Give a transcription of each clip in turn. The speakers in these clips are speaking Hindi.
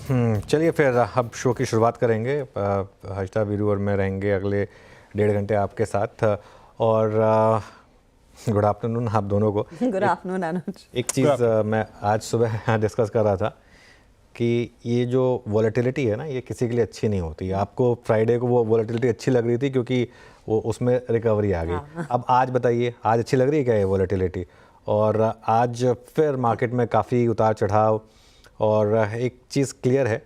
चलिए फिर अब शो की शुरुआत करेंगे। हर्षदा वीरू और मैं रहेंगे अगले 1.5 घंटे आपके साथ। और गुड आफ्टरनून आप दोनों को। गुड आफ्टरनून अनुज। एक चीज़ मैं आज सुबह डिस्कस कर रहा था कि ये जो वॉलेटिलिटी है ना, ये किसी के लिए अच्छी नहीं होती। आपको फ्राइडे को वो वॉलेटिलिटी अच्छी लग रही थी क्योंकि वो उसमें रिकवरी आ गई। अब आज बताइए, आज अच्छी लग रही है क्या ये वॉलेटिलिटी? और आज फिर मार्केट में काफ़ी उतार चढ़ाव। और एक चीज़ क्लियर है,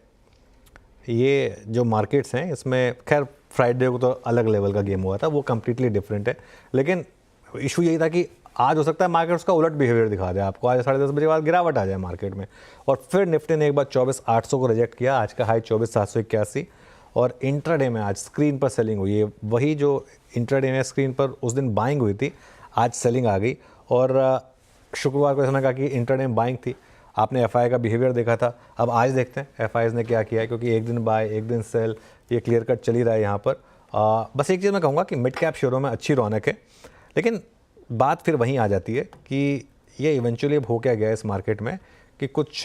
ये जो मार्केट्स हैं इसमें खैर फ्राइडे को तो अलग लेवल का गेम हुआ था, वो कम्प्लीटली डिफरेंट है। लेकिन इशू यही था कि आज हो सकता है मार्केट उसका उलट बिहेवियर दिखा दे आपको। आज 10:30 बजे बाद गिरावट आ जाए मार्केट में। और फिर निफ्टी ने एक बार 24,800 को रिजेक्ट किया। आज का हाई 24,781। और इंट्राडे में आज स्क्रीन पर सेलिंग हुई है। वही जो इंट्राडे में स्क्रीन पर उस दिन बाइंग हुई थी, आज सेलिंग आ गई। और शुक्रवार को ऐसा कहा कि इंट्राडे में बाइंग थी। आपने एफआई का बिहेवियर देखा था। अब आज देखते हैं एफआईज ने क्या किया है, क्योंकि एक दिन बाय एक दिन सेल, ये क्लियर कट चल ही रहा है यहाँ पर। बस एक चीज़ मैं कहूँगा कि मिड कैप शेयरों में अच्छी रौनक है, लेकिन बात फिर वहीं आ जाती है कि ये इवेंचुअली अब हो क्या गया इस मार्केट में कि कुछ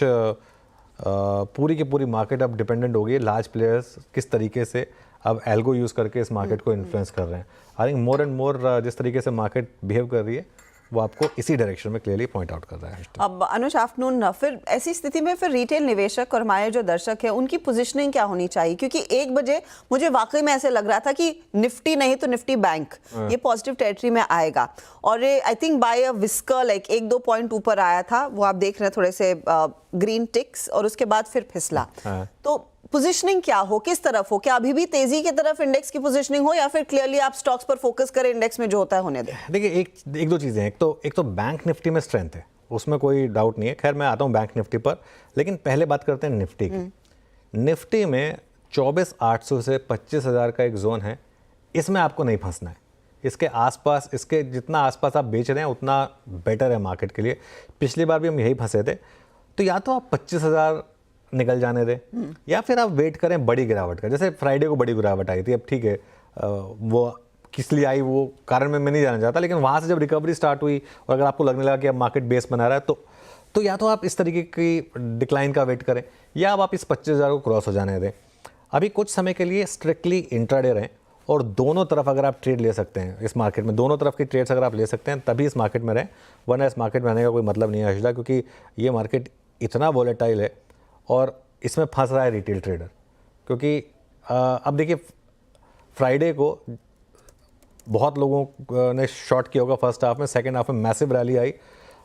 पूरी की पूरी मार्केट अब डिपेंडेंट हो गई है लार्ज प्लेयर्स किस तरीके से अब एल्गो यूज़ करके इस मार्केट को इन्फ्लुएंस कर रहे हैं। I think more and more जिस तरीके से मार्केट बिहेव कर रही है वो आपको इसी डायरेक्शन में क्लियरली पॉइंट आउट कर रहा है। अब अनुज आफ्टरनून, फिर ऐसी स्थिति में फिर रिटेल निवेशक और हमारे जो दर्शक हैं उनकी पोजीशनिंग क्या होनी चाहिए? क्योंकि 1 बजे मुझे वाकई में ऐसे लग रहा था कि निफ्टी नहीं तो निफ्टी बैंक ये पॉजिटिव टेरिटरी में आएगा। और ये I think by a whisker like 1-2 point ऊपर आया था, वो आप देख रहे हैं थोड़े से ग्रीन टिक्स, और उसके बाद फिर फिसला। तो पोजीशनिंग क्या हो, किस तरफ हो? क्या अभी भी तेजी की तरफ इंडेक्स की पोजीशनिंग हो, या फिर क्लियरली आप स्टॉक्स पर फोकस करें, इंडेक्स में जो होता है होने दें? देखिए एक दो चीज़ें हैं। एक तो बैंक निफ्टी में स्ट्रेंथ है, उसमें कोई डाउट नहीं है। खैर मैं आता हूँ बैंक निफ्टी पर, लेकिन पहले बात करते हैं निफ्टी की। निफ्टी में 24,800 से 25,000 का एक जोन है, इसमें आपको नहीं फंसना है। इसके आसपास, इसके जितना आसपास आप बेच रहे हैं उतना बेटर है मार्केट के लिए। पिछली बार भी हम यही फंसे थे। तो या तो आप 25,000 निकल जाने दें, या फिर आप वेट करें बड़ी गिरावट का। जैसे फ्राइडे को बड़ी गिरावट आई थी, अब ठीक है वो किस लिए आई वो कारण में मैं नहीं जानना चाहता, लेकिन वहाँ से जब रिकवरी स्टार्ट हुई और अगर आपको लगने लगा कि अब मार्केट बेस बना रहा है तो या तो आप इस तरीके की डिक्लाइन का वेट करें, या अब आप इस 25,000 को क्रॉस हो जाने दें। अभी कुछ समय के लिए स्ट्रिक्टली इंट्राडे रहें, और दोनों तरफ अगर आप ट्रेड ले सकते हैं इस मार्केट में, दोनों तरफ की ट्रेड्स अगर आप ले सकते हैं तभी इस मार्केट में रहें, वरना इस मार्केट में रहने का कोई मतलब नहीं है हर्षदा, क्योंकि ये मार्केट इतना वॉलेटाइल है और इसमें फंस रहा है रिटेल ट्रेडर। क्योंकि अब देखिए फ्राइडे को बहुत लोगों ने शॉर्ट किया होगा फर्स्ट हाफ में, सेकंड हाफ में मैसिव रैली आई,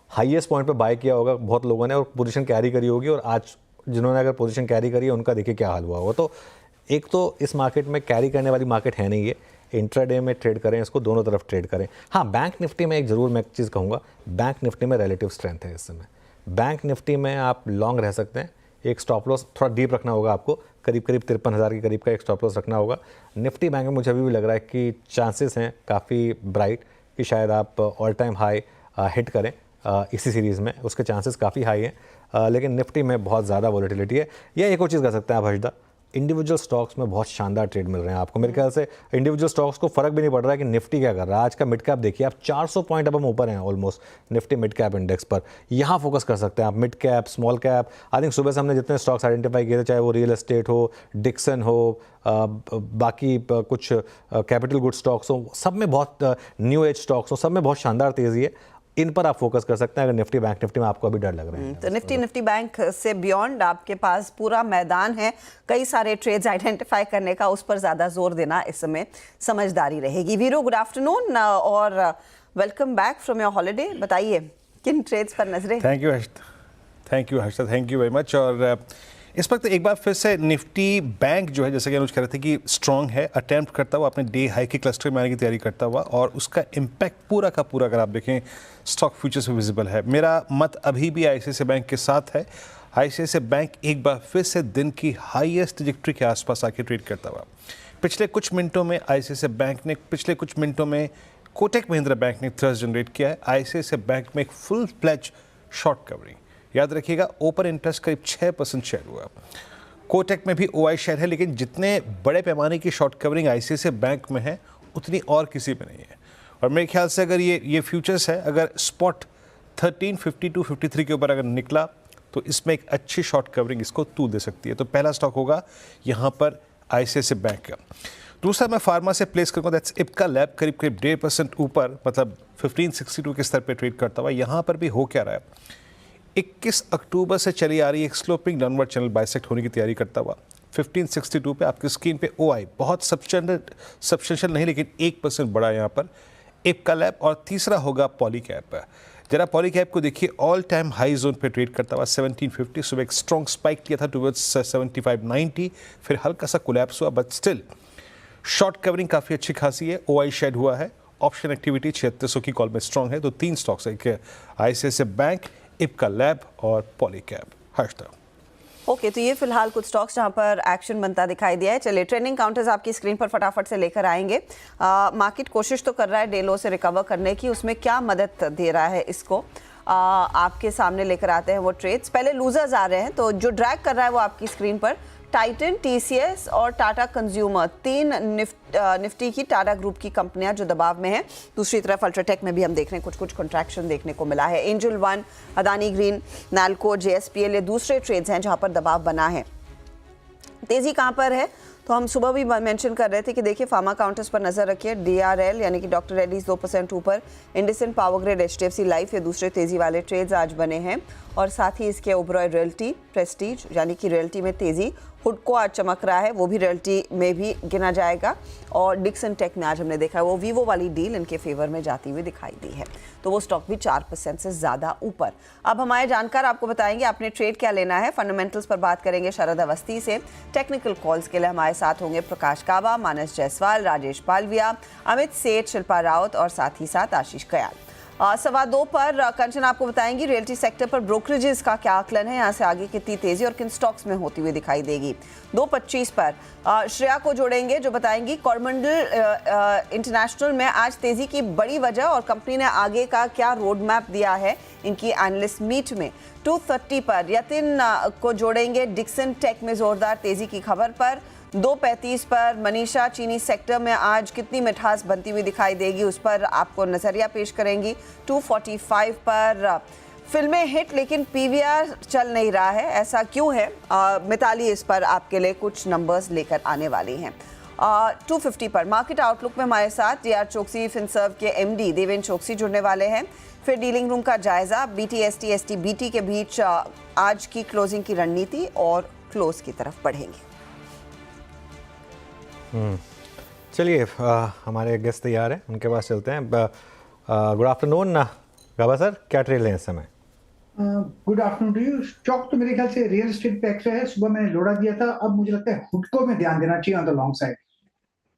हाईएस्ट पॉइंट पे बाय किया होगा बहुत लोगों ने और पोजीशन कैरी करी होगी। और आज जिन्होंने अगर पोजीशन कैरी करी है उनका देखिए क्या हाल हुआ होगा। तो एक तो इस मार्केट में कैरी करने वाली मार्केट है नहीं, ये इंट्राडे में ट्रेड करें, इसको दोनों तरफ ट्रेड करें। हाँ, बैंक निफ्टी में एक ज़रूर मैं एक चीज़ कहूँगा, बैंक निफ्टी में रिलेटिव स्ट्रेंथ है इस समय। बैंक निफ्टी में आप लॉन्ग रह सकते हैं। एक स्टॉप लॉस थोड़ा डीप रखना होगा आपको, करीब 53,000 के करीब का एक स्टॉप लॉस रखना होगा। निफ्टी बैंक में मुझे अभी भी लग रहा है कि चांसेस हैं काफ़ी ब्राइट कि शायद आप ऑल टाइम हाई हिट करें इसी सीरीज़ में, उसके चांसेस काफ़ी हाई हैं। लेकिन निफ्टी में बहुत ज़्यादा वॉलेटिलिटी है। या एक और चीज़ कर सकते हैं आप हर्षदा, इंडिविजुअल स्टॉक्स में बहुत शानदार ट्रेड मिल रहे हैं आपको। मेरे ख्याल से इंडिविजुअल स्टॉक्स को फर्क भी नहीं पड़ रहा है कि निफ्टी क्या कर रहा है। आज का मिड कैप देखिए आप 400 पॉइंट अब हम ऊपर हैं almost Nifty mid cap index पर। यहाँ फोकस कर सकते हैं आप, mid cap, small cap. I think सुबह से हमने जितने स्टॉक्स आइडेंटिफाई किए थे, चाहे वो रियल एस्टेट हो, डिक्सन हो, बाकी कुछ कैपिटल गुड स्टॉक्स हो, सब में बहुत न्यू एज स्टॉक्स हो, सब में बहुत शानदार तेज़ी है। इन पर आप फोकस कर सकते हैं अगर निफ्टी बैंक निफ्टी में आपको अभी डर लग रहा है। तो निफ्टी बैंक से बियॉन्ड आपके पास पूरा मैदान है, कई सारे ट्रेड्स आइडेंटिफाई करने का, उस पर ज़्यादा जोर देना इस समय समझदारी रहेगी। वीरू, गुड आफ्टरनून और welcome back from your holiday. बताइए किन ट्रेड्स पर नजरें? Thank you Harshad, thank you very much. और इस वक्त एक बार फिर से निफ्टी बैंक जो है, जैसे कि अनुज कह रहे थे कि स्ट्रॉन्ग है, अटेम्प्ट करता हुआ अपने डे हाई के क्लस्टर में आने की तैयारी करता हुआ, और उसका इम्पैक्ट पूरा का पूरा अगर आप देखें स्टॉक फ्यूचर्स में विजिबल है। मेरा मत अभी भी आईसीआईसीआई बैंक के साथ है। आईसीआईसीआई बैंक एक बार फिर से दिन की हाईएस्ट ट्रैजेक्टरी के आसपास आके ट्रेड करता हुआ। पिछले कुछ मिनटों में आईसीआईसीआई बैंक ने, पिछले कुछ मिनटों में कोटक महिंद्रा बैंक ने थ्रस्ट जनरेट किया है। आईसीआईसीआई बैंक में एक फुल फ्लैज शॉर्ट कवरिंग, याद रखिएगा ओपन इंटरेस्ट करीब 6% शेयर हुआ। कोटक में भी ओआई शेयर है, लेकिन जितने बड़े पैमाने की शॉर्ट कवरिंग आईसीआईसीआई बैंक में है उतनी और किसी में नहीं है। और मेरे ख्याल से अगर ये फ्यूचर्स है, अगर स्पॉट 1352-53 के ऊपर अगर निकला तो इसमें एक अच्छी शॉर्ट कवरिंग इसको तूल दे सकती है। तो पहला स्टॉक होगा यहाँ पर ICICI बैंक का। दूसरा मैं फार्मा से प्लेस करूँगा, दैट्स इप्का लैब, करीब करीब 1.5% ऊपर, मतलब 1562 के स्तर पे ट्रेड करता हुआ। यहाँ पर भी हो क्या रहा है, 21 अक्टूबर से चली आ रही एक स्लोपिंग डाउनवर्ड चैनल बाइसेक्ट होने की तैयारी करता हुआ 1562 पे आपकी स्क्रीन पे OI बहुत सब्सटेंशियल नहीं, लेकिन 1% बड़ा यहाँ पर इप्का लैब। और तीसरा होगा पॉलीकैब। जरा पॉलीकैब को देखिए, ऑल टाइम हाई जोन पे ट्रेड करता हुआ 1750, सुबह एक स्ट्रॉन्ग स्पाइक किया था टुवर्ड्स 7590, फिर हल्का सा कोलैप्स हुआ, बट स्टिल शॉर्ट कवरिंग काफ़ी अच्छी खासी है। OI शेड हुआ है, ऑप्शन एक्टिविटी 7600 की कॉल में स्ट्रॉन्ग है। तो 3 स्टॉक्स है, एक ICICI बैंक, इप्का लैब और पॉलीकैब। हर्षदा। ओके, तो ये फिलहाल कुछ स्टॉक्स जहां पर एक्शन बनता दिखाई दिया है। चलिए, ट्रेंडिंग काउंटर्स आपकी स्क्रीन पर फटाफट से लेकर आएंगे। मार्केट कोशिश तो कर रहा है डे लो से रिकवर करने की, उसमें क्या मदद दे रहा है इसको आपके सामने लेकर आते हैं वो ट्रेड्स। पहले लूजर्स आ रहे हैं, तो जो ड्रैग कर रहा है वो आपकी स्क्रीन पर टाइटन, TCS और टाटा कंज्यूमर, 3 निफ्टी की टाटा ग्रुप की कंपनियां जो दबाव में हैं। दूसरी तरफ अल्ट्राटेक में भी हम देख रहे हैं कुछ कंट्रैक्शन देखने को मिला है। Angel one, Adani green, NALCO, JSPL ये दूसरे ट्रेड्स हैं जहां पर दबाव बना है। तेजी कहां पर है, तो हम सुबह भी मेंशन कर रहे थे कि देखिए फार्मा काउंटर्स पर नजर रखिए। DRL यानी कि डॉक्टर रेड्डीज 2% ऊपर, IndusInd power grid, HDFC life ये दूसरे तेजी वाले ट्रेड्स आज बने हैं। और साथ ही इसके ओबरॉय रियल्टी, प्रेस्टीज यानी कि रियल्टी में तेजी, हुडको आज चमक रहा है, वो भी रियल्टी में भी गिना जाएगा। और डिक्सन टेक में आज हमने देखा है वो वीवो वाली डील इनके फेवर में जाती हुई दिखाई दी है, तो वो स्टॉक भी 4% से ज़्यादा ऊपर। अब हमारे जानकार आपको बताएंगे आपने ट्रेड क्या लेना है। फंडामेंटल्स पर बात करेंगे शरद अवस्थी से। टेक्निकल कॉल्स के लिए हमारे साथ होंगे प्रकाश काबा, मानस जायसवाल, राजेश पालविया, अमित सेठ, शिल्पा रावत और साथ ही साथ आशीष कयाल। 2:15 पर कंचन आपको बताएंगी रियल्टी सेक्टर पर ब्रोकरेजेस का क्या आकलन है, यहाँ से आगे कितनी तेजी और किन स्टॉक्स में होती हुई दिखाई देगी। 2:25 पर श्रेया को जोड़ेंगे जो बताएंगी कोरोमंडल इंटरनेशनल में आज तेजी की बड़ी वजह और कंपनी ने आगे का क्या रोड मैप दिया है इनकी एनालिस्ट मीट में। 2:30 पर यतिन को जोड़ेंगे डिक्सन टेक में जोरदार तेजी की खबर पर। 2:35 पर मनीषा चीनी सेक्टर में आज कितनी मिठास बनती हुई दिखाई देगी, उस पर आपको नजरिया पेश करेंगी। 2:45 पर फिल्में हिट लेकिन PVR चल नहीं रहा है, ऐसा क्यों है, मिताली इस पर आपके लिए कुछ नंबर्स लेकर आने वाली हैं। 2:50 पर मार्केट आउटलुक में हमारे साथ DR चोकसी फिनसर्व के MD देवेंद्र चोकसी जुड़ने वाले हैं। फिर डीलिंग रूम का जायजा, BTST STBT के बीच आज की क्लोजिंग की रणनीति और क्लोज की तरफ बढ़ेंगे। चलिए, हमारे गेस्ट तैयार हैं, उनके पास चलते हैं। गुड आफ्टरनून गाबा सर, क्या ट्रेड लें इस समय? Good afternoon to you. Stock तो मेरे ख्याल से रियल एस्टेट पे एक्स्ट्रा है, सुबह मैंने लोड़ा दिया था, अब मुझे लगता है हुडको में ध्यान देना चाहिए ऑन द लॉन्ग साइड।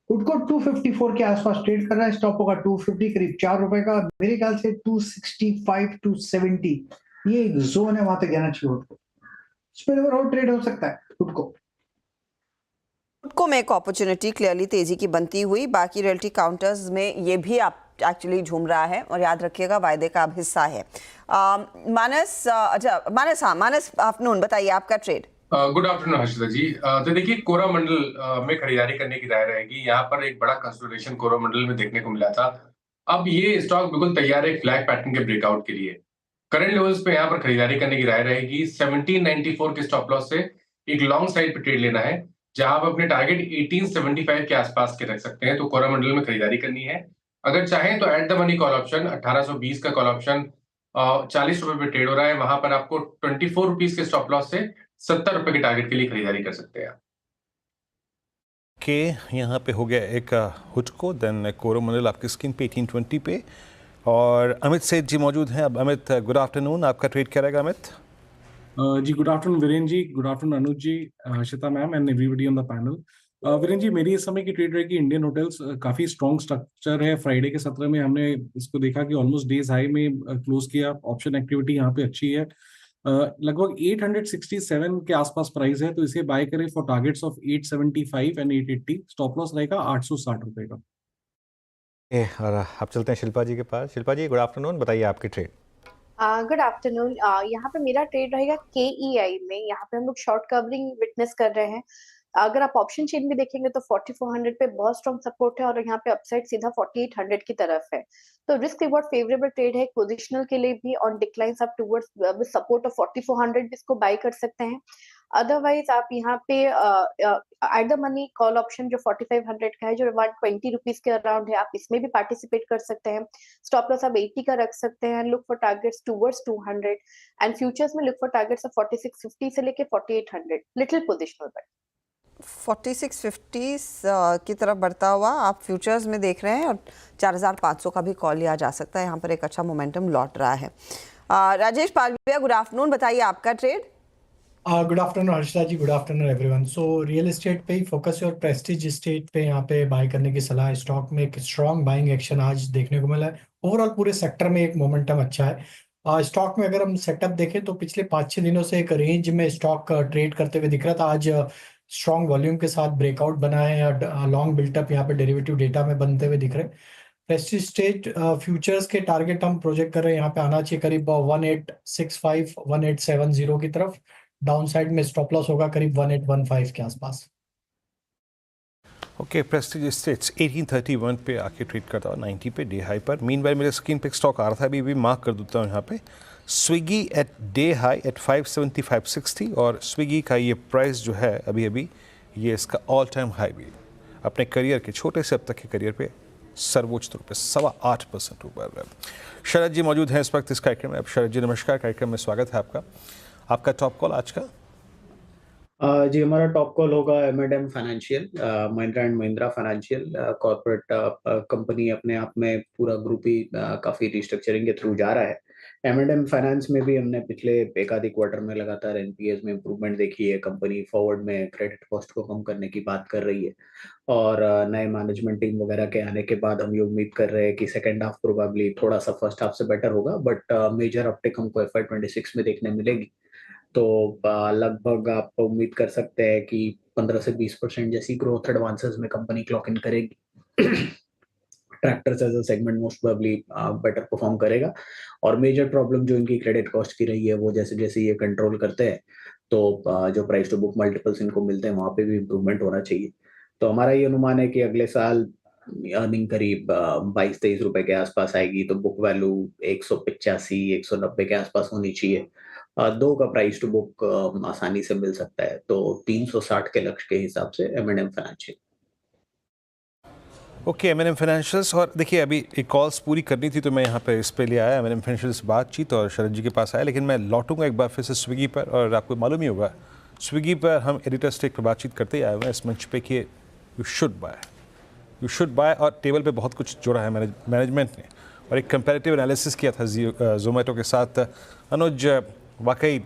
हुडको 254 के आसपास ट्रेड कर रहा है, स्टॉप होगा 250, करीब ₹4 का। मेरे ख्याल से 265 270 ये एक जोन है, वहां तक जाना चाहिए हुडको। स्पिल ओवर और ट्रेड हो सकता है हुडको में एक अपॉर्चुनिटी क्लियरली तेजी की बनती हुई। बाकी रियल्टी काउंटर्स में ये भी आप एक्चुअली झूम रहा है और याद रखिएगा वायदे का अब हिस्सा है। मानस, मानस आफ्टरनून, बताइए आपका ट्रेड। गुड आफ्टरनून हर्षिता जी। तो देखिए कोरोमंडल में खरीदारी करने की राय रहेगी। यहाँ पर एक बड़ा कंसोलिडेशन कोरोमंडल में देखने को मिला था। अब ये स्टॉक बिल्कुल तैयार है फ्लैग पैटर्न के ब्रेकआउट के लिए। करंट लेवल्स पे यहाँ पर खरीदारी करने की राय रहेगी। 1794 के स्टॉप लॉस से एक लॉन्ग साइड पे ट्रेड लेना है, जहां आप अपने टारगेट 1875 के आसपास के रख सकते हैं। तो कोरोमंडल में खरीदारी करनी है। अगर चाहें तो at the money call option 1820 का कॉल ऑप्शन ₹40 पे ट्रेड हो रहा है। वहां पर आपको ₹24 के स्टॉप लॉस से ₹70 के टारगेट के लिए खरीदारी कर सकते हैं। यहाँ पे हो गया एक हुडको, देन कोरोमंडल आपकी स्क्रीन पे 1820 पे, और अमित सेठ जी मौजूद हैं। अब अमित, गुड आफ्टरनून, आपका ट्रेड क्या रहेगा अमित? जी good afternoon Virendra ji, good afternoon Anuj ji, Harshita ma'am and everybody on the panel. Virendra ji, मेरी इस समय की ट्रेड रहेगी इंडियन होटल्स। काफी स्ट्रॉन्ग स्ट्रक्चर है। फ्राइडे के 17 में हमने इसको देखा कि ऑलमोस्ट डेज हाई में क्लोज किया। ऑप्शन एक्टिविटी यहाँ पे अच्छी है। लगभग 867 के आसपास प्राइस है, तो इसे बाय करें for targets of 875 and 880। Stop loss रहेगा ₹860 का। और अब चलते हैं शिल्पा जी के पास। शिल्पा जी, गुड आफ्टरनून, बताइए आपकी ट्रेड। Good afternoon. यहाँ पे मेरा ट्रेड रहेगा KEI में। यहाँ पे हम लोग शॉर्ट कवरिंग विटनेस कर रहे हैं। अगर आप ऑप्शन चेन भी देखेंगे तो 4400 पे बहुत स्ट्रॉन्ग सपोर्ट है और यहाँ पे अपसाइड सीधा 4800 की तरफ है। तो रिस्क रिवॉर्ड फेवरेबल ट्रेड है पोजिशनल के लिए भी। ऑन डिक्लाइंस आप टुवर्ड्स सपोर्ट ऑफ 4400 भी इसको बाय कर सकते हैं। अदरवाइज आप यहाँ पे at the money call option जो 4500 का है, जो 120 रुपीज के अराउंड है, आप इसमें भी पार्टिसिपेट कर सकते हैं। स्टॉप लॉस आप 80 का रख सकते हैं। Look for targets towards 200 and futures में लुक फॉर टारगेट्स ऑफ 4650 से लेके 4800 लिटिल पोजिशनल पर। 4650 की तरफ बढ़ता हुआ आप फ्यूचर्स में देख रहे हैं और 4500 का भी कॉल लिया जा सकता है। यहाँ पर एक अच्छा मोमेंटम लौट रहा है। राजेश पालविया, गुड आफ्टरनून, बताइए आपका trade. Good afternoon Harshita ji, good afternoon everyone. So real estate पे ही फोकस है और प्रेस्टीज एस्टेट पे यहाँ पे बाय करने की सलाह है। स्टॉक में एक स्ट्रॉन्ग बाइंग एक्शन आज देखने को मिला है। ओवरऑल पूरे सेक्टर में एक मोमेंटम अच्छा है। स्टॉक में अगर हम सेटअप देखें तो पिछले 5-6 दिनों से एक रेंज में स्टॉक ट्रेड करते हुए दिख रहा था। आज स्ट्रॉन्ग वॉल्यूम के साथ ब्रेकआउट बना है या लॉन्ग बिल्टअप यहाँ पे डेरिवेटिव डेटा में बनते हुए दिख रहे हैं। प्रेस्टीज स्टेट फ्यूचर्स के टारगेट हम प्रोजेक्ट कर रहे हैं यहाँ पे आना चाहिए करीब 1865 1870 की तरफ। डाउन साइड में स्टॉप लॉस होगा करीब 1815 के आसपास। ओके, प्रेस्टीज एस्टेट्स 1831 पे आके ट्रेड करता हूँ 90 पे डे हाई पर। मीनवाइल मेरे स्क्रीन पे स्टॉक आ रहा था, अभी मार्क कर देता हूँ यहाँ पे। Swiggy at day high at 570-560 और स्विगी का ये प्राइस जो है अभी ये इसका ऑल टाइम हाई भी अपने करियर के छोटे से अब तक के करियर पे सर्वोच्च तौर पर 8.25% ऊपर। शरद जी मौजूद हैं इस वक्त इस कार्यक्रम में। अब शरद जी नमस्कार, कार्यक्रम में स्वागत है आपका। आपका टॉप कॉल आज का? जी, हमारा टॉप कॉल होगा M&M financial, Mahindra and Mahindra financial corporate company अपने आप में पूरा ग्रुप ही काफ़ी रिस्ट्रक्चरिंग के थ्रू जा रहा है। M&M फाइनेंस में भी हमने पिछले एक आधी क्वार्टर में लगातार NPAs में इंप्रूवमेंट देखी है। कंपनी फॉरवर्ड में क्रेडिट कॉस्ट को कम करने की बात कर रही है और नए मैनेजमेंट टीम वगैरह के आने के बाद हम ये उम्मीद कर रहे हैं कि सेकेंड हाफ प्रोबेबली थोड़ा सा फर्स्ट हाफ से बेटर होगा, बट मेजर अपटेक हमको FY26 में देखने मिलेगी। तो लगभग आप उम्मीद कर सकते हैं कि 15 से 20% जैसी ग्रोथ एडवांसेस में कंपनी क्लॉक इन करेगी। Tractors as a segment most probably better perform करेगा और मेजर प्रॉब्लम जो इनकी क्रेडिट कॉस्ट की रही है वो जैसे जैसे ये कंट्रोल करते हैं तो जो प्राइस टू बुक मल्टीपल्स इनको मिलते हैं वहाँ पे भी इम्प्रूवमेंट होना चाहिए। तो हमारा ये अनुमान है कि अगले साल अर्निंग करीब 22-23 रुपए के आसपास आएगी, तो बुक वैल्यू 185-190 के आसपास होनी चाहिए। 2 का प्राइस टू बुक आसानी से मिल सकता है, तो 360 के लक्ष्य के हिसाब से M&M financial. Okay, M&M financials. और देखिए अभी एक कॉल्स पूरी करनी थी तो मैं यहाँ पे इस पे ले आया M&M फाइनेंशियल्स बातचीत और शरद जी के पास आया, लेकिन मैं लौटूंगा एक बार फिर से स्विगी पर। और आपको मालूम ही होगा स्विगी पर हम एडिटर स्टेक पर बातचीत करते ही आए हुए हैं इस मंच पे कि यू शुड बाय और टेबल पे बहुत कुछ जोड़ा है मैनेजमेंट ने और एक कंपैरेटिव एनालिसिस किया था जोमेटो के साथ। अनुज, वाकई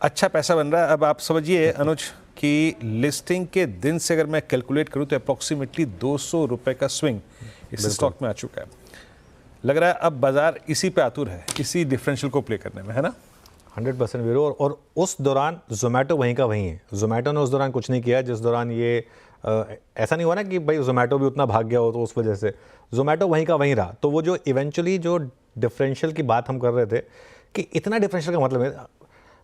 अच्छा पैसा बन रहा है। अब आप समझिए अनुज कि लिस्टिंग के दिन से अगर मैं कैलकुलेट करूं तो अप्रॉक्सीमेटली 200 रुपए का स्विंग इस स्टॉक में आ चुका है। लग रहा है अब बाजार इसी पे आतुर है, इसी डिफरेंशियल को प्ले करने में, है ना? 100% वीरो। और उस दौरान जोमेटो वहीं का वहीं है। जोमेटो ने उस दौरान कुछ नहीं किया जिस दौरान ये ऐसा नहीं हुआ ना कि भाई जोमेटो भी उतना भाग गया हो, तो उस वजह से जोमेटो वहीं का वहीं रहा। तो वो जो इवेंचुअली जो डिफरेंशियल की बात हम कर रहे थे कि इतना डिफरेंशियल का मतलब है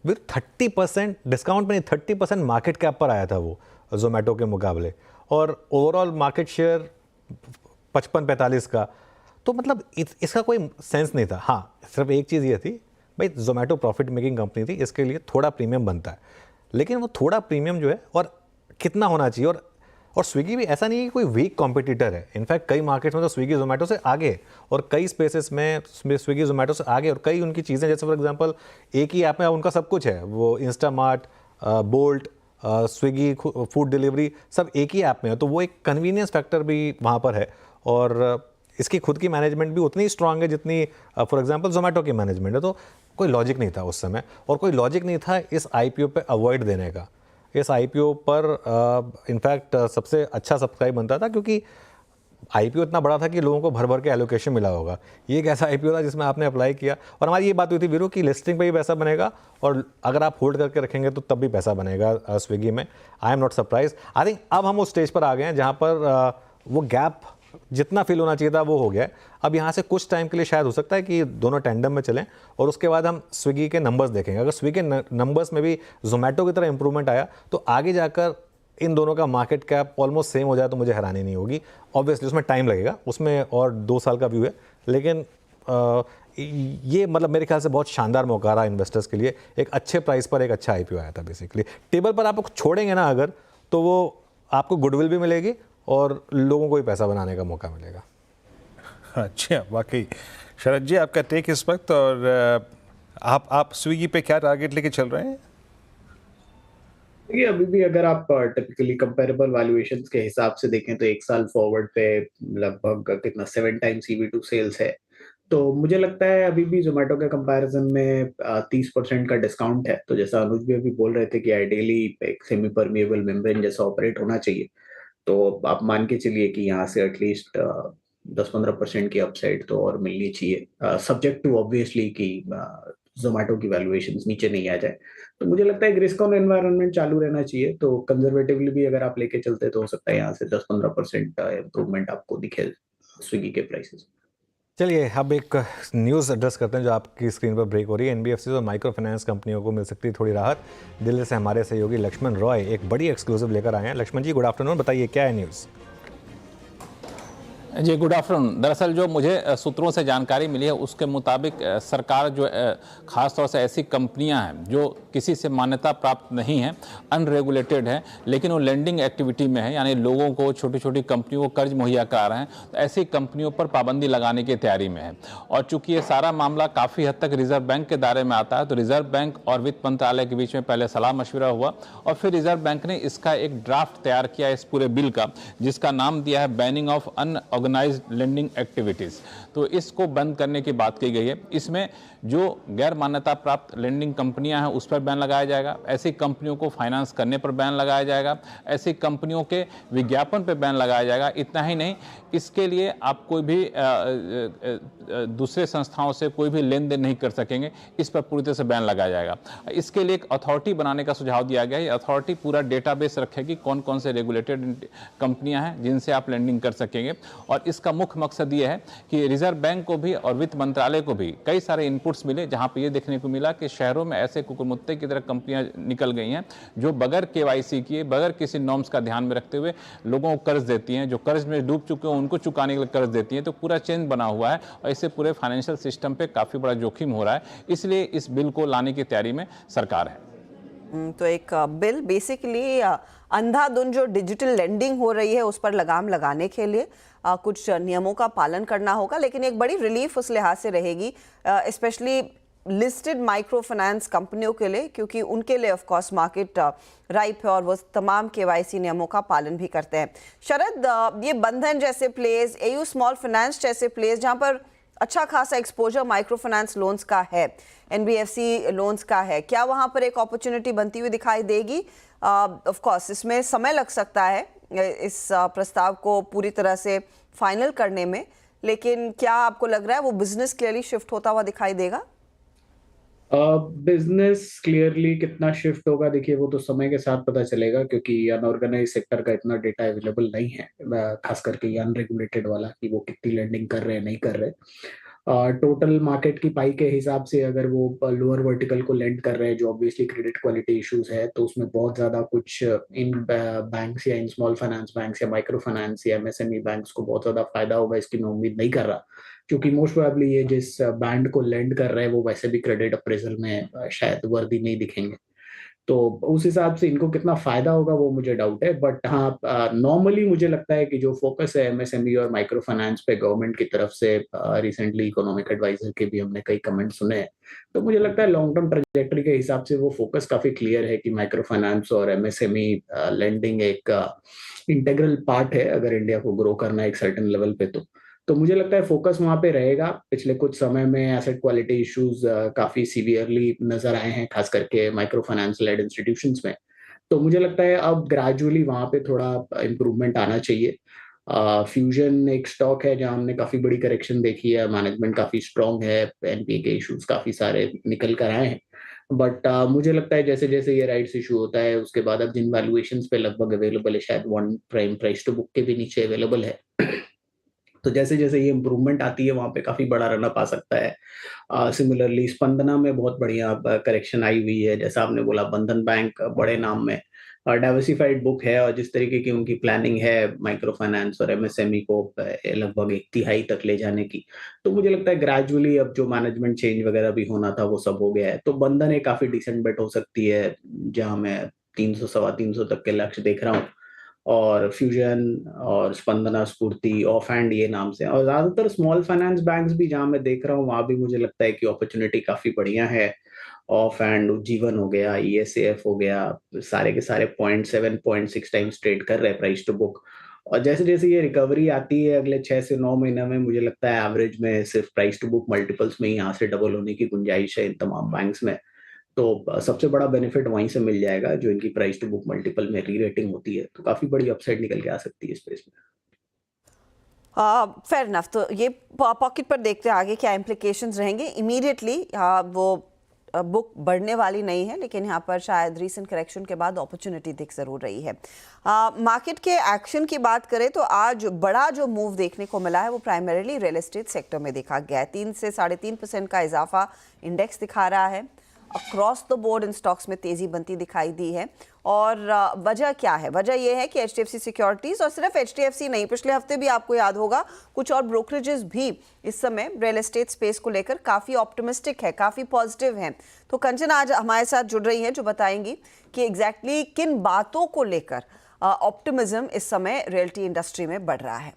30% डिस्काउंट में नहीं, 30% मार्केट कैप पर आया था वो जोमेटो के मुकाबले, और ओवरऑल मार्केट शेयर 55-45 का। तो मतलब इसका कोई सेंस नहीं था। हाँ, सिर्फ एक चीज़ ये थी भाई जोमेटो प्रॉफिट मेकिंग कंपनी थी, इसके लिए थोड़ा प्रीमियम बनता है, लेकिन वो थोड़ा प्रीमियम जो है और कितना होना चाहिए। और स्विगी भी ऐसा नहीं है कि कोई वीक कॉम्पिटिटर है। इनफैक्ट कई मार्केट्स में तो स्विगी जोमेटो से आगे और कई स्पेसेस में स्विगी जोमेटो से आगे, और कई उनकी चीज़ें जैसे फॉर एग्जांपल एक ही ऐप में उनका सब कुछ है, वो Instamart, bolt, Swiggy food delivery सब एक ही ऐप में है, तो वो एक कन्वीनियंस फैक्टर भी वहाँ पर है। और इसकी खुद की मैनेजमेंट भी उतनी स्ट्रांग है जितनी फॉर एग्जांपल जोमेटो की मैनेजमेंट है। तो कोई लॉजिक नहीं था उस समय, और कोई लॉजिक नहीं था इस IPO पे अवॉइड देने का। इस IPO पर इनफैक्ट सबसे अच्छा सब्सक्राइब बनता था, क्योंकि IPO इतना बड़ा था कि लोगों को भर भर के एलोकेशन मिला होगा। ये एक ऐसा IPO था जिसमें आपने अप्लाई किया, और हमारी ये बात हुई थी वीरू की लिस्टिंग पे भी पैसा बनेगा और अगर आप होल्ड करके रखेंगे तो तब भी पैसा बनेगा स्विगी में। I am not surprise. I think अब हम उस स्टेज पर आ गए हैं जहाँ पर वो गैप जितना फील होना चाहिए था वो हो गया है। अब यहाँ से कुछ टाइम के लिए शायद हो सकता है कि दोनों टैंडम में चलें, और उसके बाद हम स्विगी के नंबर्स देखेंगे। अगर स्विगी के नंबर्स में भी जोमेटो की तरह इंप्रूवमेंट आया तो आगे जाकर इन दोनों का मार्केट कैप ऑलमोस्ट सेम हो जाए तो मुझे हैरानी नहीं होगी। ऑब्वियसली उसमें टाइम लगेगा, उसमें और 2 साल का व्यू है, लेकिन ये मतलब मेरे ख्याल से बहुत शानदार मौका रहा इन्वेस्टर्स के लिए। एक अच्छे प्राइस पर एक अच्छा आईपीओ आया था। बेसिकली टेबल पर आप छोड़ेंगे ना अगर, तो वो आपको गुडविल भी मिलेगी और लोगों को भी पैसा बनाने का मौका मिलेगा। अच्छा, वाकई शरद जी आपका टेक इस वक्त, और आप स्विगी पे क्या टारगेट लेके चल रहे हैं? देखिए, अभी भी अगर आप टिपिकली कंपेरेबल वैल्यूएशंस के हिसाब से देखें तो 1 साल फॉरवर्ड पे लगभग कितना 7 टाइम्स EV टू सेल्स है। तो मुझे लगता है अभी भी जोमेटो के कंपैरिजन में 30% का डिस्काउंट है। तो जैसा अनुज भी अभी बोल रहे थे कि आइडियली एक सेमी परमिएबल मेम्ब्रेन जैसा ऑपरेट होना चाहिए, तो आप मान के चलिए कि यहाँ से एटलीस्ट 10-15% की अपसाइड तो और मिलनी चाहिए, सब्जेक्ट टू ऑब्वियसली कि जोमेटो की वैल्यूएशंस नीचे नहीं आ जाए। तो मुझे लगता है एक रिस्क ऑन एनवायरनमेंट चालू रहना चाहिए, तो कंजर्वेटिवली भी अगर आप लेके चलते तो हो सकता है यहाँ से 10-15% इम्प्रूवमेंट आपको दिखे स्विगी के प्राइसेस। चलिए अब एक न्यूज़ एड्रेस करते हैं जो आपकी स्क्रीन पर ब्रेक हो रही है। एनबीएफसी और माइक्रो फाइनेंस कंपनियों को मिल सकती है थोड़ी राहत। दिल्ली से हमारे सहयोगी लक्ष्मण रॉय एक बड़ी एक्सक्लूसिव लेकर आए हैं। लक्ष्मण जी, गुड आफ्टरनून, बताइए क्या है न्यूज़? जी गुड आफ्टरनून। दरअसल जो मुझे सूत्रों से जानकारी मिली है उसके मुताबिक सरकार जो ख़ास तौर से ऐसी कंपनियां हैं जो किसी से मान्यता प्राप्त नहीं है, अनरेगुलेटेड है, लेकिन वो लेंडिंग एक्टिविटी में है, यानी लोगों को छोटी छोटी कंपनियों को कर्ज मुहैया करा रहे हैं, तो ऐसी कंपनियों पर पाबंदी लगाने की तैयारी में है। और चूंकि ये सारा मामला काफ़ी हद तक रिजर्व बैंक के दायरे में आता है, तो रिजर्व बैंक और वित्त मंत्रालय के बीच में पहले सलाह मशविरा हुआ और फिर रिजर्व बैंक ने इसका एक ड्राफ्ट तैयार किया इस पूरे बिल का, जिसका नाम दिया है banning of unorganised lending activities. तो इसको बंद करने की बात की गई है। इसमें जो गैर मान्यता प्राप्त लेंडिंग कंपनियां हैं उस पर बैन लगाया जाएगा, ऐसी कंपनियों को फाइनेंस करने पर बैन लगाया जाएगा, ऐसी कंपनियों के विज्ञापन पर बैन लगाया जाएगा। इतना ही नहीं, इसके लिए आप कोई भी दूसरे संस्थाओं से कोई भी लेन देन नहीं कर सकेंगे, इस पर पूरी तरह से बैन लगाया जाएगा। इसके लिए एक अथॉरिटी बनाने का सुझाव दिया गया है। अथॉरिटी पूरा डेटाबेस रखेगी कौन कौन से रेगुलेटेड कंपनियां हैं जिनसे आप लेंडिंग कर सकेंगे। और इसका मुख्य मकसद ये है कि रिजर्व बैंक को भी और वित्त मंत्रालय को भी कई सारे इनपुट्स मिले, जहां पे ये देखने को मिला कि शहरों में ऐसे कुकुरमुत्ते की तरह कंपनियां निकल गई हैं जो बगैर केवाईसी किए, बगैर किसी नॉर्म्स का ध्यान में रखते हुए लोगों को कर्ज देती हैं, जो कर्ज में डूब चुके हैं उनको चुकाने के लिए कर्ज देती हैं। तो पूरा चेन बना हुआ है और इससे पूरे फाइनेंशियल सिस्टम पे काफ़ी बड़ा जोखिम हो रहा है, इसलिए इस बिल को लाने की तैयारी में सरकार है। तो एक बिल बेसिकली अंधाधुंध जो डिजिटल लेंडिंग हो रही है उस पर लगाम लगाने के लिए कुछ नियमों का पालन करना होगा, लेकिन एक बड़ी रिलीफ उस लिहाज से रहेगी स्पेशली लिस्टेड माइक्रो फाइनेंस कंपनियों के लिए, क्योंकि उनके लिए ऑफ कोर्स मार्केट राइप है और वो तमाम केवाईसी नियमों का पालन भी करते हैं। शरद, ये बंधन जैसे प्लेस, एयू स्मॉल फाइनेंस जैसे प्लेस जहां पर अच्छा खासा एक्सपोजर माइक्रो फाइनेंस लोन्स का है, एनबीएफसी लोन्स का है, क्या वहां पर एक अपॉर्चुनिटी बनती हुई दिखाई देगी? ऑफ कोर्स इसमें समय लग सकता है इस प्रस्ताव को पूरी तरह से फाइनल करने में, लेकिन क्या आपको लग रहा है वो बिजनेस क्लियरली शिफ्ट होता हुआ दिखाई देगा? बिजनेस क्लियरली कितना शिफ्ट होगा, देखिए वो तो समय के साथ पता चलेगा, क्योंकि अनऑर्गेनाइज सेक्टर का इतना डेटा अवेलेबल नहीं है, खास करके ये अनरेगुलेटेड वाला, कि वो कितनी लेंडिंग कर रहे हैं नहीं कर रहे। टोटल मार्केट की पाई के हिसाब से अगर वो लोअर वर्टिकल को लेंड कर रहे हैं, जो ऑब्वियसली क्रेडिट क्वालिटी इश्यूज है, तो उसमें बहुत ज्यादा कुछ इन बैंक्स या इन स्मॉल फाइनेंस बैंक्स या माइक्रो फाइनेंस या एमएसएमई बैंक्स को बहुत ज्यादा फायदा होगा, इसकी मैं उम्मीद नहीं कर रहा, क्योंकि मोस्ट प्रोबेबली ये जिस बैंड को लेंड कर रहे हैं वो वैसे भी क्रेडिट अप्रेजल में शायद वर्दी नहीं दिखेंगे। तो उस हिसाब से इनको कितना फायदा होगा वो मुझे डाउट है। बट हाँ, नॉर्मली मुझे लगता है कि जो फोकस है एमएसएमई और माइक्रो फाइनेंस पे गवर्नमेंट की तरफ से, रिसेंटली इकोनॉमिक एडवाइजर के भी हमने कई कमेंट सुने हैं, तो मुझे लगता है लॉन्ग टर्म ट्रैजेक्टरी के हिसाब से वो फोकस काफी क्लियर है कि माइक्रो फाइनेंस और एमएसएमई लेंडिंग एक इंटेग्रल पार्ट है अगर इंडिया को ग्रो करना है एक सर्टेन लेवल पे। तो मुझे लगता है फोकस वहां पे रहेगा। पिछले कुछ समय में एसेट क्वालिटी इश्यूज काफी सीवियरली नजर आए हैं, खास करके माइक्रो फाइनेंस लेड इंस्टीट्यूशंस में। तो मुझे लगता है अब ग्रेजुअली वहां पे थोड़ा इम्प्रूवमेंट आना चाहिए। फ्यूजन एक स्टॉक है जहां हमने काफी बड़ी करेक्शन देखी है, मैनेजमेंट काफी स्ट्रांग है, एनपीए के इश्यूज काफी सारे निकल कर आए हैं, बट मुझे लगता है जैसे जैसे ये राइट्स इशू होता है उसके बाद अब जिन वैल्यूएशंस पे लगभग अवेलेबल है, शायद 1 प्राइम प्राइस टू बुक के भी नीचे अवेलेबल है, तो जैसे जैसे ये इम्प्रूवमेंट आती है वहाँ पे काफ़ी बड़ा रनअप आ सकता है। सिमिलरली स्पंदना में बहुत बढ़िया करेक्शन आई हुई है, जैसा आपने बोला बंधन बैंक बड़े नाम में डाइवर्सिफाइड बुक है, और जिस तरीके की उनकी प्लानिंग है माइक्रो फाइनेंस और एमएसएमई को लगभग 1/3 तक ले जाने की, तो मुझे लगता है ग्रेजुअली अब जो मैनेजमेंट चेंज वगैरह भी होना था वो सब हो गया है। तो बंधन एक काफ़ी डिसेंट बेट हो सकती है, जहाँ मैं 300 सवा 300 तक के लक्ष्य देख रहा हूँ। और फ्यूजन और स्पंदना स्फूर्ति ऑफ हैंड ये नाम से, और ज्यादातर स्मॉल फाइनेंस बैंक्स भी जहां मैं देख रहा हूँ वहां भी मुझे लगता है कि अपॉर्चुनिटी काफी बढ़िया है। ऑफ हैंड उज्जीवन हो गया, ईएसएफ हो गया, सारे के सारे 0.7 0.6 टाइम्स ट्रेड कर रहे हैं प्राइस टू बुक। और जैसे जैसे ये रिकवरी आती है अगले 6 से 9 महीने में, मुझे लगता है एवरेज में सिर्फ प्राइस टू बुक मल्टीपल्स में ही यहाँ से डबल होने की गुंजाइश है इन तमाम बैंक्स में। तो सबसे बड़ा बेनिफिट वहीं से मिल जाएगा जो इनकी प्राइस टू बुक मल्टीपल में री रेटिंग होती है, तो काफी बड़ी अपसाइड निकल के आ सकती है स्पेस में। Fair enough. तो ये पॉकेट पर देखते हैं आगे क्या इम्प्लीकेशंस रहेंगे। इमीडिएटली वो बुक बढ़ने वाली नहीं है, लेकिन यहाँ पर शायद रीसेंट करेक्शन के बाद अपॉर्चुनिटी दिख ज़रूर रही है। मार्केट के एक्शन की बात करें तो आज बड़ा जो मूव देखने को मिला है वो प्राइमरीली रियल एस्टेट सेक्टर में देखा गया है। 3 से 3.5% का इजाफा इंडेक्स दिखा रहा है। Across the board in stocks में तेजी बनती दिखाई दी है। और वजह क्या है? वजह यह है कि एचडीएफसी सिक्योरिटीज, और सिर्फ एचडीएफसी नहीं, पिछले हफ्ते भी आपको याद होगा कुछ और ब्रोकरेजेस भी इस समय रियल एस्टेट स्पेस को लेकर काफ़ी ऑप्टिमिस्टिक है, काफ़ी पॉजिटिव हैं। तो कंचन आज हमारे साथ जुड़ रही हैं जो बताएंगी कि एग्जैक्टली किन बातों को लेकर ऑप्टिमिज्म इस समय रियल्टी इंडस्ट्री में बढ़ रहा है।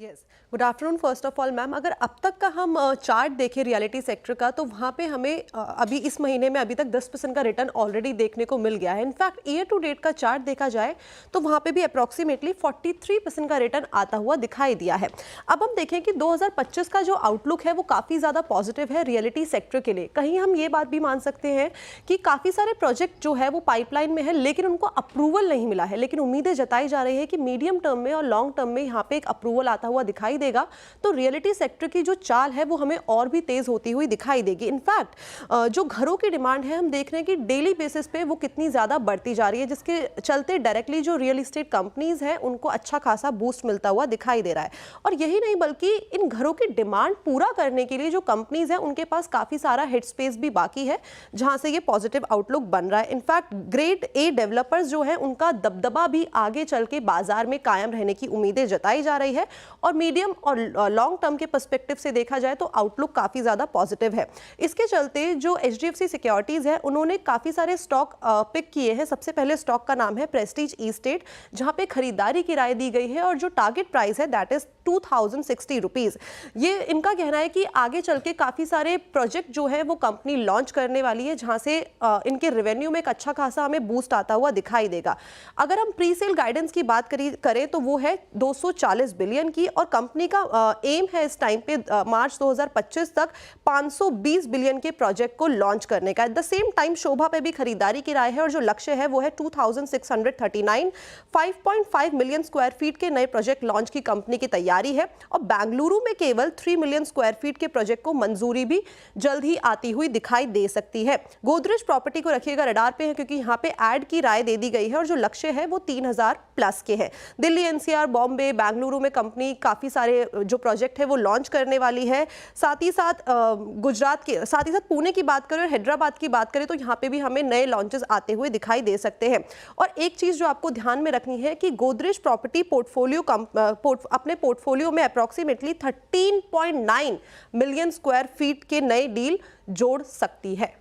Yes, good afternoon first of all ma'am. अगर अब तक का हम चार्ट देखें रियलिटी सेक्टर का, तो वहाँ पे हमें अभी इस महीने में अभी तक 10% का रिटर्न ऑलरेडी देखने को मिल गया है। इनफैक्ट ईयर टू डेट का चार्ट देखा जाए तो वहाँ पे भी अप्रॉक्सीमेटली 43% का रिटर्न आता हुआ दिखाई दिया है। अब हम देखें कि 2025 का जो आउटलुक है वो काफ़ी ज़्यादा पॉजिटिव है रियलिटी सेक्टर के लिए। कहीं हम ये बात भी मान सकते हैं कि काफ़ी सारे प्रोजेक्ट जो है वो पाइपलाइन में है, लेकिन उनको अप्रूवल नहीं मिला है, लेकिन उम्मीदें जताई जा रही है कि मीडियम टर्म में और लॉन्ग टर्म में यहाँ पे एक अप्रूवल आता हुआ दिखाई देगा। तो रियलिटी सेक्टर की जो चाल है वो हमें और भी तेज होती हुई दिखाई देगी। इनफैक्ट जो घरों की डिमांड है, हम देख रहे हैं कि डेली बेसिस पे वो कितनी ज़्यादा बढ़ती जा रही है, जिसके चलते डायरेक्टली जो रियल एस्टेट कंपनीज हैं उनको अच्छा खासा बूस्ट मिलता हुआ दिखाई दे रहा है। और यही नहीं बल्कि इन घरों की डिमांड पूरा करने के लिए जो कंपनीज हैं उनके पास काफ़ी सारा हेड स्पेस भी बाकी है, जहाँ से ये पॉजिटिव आउटलुक बन रहा है। इनफैक्ट ग्रेड ए डेवलपर्स जो है उनका दबदबा भी आगे चल के बाजार में कायम रहने की उम्मीदें जताई जा रही है। और मीडियम और लॉन्ग टर्म के पर्सपेक्टिव से देखा जाए तो आउटलुक काफ़ी ज़्यादा पॉजिटिव है। इसके चलते जो एचडीएफसी सिक्योरिटीज़ है उन्होंने काफ़ी सारे स्टॉक पिक किए हैं। सबसे पहले स्टॉक का नाम है प्रेस्टीज ई स्टेट, जहाँ पे खरीदारी की राय दी गई है और जो टारगेट प्राइस है दैट इज 2060 रुपीज़। ये इनका कहना है कि आगे चल के काफ़ी सारे प्रोजेक्ट जो है वो कंपनी लॉन्च करने वाली है, जहाँ से इनके रेवेन्यू में एक अच्छा खासा हमें बूस्ट आता हुआ दिखाई देगा। अगर हम प्री सेल गाइडेंस की बात करें तो वो है 240 बिलियन की, और कंपनी का एम है इस टाइम पे मार्च 2025 तक 520 बिलियन के प्रोजेक्ट को लॉन्च करने का। एट द सेम टाइम शोभा पे भी खरीदारी की राय है और जो लक्ष्य है वो है 2639 5.5 मिलियन स्क्वायर फीट के नए प्रोजेक्ट लॉन्च की कंपनी की तैयारी है। और बेंगलुरु में केवल 3 मिलियन स्क्वायर फीट के प्रोजेक्ट को मंजूरी भी जल्द ही आती हुई दिखाई दे सकती है। गोदरेज प्रॉपर्टी को रखिएगा रडार पे है, क्योंकि यहाँ पे ऐड की राय दे दी गई है और जो लक्ष्य है वो 3000 प्लस के हैं। दिल्ली, एनसीआर, बॉम्बे, बेंगलुरु में कंपनी काफी सारे जो प्रोजेक्ट है वो लॉन्च करने वाली है। साथ ही साथ गुजरात के साथ ही साथ पुणे की बात करें और हैदराबाद की बात करें तो यहाँ पे भी हमें नए लॉन्चेस आते हुए दिखाई दे सकते हैं। और एक चीज जो आपको ध्यान में रखनी है कि गोदरेज प्रॉपर्टी पोर्टफोलियो अपने पोर्टफोलियो में अप्रॉक्सीमेटली 13.9 मिलियन स्क्वायर फीट के नए डील जोड़ सकती है।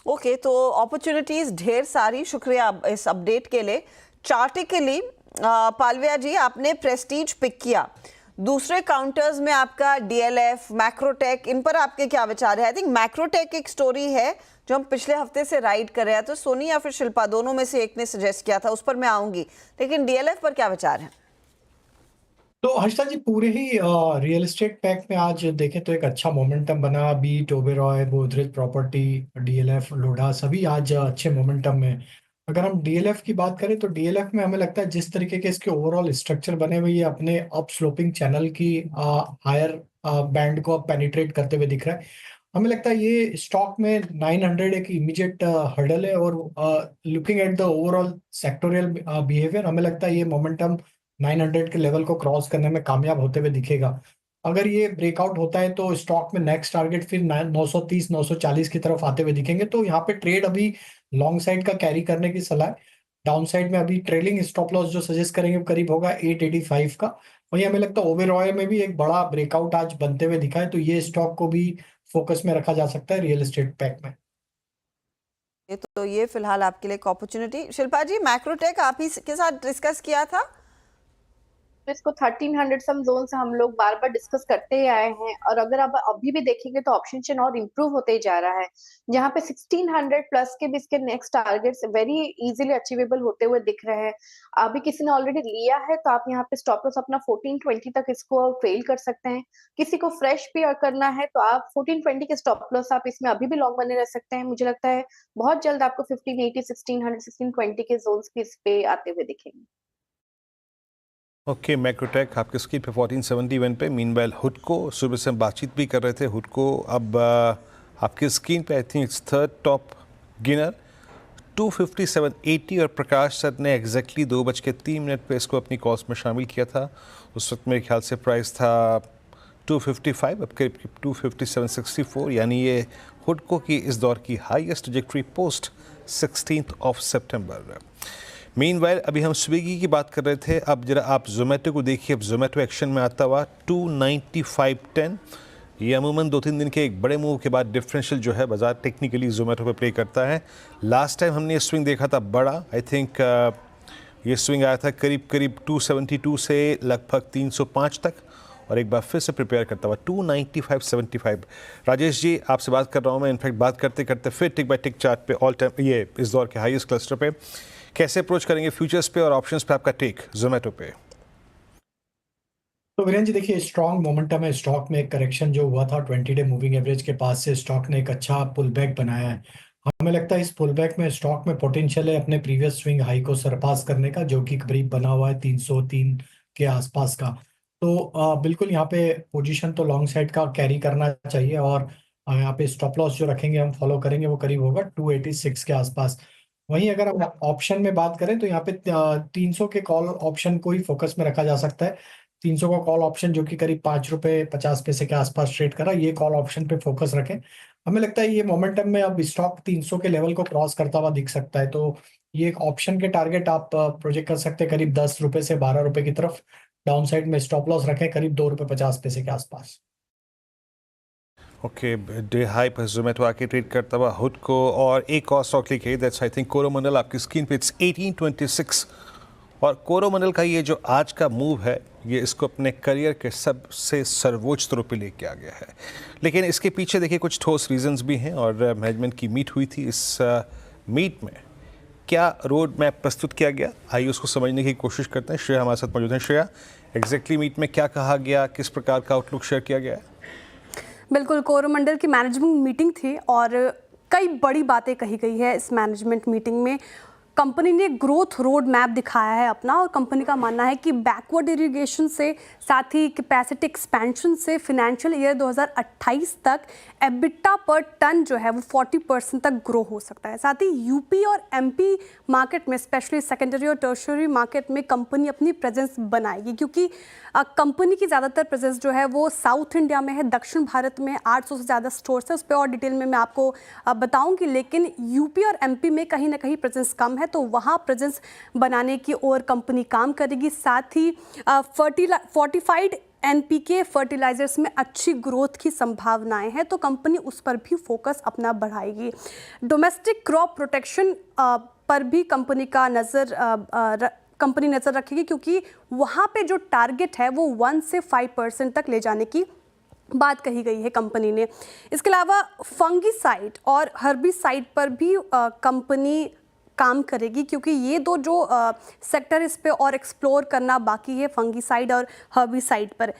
ओके, तो अपॉर्चुनिटीज ढेर सारी। शुक्रिया इस अपडेट के लिए। चार्टिकली पालविया जी, आपने प्रेस्टीज पिक किया, दूसरे काउंटर्स में आपका डीएलएफ, मैक्रोटेक, इन पर आपके क्या विचार है? आई थिंक मैक्रोटेक एक स्टोरी है जो हम पिछले हफ्ते से राइड कर रहे हैं, तो सोनी या फिर शिल्पा दोनों में से एक ने सजेस्ट किया था, उस पर मैं आऊंगी, लेकिन डीएलएफ पर क्या विचार है? तो हर्षिता जी, पूरे ही रियल एस्टेट पैक में आज देखें तो एक अच्छा मोमेंटम बना। बीट, ओबेरॉय, गोदरेज प्रॉपर्टी, डीएलएफ, लोढ़ा सभी आज अच्छे मोमेंटम में। अगर हम डीएलएफ की बात करें तो डीएलएफ में हमें लगता है जिस तरीके के इसके ओवरऑल स्ट्रक्चर बने हुए, ये अपने अप स्लोपिंग चैनल की हायर बैंड को अब पेनिट्रेट करते हुए दिख रहा है। हमें लगता है ये स्टॉक में 900 एक इमीडिएट हर्डल है, और looking at the overall sectoral behaviour, हमें लगता है ये मोमेंटम 900 के लेवल को क्रॉस करने में कामयाब होते हुए दिखेगा। अगर ये ब्रेकआउट होता है तो स्टॉक में नेक्स्ट टारगेट फिर 930 940 की तरफ आते हुए दिखेंगे। तो यहाँ पे ट्रेड अभी लॉन्ग साइड का कैरी करने की सलाह है। डाउन साइड में अभी ट्रेलिंग स्टॉप लॉस जो सजेस्ट करेंगे वो करीब होगा 885 का। वहीं हमें लगता है ओबेरॉय में भी एक बड़ा ब्रेकआउट आज बनते हुए दिखा है, तो ये स्टॉक को भी फोकस में रखा जा सकता है रियल एस्टेट पैक में। तो ये फिलहाल आपके लिए एक अपॉर्चुनिटी। शिल्पा जी, मैक्रोटेक आप ही के साथ डिस्कस किया था? तो इसको 1300 सम जोन से हम लोग बार बार डिस्कस करते ही आए हैं, और अगर आप अभी भी देखेंगे तो ऑप्शन चेन और इम्प्रूव होते ही जा रहा है, जहां पे 1600 प्लस के भी इसके next targets very easily achievable होते हुए दिख रहे हैं। अभी किसी ने ऑलरेडी लिया है तो आप यहाँ पे स्टॉप लॉस अपना 1420 तक इसको ट्रेल कर सकते हैं। किसी को फ्रेश भी करना है तो आप 1420 के स्टॉप लॉस आप इसमें अभी भी लॉन्ग बने रह सकते हैं। मुझे लगता है बहुत जल्द आपको 1580 1600 1620 के जोन्स भी इस पे आते हुए दिखेंगे। ओके, मैक्रोटेक आपके स्क्रीन पे 1471 पे। मीनवाइल हुडको, सुबह से हम बातचीत भी कर रहे थे। हुडको अब आपके स्क्रीन पे I think it's third top gainer 257.80, और प्रकाश सर ने एग्जैक्टली 2:03 पे इसको अपनी कॉस्ट में शामिल किया था। उस वक्त मेरे ख्याल से प्राइस था 255, अब करीब 257.64, यानी ये हुडको की इस दौर की हाईएस्ट ट्रैजेक्टरी पोस्ट 16 सितंबर। मीनवाइल अभी हम स्विगी की बात कर रहे थे, अब जरा आप जोमेटो को देखिए। अब जोमेटो एक्शन में आता हुआ 295.10। ये अमूमन 2-3 दिन के एक बड़े मूव के बाद डिफरेंशियल जो है बाजार टेक्निकली जोमेटो पे प्ले करता है। लास्ट टाइम हमने ये स्विंग देखा था बड़ा, आई थिंक ये स्विंग आया था करीब 272 से लगभग 305 तक, और एक बार फिर से प्रिपेयर करता हुआ 295.75। राजेश जी, आपसे बात कर रहा हूँ मैं, इनफैक्ट बात करते करते फिर टिक बाय टिक चार्ट पे ऑल टाइम ये इस दौर के हाईएस्ट क्लस्टर पे कैसे अप्रोच करेंगे फ्यूचर्स पे और ऑप्शंस पे, आपका टेक जोमेटो पे? तो वीरेंद्र जी देखिए, स्ट्रॉन्ग मोमेंटम है स्टॉक में। एक करेक्शन जो हुआ था 20 डे मूविंग एवरेज के पास से स्टॉक ने एक अच्छा पुल बैक बनाया है। हमें लगता है इस पुल बैक में स्टॉक में पोटेंशियल है अपने प्रीवियस स्विंग हाई को सरपास करने का, जो कि करीब बना हुआ है 303 के आसपास का। तो बिल्कुल यहाँ पे पोजीशन तो लॉन्ग साइड का कैरी करना चाहिए, और यहाँ पे स्टॉप लॉस जो रखेंगे हम फॉलो करेंगे वो करीब होगा 286 के आसपास। वहीं अगर हम ऑप्शन में बात करें तो यहाँ पे 300 के कॉल ऑप्शन को ही फोकस में रखा जा सकता है। 300 का कॉल ऑप्शन जो कि करीब 5 रुपए 50 पैसे के आसपास ट्रेड करा, ये कॉल ऑप्शन पे फोकस रखें। हमें लगता है ये मोमेंटम में अब स्टॉक 300 के लेवल को क्रॉस करता हुआ दिख सकता है, तो ये एक ऑप्शन के टारगेट आप प्रोजेक्ट कर सकते हैं करीब 10 रुपए से 12 रुपए की तरफ। डाउन साइड में स्टॉप लॉस रखें करीब 2 रुपए 50 पैसे के आसपास। ओके, डे हाई पर जोमेटो आके ट्रेड करता हुआ हुडको, और एक और स्टॉक लिखिए, दैट्स आई थिंक कोरोमंडल। आपकी स्क्रीन पे इट्स 1826, और कोरोमंडल का ये जो आज का मूव है ये इसको अपने करियर के सबसे सर्वोच्च स्तरों पे लेके आ गया है। लेकिन इसके पीछे देखिए कुछ ठोस रीजंस भी हैं, और मैनेजमेंट की मीट हुई थी। इस मीट में क्या रोड मैप प्रस्तुत किया गया, आइए उसको समझने की कोशिश करते हैं। श्रेया हमारे साथ मौजूद हैं। श्रेया, एग्जैक्टली मीट में क्या कहा गया, किस प्रकार का आउटलुक शेयर किया गया है? बिल्कुल, कोरोमंडल की मैनेजमेंट मीटिंग थी और कई बड़ी बातें कही गई है इस मैनेजमेंट मीटिंग में। कंपनी ने ग्रोथ रोड मैप दिखाया है अपना, और कंपनी का मानना है कि बैकवर्ड इरिगेशन से, साथ ही कैपेसिटी एक्सपेंशन से फिनेंशियल ईयर 2028 तक एबिटा पर टन जो है वो 40% तक ग्रो हो सकता है। साथ ही यूपी और एमपी मार्केट में, स्पेशली सेकेंडरी और टर्शियरी मार्केट में कंपनी अपनी प्रेजेंस बनाएगी, क्योंकि कंपनी की ज़्यादातर प्रेजेंस जो है वो साउथ इंडिया में है। दक्षिण भारत में 800 से ज़्यादा स्टोर्स है, उस पर और डिटेल में मैं आपको बताऊंगी। लेकिन यूपी और एमपी में कहीं ना कहीं प्रेजेंस कम है, तो वहाँ प्रेजेंस बनाने की ओर कंपनी काम करेगी। साथ ही फोर्टिफाइड एनपीके फर्टिलाइजर्स में अच्छी ग्रोथ की संभावनाएं हैं, तो कंपनी उस पर भी फोकस अपना बढ़ाएगी। डोमेस्टिक क्रॉप प्रोटेक्शन पर भी कंपनी नज़र रखेगी, क्योंकि वहाँ पे जो टारगेट है वो 1 से 5% तक ले जाने की बात कही गई है कंपनी ने। इसके अलावा फंगीसाइड और हर्बिसाइड पर भी कंपनी काम करेगी, क्योंकि ये दो जो सेक्टर इस पे और एक्सप्लोर करना बाकी है, फंगीसाइड और हर्बिसाइड पर।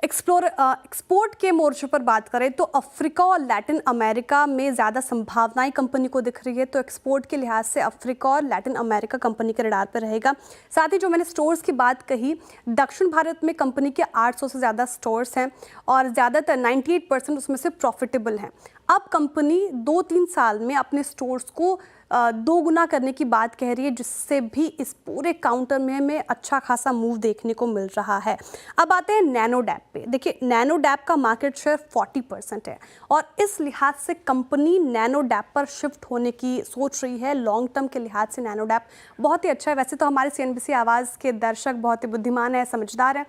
एक्सपोर्ट के मोर्चे पर बात करें तो अफ्रीका और लैटिन अमेरिका में ज़्यादा संभावनाएं कंपनी को दिख रही है, तो एक्सपोर्ट के लिहाज से अफ्रीका और लैटिन अमेरिका कंपनी के रडार पर रहेगा। साथ ही जो मैंने स्टोर्स की बात कही, दक्षिण भारत में कंपनी के 800 से ज़्यादा स्टोर्स हैं और ज़्यादातर 98% उसमें से प्रॉफिटेबल हैं। अब कंपनी 2-3 साल में अपने स्टोर्स को दो गुना करने की बात कह रही है, जिससे भी इस पूरे काउंटर में हमें अच्छा खासा मूव देखने को मिल रहा है। अब आते हैं नैनोडैप पे। देखिए, नैनोडैप का मार्केट शेयर 40% है और इस लिहाज से कंपनी नैनोडैप पर शिफ्ट होने की सोच रही है। लॉन्ग टर्म के लिहाज से नैनोडैप बहुत ही अच्छा है। वैसे तो हमारे CNBC आवाज़ के दर्शक बहुत ही बुद्धिमान है, समझदार है,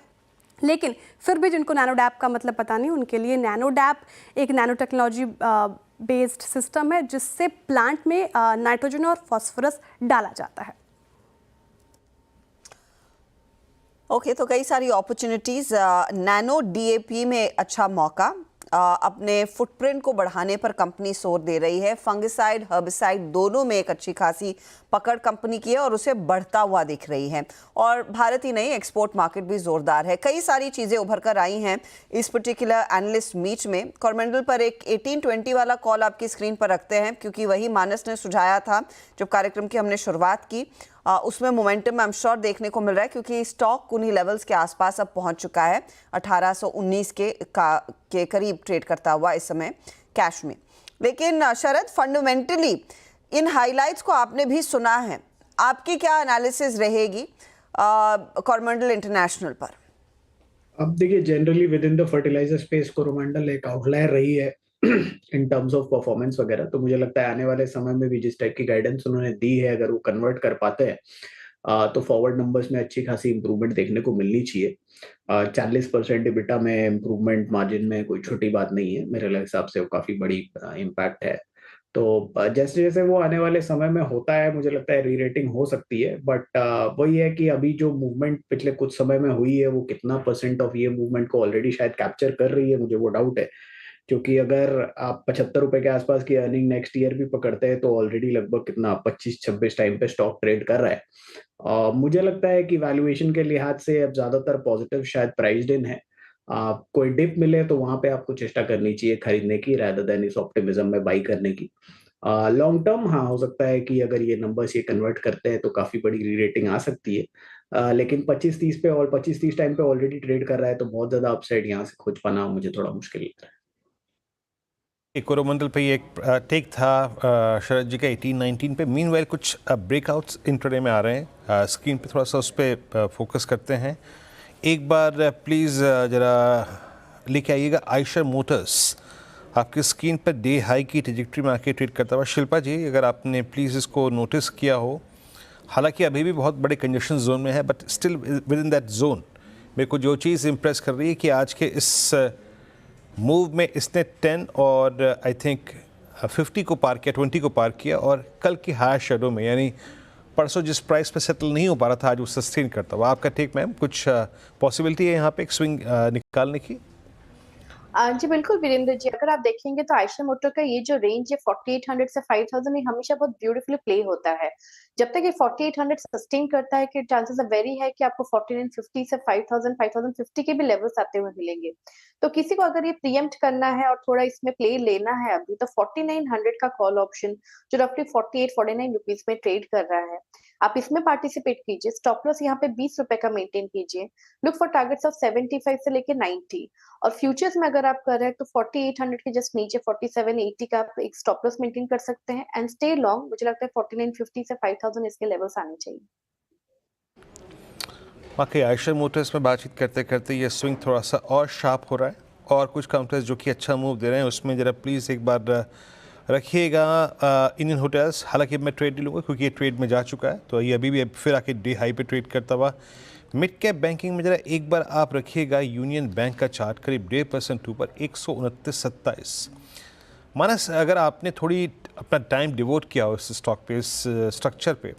लेकिन फिर भी जिनको नैनोडैप का मतलब पता नहीं, उनके लिए नैनोडैप एक नैनो टेक्नोलॉजी बेस्ड सिस्टम है जिससे प्लांट में नाइट्रोजन और फास्फोरस डाला जाता है। ओके, तो कई सारी अपॉर्चुनिटीज, नैनो DAP में अच्छा मौका, अपने फुटप्रिंट को बढ़ाने पर कंपनी जोर दे रही है। फंगिसाइड, हर्बिसाइड दोनों में एक अच्छी खासी पकड़ कंपनी की है और उसे बढ़ता हुआ दिख रही है। और भारत ही नहीं, एक्सपोर्ट मार्केट भी जोरदार है। कई सारी चीज़ें उभर कर आई हैं इस पर्टिकुलर एनालिस्ट मीट में। कोरोमंडल पर एक 1820 वाला कॉल आपकी स्क्रीन पर रखते हैं, क्योंकि वही मानस ने सुझाया था जब कार्यक्रम की हमने शुरुआत की। उसमें मोमेंटम आई एम श्योर देखने को मिल रहा है, क्योंकि स्टॉक उन्हीं लेवल्स के आसपास अब पहुंच चुका है। 1819 के करीब ट्रेड करता हुआ इस समय कैश में। लेकिन शरद, फंडामेंटली इन हाइलाइट्स को आपने भी सुना है, आपकी क्या एनालिसिस रहेगी कोरोमंडल इंटरनेशनल पर? अब देखिए, generally within the fertiliser space Coromandel एक आउटलायर रही है इन टर्म्स ऑफ परफॉर्मेंस वगैरह। तो मुझे लगता है आने वाले समय में भी जिस टाइप की गाइडेंस उन्होंने दी है, अगर वो कन्वर्ट कर पाते हैं तो फॉरवर्ड नंबर्स में अच्छी खासी इंप्रूवमेंट देखने को मिलनी चाहिए। 40% EBITDA में इंप्रूवमेंट मार्जिन में कोई छोटी बात नहीं है, मेरे हिसाब से वो काफी बड़ी इम्पैक्ट है। तो जैसे जैसे वो आने वाले समय में होता है, मुझे लगता है री-रेटिंग हो सकती है। बट वही है कि अभी जो मूवमेंट पिछले कुछ समय में हुई है, वो कितना % ऑफ ये मूवमेंट को ऑलरेडी शायद कैप्चर कर रही है, मुझे वो डाउट है। क्योंकि अगर आप 75 रुपए के आसपास की अर्निंग नेक्स्ट ईयर भी पकड़ते हैं, तो ऑलरेडी लगभग कितना 25-26 टाइम पे स्टॉक ट्रेड कर रहा है। मुझे लगता है कि वैल्यूएशन के लिहाज से अब ज्यादातर पॉजिटिव शायद प्राइस्ड इन है। कोई डिप मिले तो वहां पे आपको चेष्टा करनी चाहिए खरीदने की, रादर देन इस ऑप्टिमिज्म में बाई करने की। लॉन्ग टर्म हाँ, हो सकता है कि अगर ये नंबर्स ये कन्वर्ट करते हैं तो काफी बड़ी री रेटिंग आ सकती है। लेकिन 25-30 पे और 25-30 टाइम पे ऑलरेडी ट्रेड कर रहा है, तो बहुत ज्यादा अपसाइड यहाँ से खोज पाना मुझे थोड़ा मुश्किल लग रहा है। कोरोमंडल पे ये एक टेक था शरद जी का 18-19 पे। मीनवाइल कुछ ब्रेकआउट्स इंट्राडे में आ रहे हैं, स्क्रीन पे थोड़ा सा उस पर फोकस करते हैं। एक बार प्लीज़ ज़रा लेके आइएगा आयशर मोटर्स, आपकी स्क्रीन पर डे हाई की ट्रेजेक्ट्री में आके ट्रेड करता हुआ। शिल्पा जी, अगर आपने प्लीज़ इसको नोटिस किया हो, हालांकि अभी भी बहुत बड़े कंजेशन जोन में है, but still with in that zone मेरे को जो चीज़ इम्प्रेस कर रही है कि आज के इस मूव में इसने 10 और आई थिंक 50 को पार किया, 20 को पार किया, और कल की हायर शेडो में, यानी परसों जिस प्राइस पे सेटल नहीं हो पा रहा था, आज वो सस्टेन करता हुआ। आपका टेक मैम, कुछ पॉसिबिलिटी है यहाँ पे एक स्विंग निकालने की? जी बिल्कुल वीरेंद्र जी, अगर आप देखेंगे तो आयशर मोटर का ये जो रेंज है 4800 से 5000, ये हमेशा बहुत ब्यूटीफुली प्ले होता है। जब तक ये 4800 सस्टेन करता है कि चांसेस आर वेरी है कि आपको 4950 से 5000 5050 के भी लेवल्स आते हुए मिलेंगे। तो किसी को अगर ये प्रीएम्प्ट करना है और थोड़ा इसमें प्ले लेना है अभी, तो 4900 का कॉल ऑप्शन जो रफली 48-49 रुपीज में ट्रेड कर रहा है, आप इसमें पार्टिसिपेट कीजिए। स्टॉप लॉस यहाँ पे 20 रुपए का मेंटेन कीजिए। लुक फॉर टारगेट्स ऑफ 75 से लेके 90, और फ्यूचर्स में अगर आप कर रहे हैं तो 4800 के जस्ट नीचे 4780 का आप एक स्टॉप लॉस मेंटेन कर सकते हैं एंड स्टे लॉन्ग। मुझे लगता है 4950 से 5000 इसके लेवल्स आने चाहिए। बाकी आयशर मोटर्स में बातचीत करते करते ये स्विंग थोड़ा सा और शार्प हो रहा है, और कुछ काउंटर्स जो कि अच्छा मूव दे रहे हैं उसमें ज़रा प्लीज़ एक बार रखिएगा इंडियन होटल्स। हालांकि मैं ट्रेड नहीं लूँगा क्योंकि ये ट्रेड में जा चुका है, तो ये अभी भी फिर आके डे हाई पे ट्रेड करता हुआ। मिड कैप बैंकिंग में ज़रा एक बार आप रखिएगा यूनियन बैंक का चार्ट, करीब 1.5% ऊपर 129.27। मानस, अगर आपने थोड़ी अपना टाइम डिवोट किया हो इस स्टॉक पे, इस स्ट्रक्चर पे,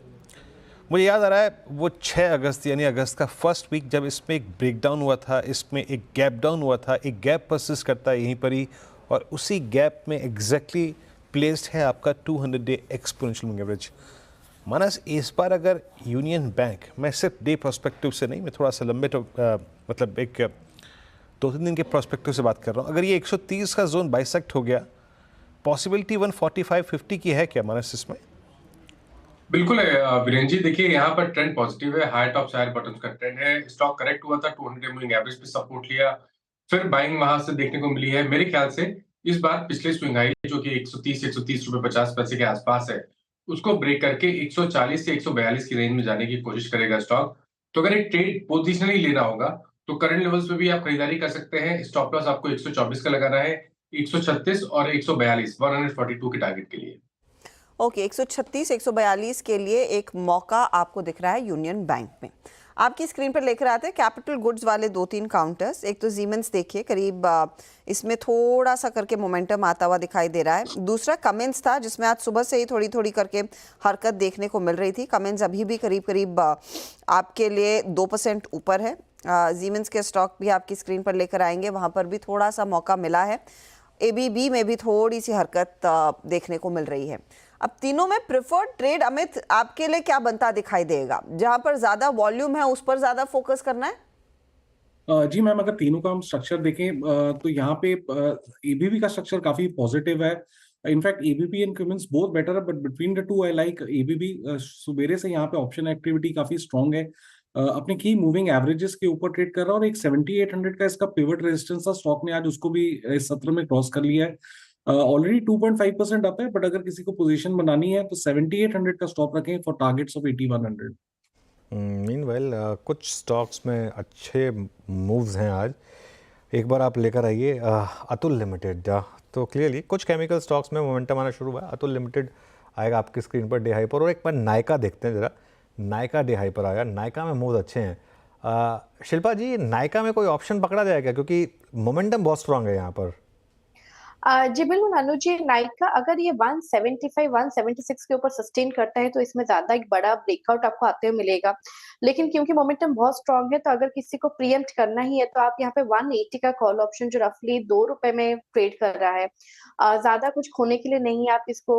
मुझे याद आ रहा है वो 6 अगस्त यानी अगस्त का फर्स्ट वीक जब इसमें एक ब्रेकडाउन हुआ था, इसमें एक गैप डाउन हुआ था, एक गैप परसिस्ट करता है यहीं पर ही, और उसी गैप में एग्जैक्टली प्लेस्ड है आपका 200 डे एक्सपोनेंशियल मूविंग एवरेज। मानस, इस बार अगर यूनियन बैंक, मैं सिर्फ डे प्रोस्पेक्टिव से नहीं, मैं थोड़ा सा लंबे मतलब एक 2-3 दिन के प्रोस्पेक्टिव से बात कर रहा हूँ, अगर ये 130 का जोन बाइसेक्ट हो गया, पॉसिबिलिटी 145-50 की है क्या मानस इसमें? बिल्कुल है वीरेंद्र जी। देखिए, यहाँ पर ट्रेंड पॉजिटिव है, हाई टॉप हायर बॉटम्स का ट्रेंड है। स्टॉक करेक्ट हुआ था, 200 मूविंग एवरेज पे सपोर्ट लिया, फिर बाइंग वहां से देखने को मिली है। मेरे ख्याल से इस बार पिछले स्विंग हाई जो कि 130 रुपए 50 पैसे के आसपास है, उसको ब्रेक करके 140 से 142 की रेंज में जाने की कोशिश करेगा स्टॉक। तो अगर एक ट्रेड पोजिशनली लेना होगा तो करंट लेवल्स पे भी आप खरीदारी कर सकते हैं। स्टॉप लॉस आपको 124 का लगाना है, 136 और 142 142 के टारगेट के लिए। ओके 136 142 के लिए एक मौका आपको दिख रहा है यूनियन बैंक में। आपकी स्क्रीन पर लेकर आते हैं कैपिटल गुड्स वाले 2-3 काउंटर्स। एक तो जीमेंस देखिए करीब इसमें थोड़ा सा करके मोमेंटम आता हुआ दिखाई दे रहा है। दूसरा कमेंस था जिसमें आज सुबह से ही थोड़ी थोड़ी करके हरकत देखने को मिल रही थी। कमेंस अभी भी करीब करीब आपके लिए 2% ऊपर है। जीमेंस के स्टॉक भी आपकी स्क्रीन पर लेकर आएंगे, वहाँ पर भी थोड़ा सा मौका मिला है। ABB में भी थोड़ी सी हरकत देखने को मिल रही है। अब तीनों में प्रेफर्ड ट्रेड अमित आपके लिए क्या बनता दिखाई देगा? जहां पर ज्यादा वॉल्यूम है उस पर ज्यादा फोकस करना है? जी मैम, अगर तीनों का हम स्ट्रक्चर देखें तो यहाँ पे एबीबी का स्ट्रक्चर काफी पॉजिटिव है। In fact ABB and Cummins both better है, but between the two I like ABB. सुबेरे से यहाँ पे ऑप्शन एक्टिविटी काफी स्ट्रांग है, अपने की मूविंग एवरेजेस के ऊपर ट्रेड कर रहा है और एक 7800 का इसका पिवट रेजिस्टेंस था। स्टॉक ने आज उसको भी इस सत्र में क्रॉस कर लिया है। ऑलरेडी 2.5% अप है, बट अगर किसी को पोजीशन बनानी है तो 7800 का स्टॉप रखें फॉर टारगेट्स ऑफ 8100। मीनवाइल कुछ स्टॉक्स में अच्छे मूव्स हैं आज। एक बार आप लेकर आइए अतुल लिमिटेड। तो क्लियरली कुछ केमिकल स्टॉक्स में मोमेंटम आना शुरू हुआ है। अतुल लिमिटेड आएगा आपकी स्क्रीन पर डे हाई पर। और एक बार नायका देखते हैं ज़रा। नायका डे हाई पर आया। नायका में मूव्स अच्छे हैं। शिल्पा जी, नायका में कोई ऑप्शन पकड़ा जाएगा क्योंकि मोमेंटम बहुत स्ट्रांग है यहाँ पर? जी बिल्कुल अनुज जी, नाइका अगर ये 175 176 के ऊपर सस्टेन करता है तो इसमें ज्यादा एक बड़ा ब्रेकआउट आपको आते हुए मिलेगा। लेकिन क्योंकि मोमेंटम बहुत स्ट्रांग है तो अगर किसी को प्रीएम्प्ट करना ही है तो आप यहाँ पे 180 का कॉल ऑप्शन जो रफली ₹2 में ट्रेड कर रहा है, ज्यादा कुछ खोने के लिए नहीं। आप इसको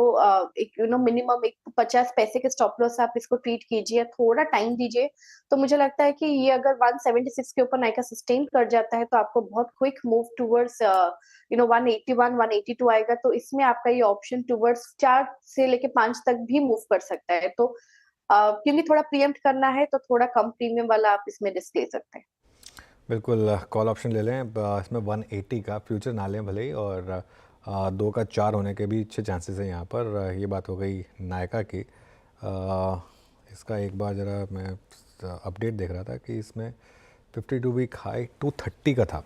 एक मिनिमम एक 50 पैसे के स्टॉप लॉस आप इसको ट्रीट कीजिए, थोड़ा टाइम दीजिए। तो मुझे लगता है कि ये अगर 176 के ऊपर नाइका सस्टेन कर जाता है तो आपको बहुत क्विक मूव टूवर्ड्स 181 182 आएगा। तो इसमें आपका ये ऑप्शन टूवर्ड्स 4 से लेके 5 तक भी मूव कर सकता है। तो क्योंकि थोड़ा प्रीएम्प्ट करना है तो थोड़ा कम प्रीमियम वाला आप इसमें रिस्क ले सकते हैं। बिल्कुल, कॉल ऑप्शन ले लें। इसमें 180 का फ्यूचर ना लें भले ही, और 2 का 4 होने के भी अच्छे चांसेस हैं यहाँ पर। ये बात हो गई नायका की। इसका एक बार ज़रा मैं अपडेट देख रहा था कि इसमें 52 वीक हाई 230 का था।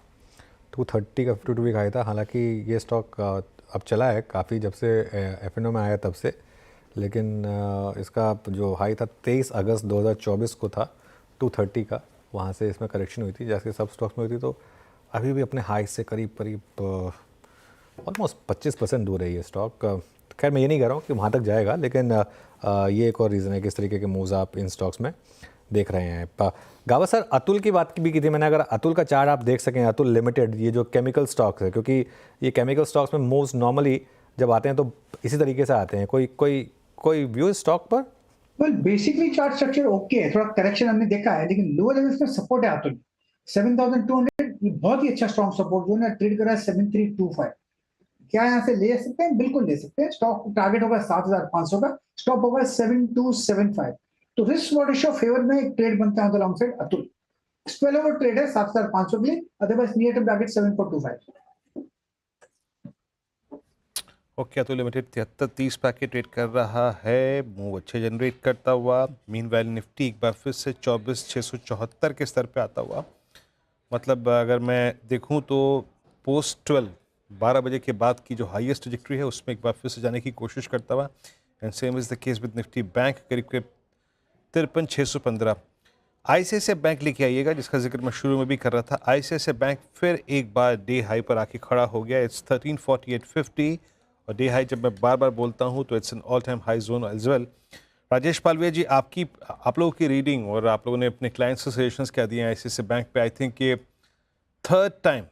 230 का 52 वीक हाई था। हालांकि ये स्टॉक अब चला है काफ़ी जब से एफएनओ में आया तब से, लेकिन इसका जो हाई था 23 अगस्त 2024 को था 230 का। वहाँ से इसमें करेक्शन हुई थी जैसे सब स्टॉक्स में हुई थी। तो अभी भी अपने हाई से करीब करीब ऑलमोस्ट 25% दूर है ये स्टॉक। खैर मैं ये नहीं कह रहा हूँ कि वहाँ तक जाएगा, लेकिन ये एक और रीज़न है कि इस तरीके के मूव्स आप इन स्टॉक्स में देख रहे हैं। गावा सर, अतुल की बात भी की थी मैंने। अगर अतुल का चार्ट आप देख सकें, अतुल लिमिटेड, ये जो केमिकल स्टॉक्स है, क्योंकि ये केमिकल स्टॉक्स में मूव्स नॉर्मली जब आते हैं तो इसी तरीके से आते हैं। कोई व्यू स्टॉक पर? Well basically chart structure okay है, थोड़ा करेक्शन हमने देखा है, लेकिन लोअर लेवल्स में सपोर्ट है अतुल 7200। ये बहुत ही अच्छा स्ट्रॉन्ग सपोर्ट जोन है। ट्रेड कर रहा है 7325। क्या यहाँ से ले सकते हैं? बिल्कुल ले सकते हैं। स्टॉक टारगेट होगा 7500 का, स्टॉप होगा 7275। तो रिस्क वॉट रेशियो फेवर में एक ट्रेड बनता है long side Atul. Spill over trade है 7500 के लिए, otherwise near term target 7425। Okay, Atul limited 7330 पैके ट्रेड कर रहा है, मूव अच्छे जनरेट करता हुआ। मीनवाइल निफ्टी एक बार फिर से 24674 के स्तर पे आता हुआ। मतलब अगर मैं देखूं तो पोस्ट 12 बजे के बाद की जो हाईएस्ट ट्रैजेक्टरी है उसमें एक बार फिर से जाने की कोशिश करता हुआ। And same is the case with Nifty bank, करीब करीब 53615। आईसीआईसीआई बैंक लेके आइएगा, जिसका जिक्र मैं शुरू में भी कर रहा था। आईसीआईसीआई बैंक फिर एक बार डे हाई पर आके खड़ा हो गया। इट्स 1348.50 और डे हाई जब मैं बार बार बोलता हूँ तो it's an all time high zone as well. Rajesh Palviya ji, आप लोगों की रीडिंग और आप लोगों ने अपने क्लाइंट्स को सजेशंस क्या दिए हैं आईसीआईसीआई बैंक पे? आई थिंक ये थर्ड टाइम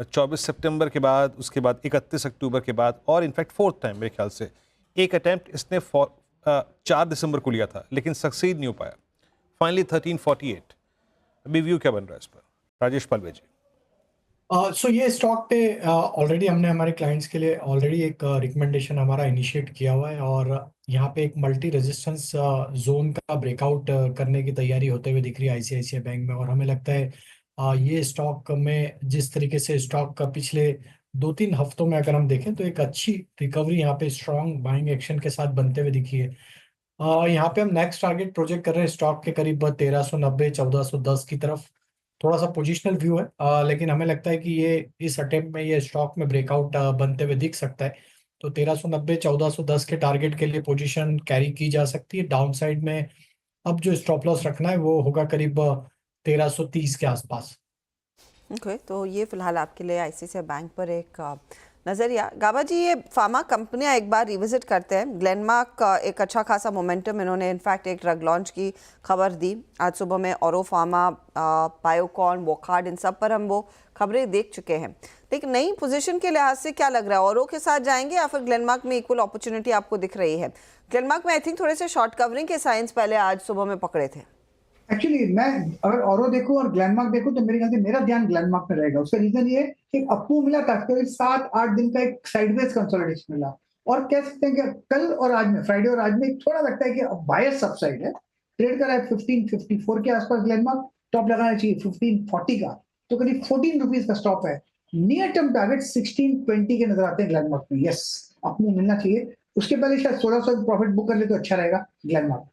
24 सितंबर के बाद, उसके बाद 31 अक्टूबर के बाद, और इनफैक्ट फोर्थ टाइम मेरे ख्याल से। एक अटैम्प्ट इसने 4 दिसंबर को लिया था लेकिन सक्सीड नहीं हो पाया। फाइनली 1348। अभी व्यू क्या बन रहा है इस पर, राजेश पालवे जी? सो ये स्टॉक पे ऑलरेडी हमने हमारे क्लाइंट्स के लिए ऑलरेडी एक रिकमेंडेशन हमारा इनिशिएट किया हुआ है, और यहाँ पे एक मल्टी रेजिस्टेंस जोन का ब्रेकआउट करने की तैयारी होते हुए दिख रही है आईसीआईसीआई बैंक में। और हमें लगता है ये स्टॉक में जिस तरीके से स्टॉक का पिछले 2-3 हफ्तों में अगर हम देखें तो एक अच्छी रिकवरी यहाँ पे स्ट्रॉन्ग बाइंग एक्शन के साथ बनते हुए दिखी है। यहाँ पे हम नेक्स्ट टारगेट प्रोजेक्ट कर रहे हैं स्टॉक के करीब 1390 1410 की तरफ। थोड़ा सा पोजिशनल व्यू है, लेकिन हमें लगता है कि ये इस अटेम्प्ट में ये स्टॉक में ब्रेकआउट बनते हुए दिख सकता है। तो 1390 1410 के टारगेट के लिए पोजीशन कैरी की जा सकती है। डाउन साइड में अब जो स्टॉप लॉस रखना है वो होगा करीब 1330 के आसपास। ओके, तो ये फिलहाल आपके लिए आईसीआईसीआई बैंक पर एक नजरिया। गाबा जी, ये फार्मा कंपनियां एक बार रिविजिट करते हैं। ग्लेनमार्क एक अच्छा खासा मोमेंटम, इन्होंने इनफैक्ट एक ड्रग लॉन्च की खबर दी आज सुबह में। औरो फार्मा, बायोकॉन, वोकार्ड, इन सब पर हम वो खबरें देख चुके हैं। लेकिन नई पोजीशन के लिहाज से क्या लग रहा है, औरो के साथ जाएंगे या फिर ग्लेनमार्क में इक्वल अपॉर्चुनिटी आपको दिख रही है? ग्लेनमार्क में आई थिंक थोड़े से शॉर्ट कवरिंग के साइंस पहले आज सुबह में पकड़े थे। एक्चुअली मैं अगर औरो देखूं और ग्लेनमार्क देखूं तो मेरे ख्याल से मेरा ध्यान ग्लेनमार्क में रहेगा। उसका रीजन ये कि अपू मिला था, करीब 7-8 दिन का एक साइडवेज कंसोलिडेशन मिला, और कह सकते हैं कि कल और आज में, फ्राइडे और आज में थोड़ा लगता है कि अब बायस अपसाइड है। ट्रेड कर रहा है 1554 के आसपास ग्लेनमार्क, टॉप लगाना चाहिए 1540 का, तो करीब 14 रुपीज का स्टॉप है। नियर टर्म टारगेट 1620 के नजर आते हैं ग्लेनमार्क में। यस, अपू मिलना चाहिए, उसके पहले शायद 1600 प्रॉफिट बुक कर ले तो अच्छा रहेगा ग्लेनमार्क।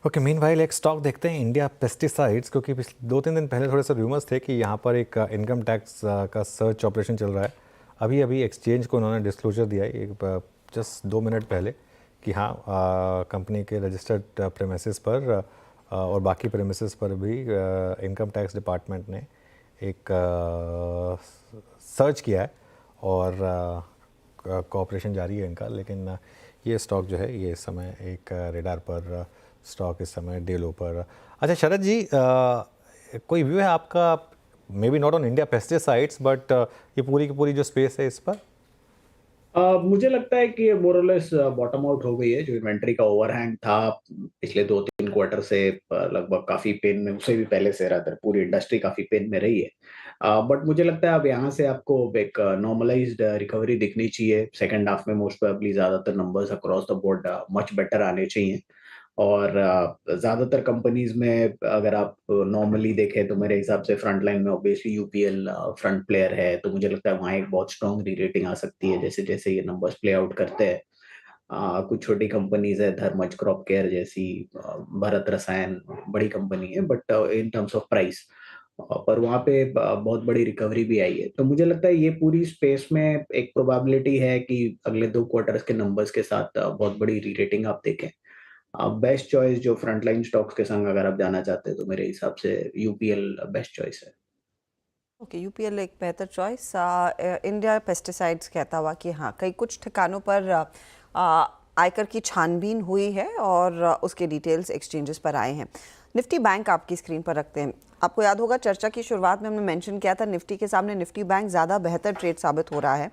ओके, मीनवाइल एक स्टॉक देखते हैं, इंडिया पेस्टिसाइड्स, क्योंकि पिछले 2-3 दिन पहले थोड़े से रूमर्स थे कि यहाँ पर एक इनकम टैक्स का सर्च ऑपरेशन चल रहा है। अभी अभी एक्सचेंज को उन्होंने डिस्क्लोजर दिया है एक जस्ट 2 मिनट पहले कि हाँ, कंपनी के रजिस्टर्ड प्रेमिसेस पर और बाकी प्रेमिसेस पर भी इनकम टैक्स डिपार्टमेंट ने एक सर्च किया है और कोऑपरेशन जारी है इनका। लेकिन ये स्टॉक जो है ये इस समय एक रेडार पर स्टॉक इस समय डे लो पर। अच्छा शरद जी, कोई व्यू है आपका, may be not on India pesticides but ये पूरी की पूरी जो स्पेस है इस पर? मुझे लगता है कि ये मोरलेस बॉटम आउट हो गई है। जो इन्वेंट्री का ओवरहैंग था पिछले 2-3 क्वार्टर से लगभग काफी पेन में, उससे भी पहले से रहा, पूरी इंडस्ट्री काफी पेन में रही है। बट मुझे लगता है अब यहाँ से आपको एक नॉर्मलाइज्ड रिकवरी दिखनी चाहिए। सेकंड हाफ में मोस्ट प्रोबेबली ज्यादातर numbers across the board much better आने चाहिए। और ज्यादातर कंपनीज में अगर आप नॉर्मली देखें तो मेरे हिसाब से फ्रंट लाइन में ऑब्वियसली यूपीएल फ्रंट प्लेयर है, तो मुझे लगता है वहाँ एक बहुत स्ट्रॉन्ग री रेटिंग आ सकती है जैसे जैसे ये नंबर्स प्ले आउट करते हैं। कुछ छोटी कंपनीज है, धर्मज क्रॉप केयर जैसी, भारत रसायन बड़ी कंपनी है but in terms of price पर वहाँ पे बहुत बड़ी रिकवरी भी आई है। तो मुझे लगता है ये पूरी स्पेस में एक प्रोबेबिलिटी है कि अगले 2 क्वार्टर्स के नंबर्स के साथ बहुत बड़ी री रेटिंग आप देखें। बेस्ट चॉइस जो फ्रंटलाइन स्टॉक्स के संग अगर आप जाना चाहते हैं तो मेरे हिसाब से यूपीएल बेस्ट चॉइस है। ओके, यूपीएल एक बेहतर चॉइस। इंडिया पेस्टिसाइड्स कहता हुआ कि हाँ, कई कुछ ठिकानों पर आयकर की छानबीन हुई है और उसके डिटेल्स एक्सचेंजेस पर आए हैं। निफ्टी बैंक आपकी स्क्रीन पर रखते हैं। आपको याद होगा चर्चा की शुरुआत में हमने मेंशन किया था निफ्टी के सामने निफ्टी बैंक ज़्यादा बेहतर ट्रेड साबित हो रहा है।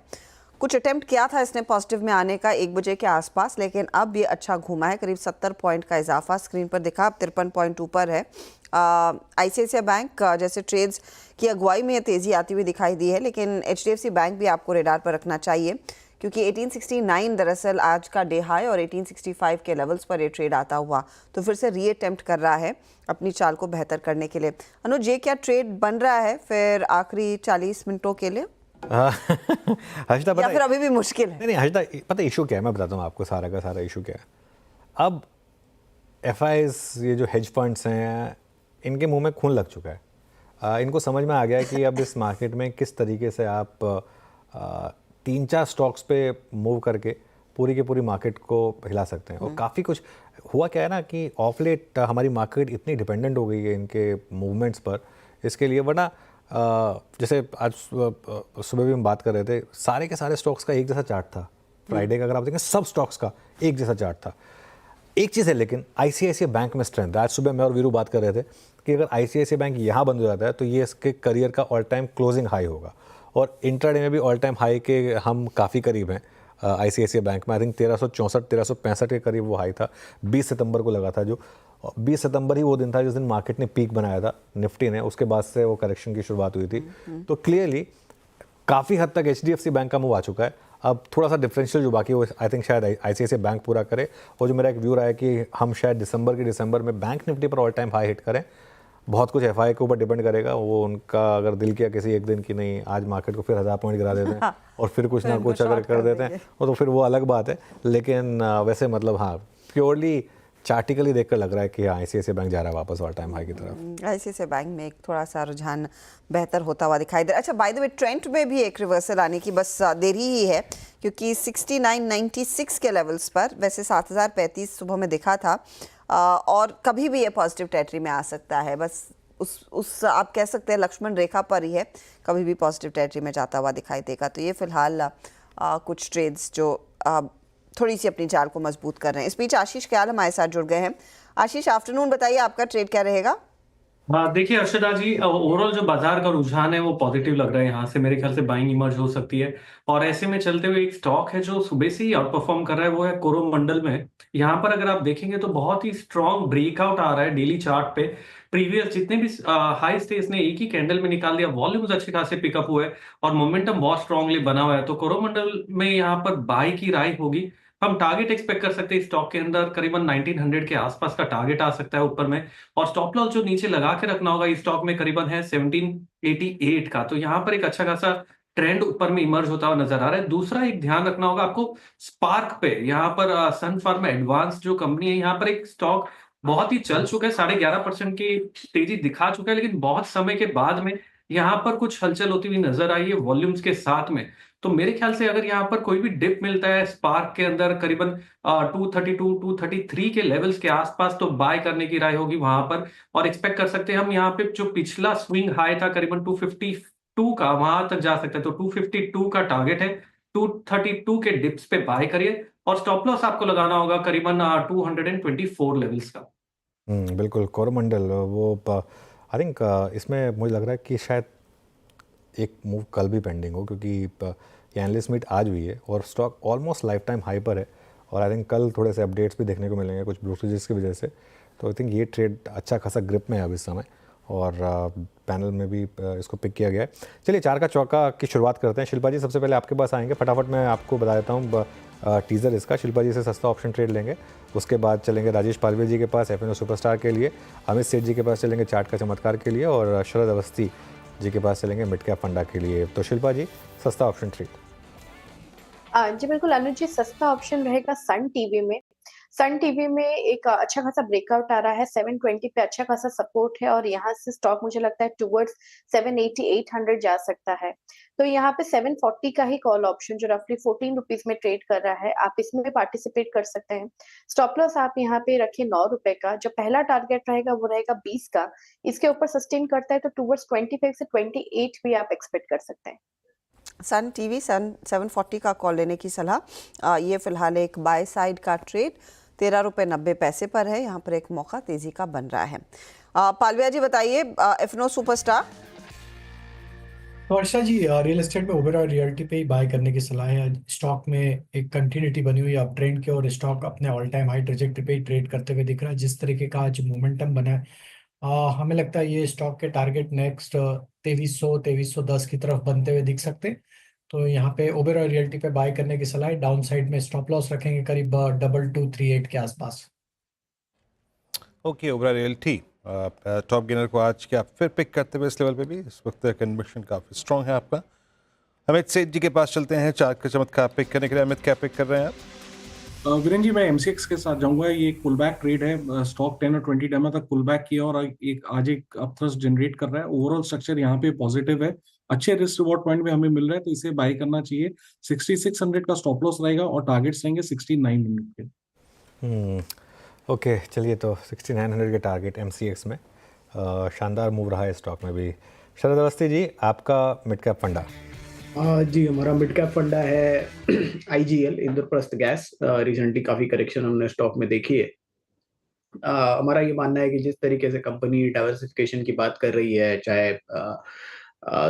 कुछ अटेम्प्ट किया था इसने पॉजिटिव में आने का 1 बजे के आसपास, लेकिन अब ये अच्छा घूमा है। करीब 70 पॉइंट का इजाफा स्क्रीन पर दिखा, अब 53.2 पर है। आईसीआईसीआई बैंक जैसे ट्रेड्स की अगुवाई में तेज़ी आती हुई दिखाई दी है, लेकिन एचडीएफसी बैंक भी आपको रेडार पर रखना चाहिए क्योंकि 1869 दरअसल आज का डे हाई और 1865 के लेवल्स पर ये ट्रेड आता हुआ तो फिर से री अटेम्प्ट कर रहा है अपनी चाल को बेहतर करने के लिए। अनुज, ये क्या ट्रेड बन रहा है फिर आखिरी 40 मिनटों के लिए? हर्षिता, या फिर अभी भी मुश्किल है? नहीं हर्षिता, पता है इशू क्या है, मैं बताता हूँ आपको सारा का सारा इशू क्या है। अब एफआईज, ये जो हेज फंड्स हैं, इनके मुंह में खून लग चुका है। इनको समझ में आ गया है कि अब इस मार्केट में किस तरीके से आप 3-4 स्टॉक्स पे मूव करके पूरी की पूरी मार्केट को हिला सकते हैं। और काफ़ी कुछ हुआ क्या है ना कि ऑफ लेट हमारी मार्केट इतनी डिपेंडेंट हो गई है इनके मूवमेंट्स पर, इसके लिए। वरना जैसे आज सुबह भी हम बात कर रहे थे, सारे के सारे स्टॉक्स का एक जैसा चार्ट था फ्राइडे का। अगर आप देखें सब स्टॉक्स का एक जैसा चार्ट था। एक चीज़ है लेकिन आईसीआईसीआई बैंक में स्ट्रेंथ है। आज सुबह मैं और वीरू बात कर रहे थे कि अगर आईसीआईसीआई बैंक यहाँ बंद हो जाता है तो ये इसके करियर का ऑल टाइम क्लोजिंग हाई होगा, और इंट्राडे में भी ऑल टाइम हाई के हम काफ़ी करीब हैं आईसीआईसीआई बैंक में। आई थिंक 1364-1365 के करीब वो हाई था, 20 सितंबर को लगा था। जो 20 सितंबर ही वो दिन था जिस दिन मार्केट ने पीक बनाया था निफ्टी ने, उसके बाद से वो करेक्शन की शुरुआत हुई थी। तो क्लियरली काफ़ी हद तक एचडीएफसी बैंक का मूव आ चुका है। अब थोड़ा सा डिफरेंशियल जो बाकी वो आई थिंक शायद आईसीआईसीआई बैंक पूरा करे। और जो मेरा एक व्यू रहा है कि हम शायद दिसंबर में बैंक निफ्टी पर ऑल टाइम हाई हिट करें। बहुत कुछ एफआई के ऊपर डिपेंड करेगा, वो उनका अगर दिल किया किसी एक दिन की नहीं आज मार्केट को फिर 1000 पॉइंट गिरा देते हैं और फिर कुछ ना कुछ अगर कर देते हैं तो फिर वो अलग बात है। लेकिन वैसे मतलब हाँ प्योरली चार्टिकली देखकर लग रहा है कि हाँ ICICI बैंक जा रहा है वापस ऑल टाइम हाई की तरफ। ICICI बैंक में एक थोड़ा सा रुझान बेहतर होता हुआ दिखाई दे रहा है। अच्छा बाय द वे ट्रेंड में भी एक रिवर्सल आने की बस देरी ही है, क्योंकि 69.96 के लेवल्स पर वैसे 7035 सुबह में दिखा था और कभी भी ये पॉजिटिव टेरिटरी में आ सकता है। बस उस आप कह सकते हैं लक्ष्मण रेखा पर ही है, कभी भी पॉजिटिव टेरिटरी में जाता हुआ दिखाई देगा। तो ये फिलहाल कुछ ट्रेड्स जो थोड़ी सी अपनी चाल को मजबूत कर रहे हैं। इस बीच आशीष ख्याल हमारे साथ जुड़ गए हैं। आशीष आफ्टरनून, बताइए आपका ट्रेड क्या रहेगा? हाँ देखिए हर्षदा जी, ओवरऑल जो बाजार का रुझान है वो पॉजिटिव लग रहा है। यहाँ से मेरे ख्याल से बाइंग इमर्ज हो सकती है और ऐसे में चलते हुए एक स्टॉक है जो सुबह से ही आउट परफॉर्म कर रहा है, वो है कोरोमंडल में। यहाँ पर अगर आप देखेंगे तो बहुत ही स्ट्रॉन्ग ब्रेकआउट आ रहा है डेली चार्ट पे। प्रीवियस जितने भी हाई थे इसने एक ही कैंडल में निकाल दिया, वॉल्यूम्स अच्छे खासे पिकअप हुए और मोमेंटम बहुत स्ट्रांगली बना हुआ है। तो कोरोमंडल में यहाँ पर बाई की राय होगी। हम टारगेट एक्सपेक्ट कर सकते हैं स्टॉक के अंदर करीबन 1900 के आसपास का टारगेट आ सकता है ऊपर में, और स्टॉप लॉस जो नीचे लगा के रखना होगा इस स्टॉक में करीबन है 1788 का। तो यहाँ पर एक अच्छा खासा ट्रेंड ऊपर में इमर्ज होता हुआ नजर आ रहा है। दूसरा एक ध्यान रखना होगा आपको स्पार्क पे, यहाँ पर सन फार्मा एडवांस जो कंपनी है, यहाँ पर एक स्टॉक बहुत ही चल चुका है, 11.5% की तेजी दिखा चुका है, लेकिन बहुत समय के बाद में यहाँ पर कुछ हलचल होती हुई नजर आई है वॉल्यूम्स के साथ में। तो मेरे ख्याल से अगर यहाँ पर कोई भी डिप मिलता है स्पार्क के अंदर करीबन 232 233 के लेवल्स के आसपास, तो बाय करने की राय होगी वहां पर। और एक्सपेक्ट कर सकते हैं हम यहाँ पे जो पिछला स्विंग हाई था करीबन 252 का, वहां तक जा सकते हैं। तो 252 का टारगेट है, 232 के डिप्स पे बाय करिए और स्टॉप लॉस आपको लगाना होगा करीबन 224 लेवल्स का। बिल्कुल कोरोमंडल वो आई थिंक इसमें मुझे लग रहा है कि शायद एक मूव कल भी पेंडिंग हो, क्योंकि ये एनालिस्ट मीट आज हुई है और stock almost life time high पर है और आई थिंक कल थोड़े से अपडेट्स भी देखने को मिलेंगे कुछ ब्रोकरेजेस की वजह से। तो आई थिंक ये ट्रेड अच्छा खासा ग्रिप में है अब इस समय और पैनल में भी इसको पिक किया गया है। चलिए चार का चौका की शुरुआत करते हैं। शिल्पा जी सबसे पहले आपके पास आएंगे, फटाफट मैं आपको बता देता हूँ टीज़र इसका। शिल्पा जी से सस्ता ऑप्शन ट्रेड लेंगे, उसके बाद चलेंगे राजेश पालवे जी के पास FNO सुपरस्टार के लिए, अमित सेठ जी के पास चलेंगे चार्ट का चमत्कार के लिए और शरद अवस्थी जी के पास चलेंगे मिड कैप फंडा के लिए। तो शिल्पा जी सस्ता ऑप्शन ट्रेड। जी बिल्कुल अनुज जी, सस्ता ऑप्शन रहेगा सन टीवी में। सन टीवी में एक अच्छा खासा ब्रेकआउट आ रहा है, 720 पे अच्छा खासा सपोर्ट है और यहाँ से स्टॉक मुझे लगता है टुवर्ड्स 780 800 जा सकता है। तो यहाँ पे 740 का ही कॉल ऑप्शन जो रफली 14 रुपीज में ट्रेड कर रहा है, आप इसमें पार्टिसिपेट कर सकते हैं। स्टॉप लॉस आप यहाँ पे रखिए 9 रुपए का। जो पहला टारगेट रहेगा वो रहेगा 20 का, इसके ऊपर सस्टेन करता है तो टुवर्ड्स 25 से 28 भी आप एक्सपेक्ट कर सकते हैं। सन टीवी 740 का कॉल लेने की सलाह। ये फिलहाल एक बाय साइड का ट्रेड 13 रुपये 90 पैसे पर है। यहाँ पर एक मौका तेजी का बन रहा है। पालविया जी बताइए FNO सुपरस्टार। तो वर्षा जी रियल एस्टेट में उबर और रियल्टी पे ही बाय करने की सलाह है। स्टॉक में एक कंटिन्यूटी बनी हुई है अप ट्रेंड के और स्टॉक अपने ऑल टाइम हाई ट्रेजेक्टरी पे ही ट्रेड करते हुए दिख रहा है। जिस तरीके का आज मोमेंटम बना है हमें लगता है ये स्टॉक के टारगेट नेक्स्ट 2310 की तरफ बनते हुए दिख सकते हैं। तो यहाँ पे उबर और रियल्टी पे बाय करने की सलाह है। डाउन साइड में स्टॉप लॉस रखेंगे करीब 2238 के आसपास। ओके उबर रियल्टी टॉप गेनर को आज क्या फिर पिक करते हुए इस लेवल पे भी इस वक्त कन्विक्शन काफ़ी स्ट्रॉन्ग है आपका। अमित सेठ जी के पास चलते हैं चार्ट का चमत्कार पिक करने के लिए। अमित क्या पिक कर रहे हैं आप? वीरेन जी मैं MCX के साथ जाऊंगा। ये एक पुल बैक ट्रेड है, स्टॉक 10 और 20 डेमो तक पुल बैक किया और आज एक अपथ्रस्ट जनरेट कर रहा है। ओवरऑल स्ट्रक्चर यहाँ पे पॉजिटिव है, अच्छे रिस्क रिवॉर्ड पॉइंट में हमें मिल रहा है, तो इसे बाय करना चाहिए। 6600 का स्टॉप लॉस रहेगा और टारगेट्स रहेंगे 6900 के। ओके चलिए तो 6900 के टारगेट MCX में शानदार मूव रहा है स्टॉक में भी। शरद अवस्थी जी आपका मिड कैप फंडा। जी हमारा मिड कैप फंडा है IGL इंद्रप्रस्थ गैस। रिसेंटली काफी करेक्शन हमने स्टॉक में देखी है। हमारा ये मानना है कि जिस तरीके से कंपनी डाइवर्सिफिकेशन की बात कर रही है, चाहे